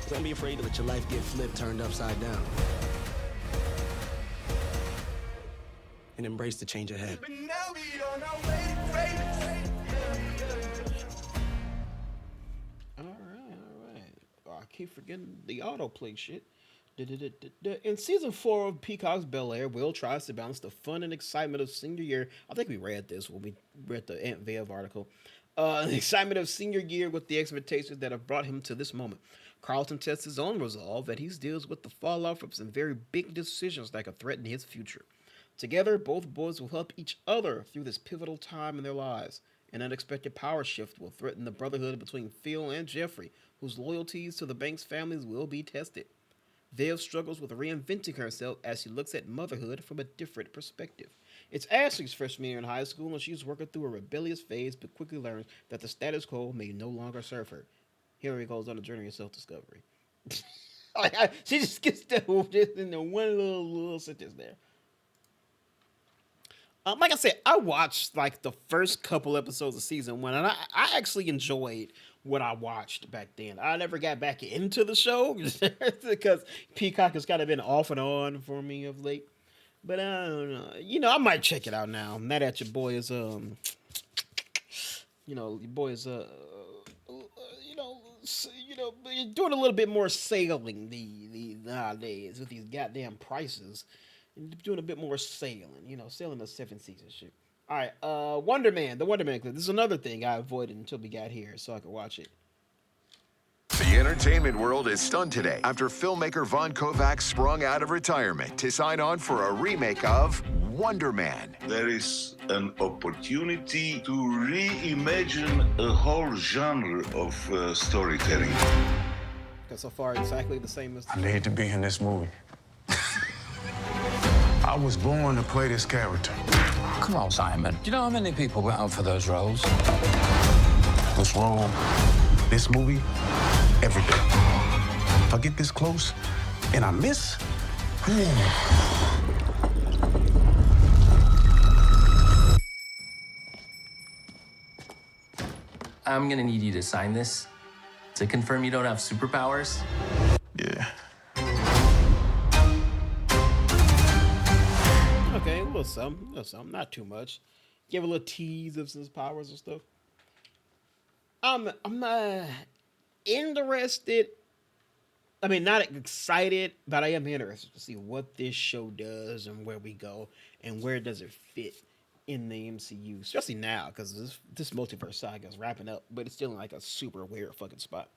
Don't be afraid to let your life get flipped, turned upside down. And embrace the change ahead. All right. Oh, I keep forgetting the autoplay shit. In season 4 of Peacock's Bel Air, Will tries to balance the fun and excitement of senior year. I think we read this when we read the Aunt Viv article. The excitement of senior year with the expectations that have brought him to this moment. Carlton tests his own resolve that he deals with the fallout from some very big decisions that could threaten his future. Together, both boys will help each other through this pivotal time in their lives. An unexpected power shift will threaten the brotherhood between Phil and Jeffrey, whose loyalties to the Banks families will be tested. Viv struggles with reinventing herself as she looks at motherhood from a different perspective. It's Ashley's freshman year in high school, and she's working through a rebellious phase, but quickly learns that the status quo may no longer serve her. Hillary goes on a journey of self-discovery. She just gets that in the one little sentence there. Like I said, I watched like the first couple episodes of season 1, and I actually enjoyed what I watched back then. I never got back into the show because Peacock has kind of been off and on for me of late. But I don't know. You know, I might check it out now. Now that your boy is your boy is doing a little bit more sailing the nowadays with these goddamn prices. And doing a bit more sailing, sailing the 7 season shit. All right, the Wonder Man clip. This is another thing I avoided until we got here so I could watch it. The entertainment world is stunned today after filmmaker Von Kovacs sprung out of retirement to sign on for a remake of Wonder Man. There is an opportunity to reimagine a whole genre of storytelling. Because so far, exactly the same as... I need to be in this movie. I was born to play this character. Come on, Simon. Do you know how many people went out for those roles? This role, this movie, every day. If I get this close and I miss, I'm gonna need you to sign this. To confirm you don't have superpowers? Yeah. Okay, a little something, not too much. Give a little tease of some powers and stuff. I'm interested. I mean, not excited, but I am interested to see what this show does and where we go and where does it fit in the MCU, especially now because this multiverse saga is wrapping up, but it's still in like a super weird fucking spot.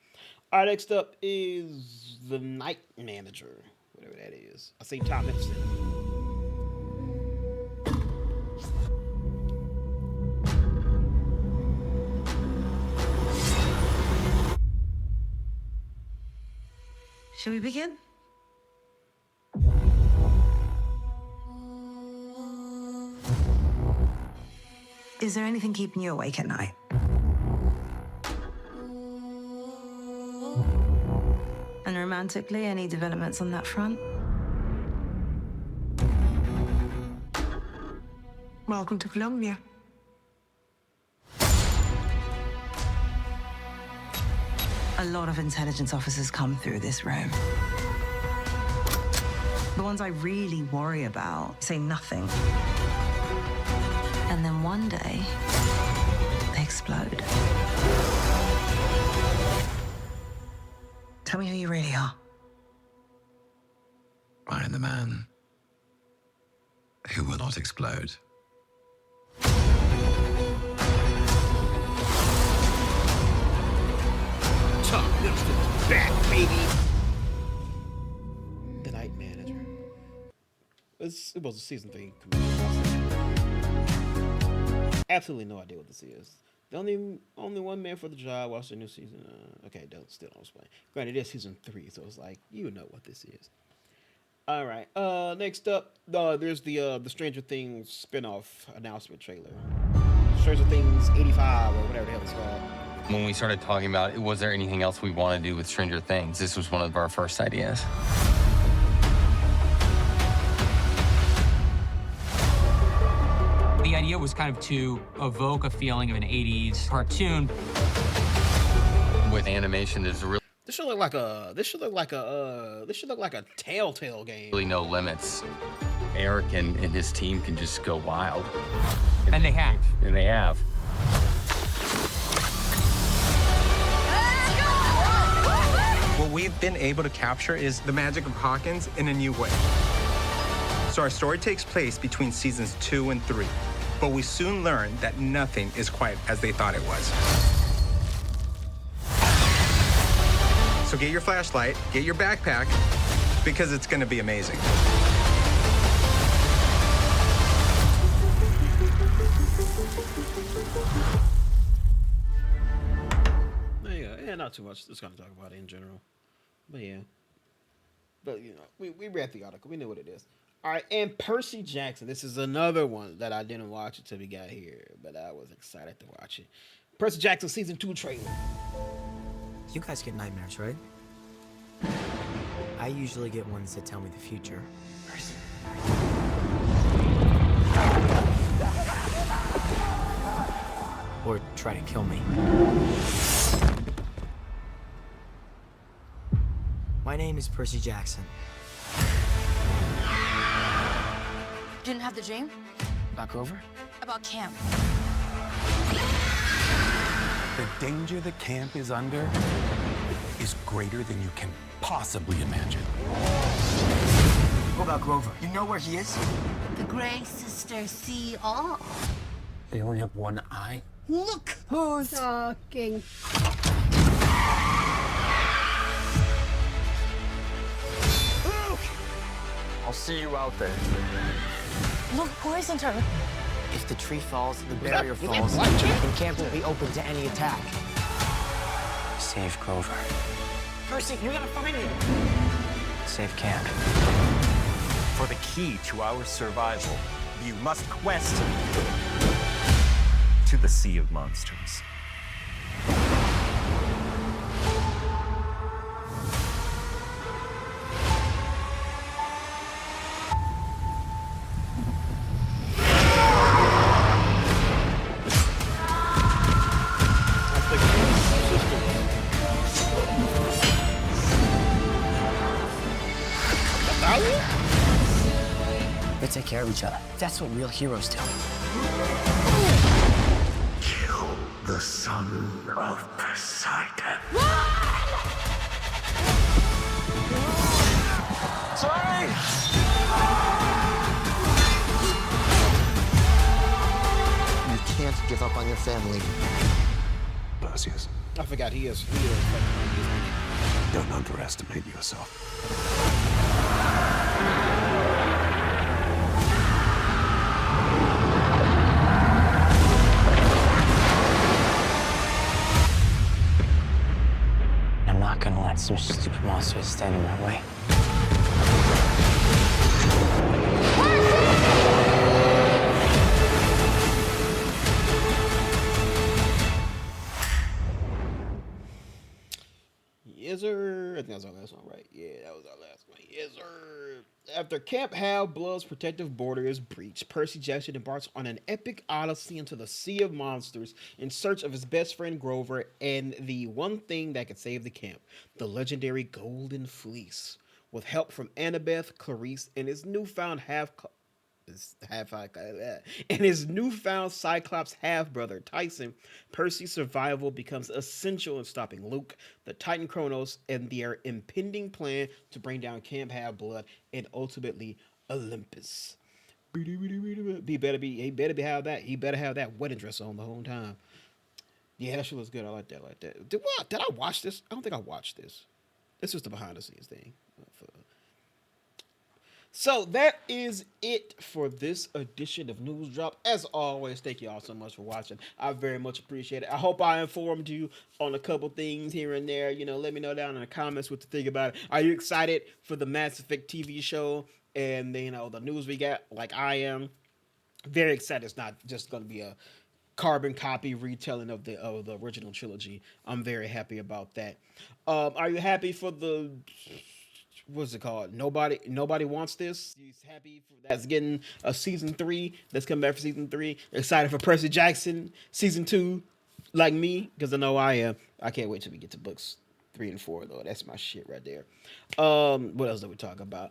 All right, next up is The Night Manager, whatever that is. I see Tom Hiddleston. Shall we begin? Is there anything keeping you awake at night? And romantically, any developments on that front? Welcome to Colombia. A lot of intelligence officers come through this room. The ones I really worry about say nothing. And then one day, they explode. Tell me who you really are. I am the man who will not explode. Tom Hiddleston's back, baby. The Night Manager. It was a season 3. Absolutely no idea what this is. The only one man for the job. Watch the new season. Okay, still don't explain. Granted, it is season 3, so it's like you know what this is. All right. Next up, there's the Stranger Things spinoff announcement trailer. Stranger Things 85 or whatever the hell it's called. When we started talking about, was there anything else we want to do with Stranger Things? This was one of our first ideas. The idea was kind of to evoke a feeling of an 80s cartoon. With animation, there's really This should look like a Telltale game. really no limits. Eric and his team can just go wild. And they have. And they have. What we've been able to capture is the magic of Hawkins in a new way. So our story takes place between seasons 2 and 3, but we soon learn that nothing is quite as they thought it was. So get your flashlight, get your backpack, because it's gonna be amazing. There you go. Yeah, not too much. Just gonna talk about it in general. But yeah. But you know, we read the article. We knew what it is. All right, and Percy Jackson. This is another one that I didn't watch until we got here, but I was excited to watch it. Percy Jackson season 2 trailer. You guys get nightmares, right? I usually get ones that tell me the future. Percy. Or try to kill me. My name is Percy Jackson. Didn't have the dream? About Grover? About camp. The danger the camp is under is greater than you can possibly imagine. What about Grover? You know where he is? The Grey Sisters see all. They only have one eye. Look who's talking. I'll see you out there. Look, poisoned her. If the tree falls, the barrier falls, and camp will be open to any attack. Save Grover. Percy, you gotta find him. Save camp. For the key to our survival, you must quest to the Sea of Monsters. Australia? They take care of each other. That's what real heroes do. Kill the son of Poseidon. Sorry! You can't give up on your family. Perseus, I forgot he is. don't underestimate yourself. I'm not gonna let some stupid monsters stand in my way. Yes, sir. I think that was our last one, right? Yeah, that was our last one. Yes, sir. After Camp Half-Blood's protective border is breached, Percy Jackson embarks on an epic odyssey into the Sea of Monsters in search of his best friend Grover and the one thing that could save the camp, the legendary Golden Fleece. With help from Annabeth, Clarice, and his newfound Cyclops half-brother Tyson, Percy's survival becomes essential in stopping Luke, the Titan Kronos, and their impending plan to bring down Camp Half-Blood and ultimately Olympus. He better have that wedding dress on the whole time. Yeah, that shit looks good. I like that. Did I watch this? I don't think I watched this. This was the behind the scenes thing. So that is it for this edition of News Drop. As always, thank you all so much for watching. I very much appreciate it. I hope I informed you on a couple things here and there. You know, let me know down in the comments what you think about it. Are you excited for the Mass Effect TV show and the news we got? Like I am. Very excited. It's not just going to be a carbon copy retelling of the original trilogy. I'm very happy about that. Are you happy for the... what's it called? Nobody wants this. He's happy for that's getting a season 3. That's coming back for season 3. Excited for Percy Jackson season 2, like me, because I know I am. I can't wait till we get to books 3 and 4 though. That's my shit right there. What else did we talk about?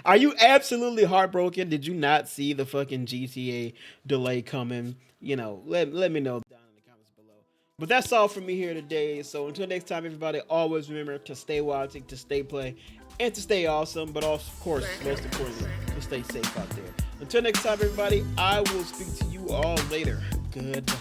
Are you absolutely heartbroken? Did you not see the fucking GTA delay coming? You know, let me know. But that's all from me here today. So until next time, everybody, always remember to stay watching, to stay play, and to stay awesome. But also, of course, most importantly, to stay safe out there. Until next time, everybody, I will speak to you all later. Goodbye.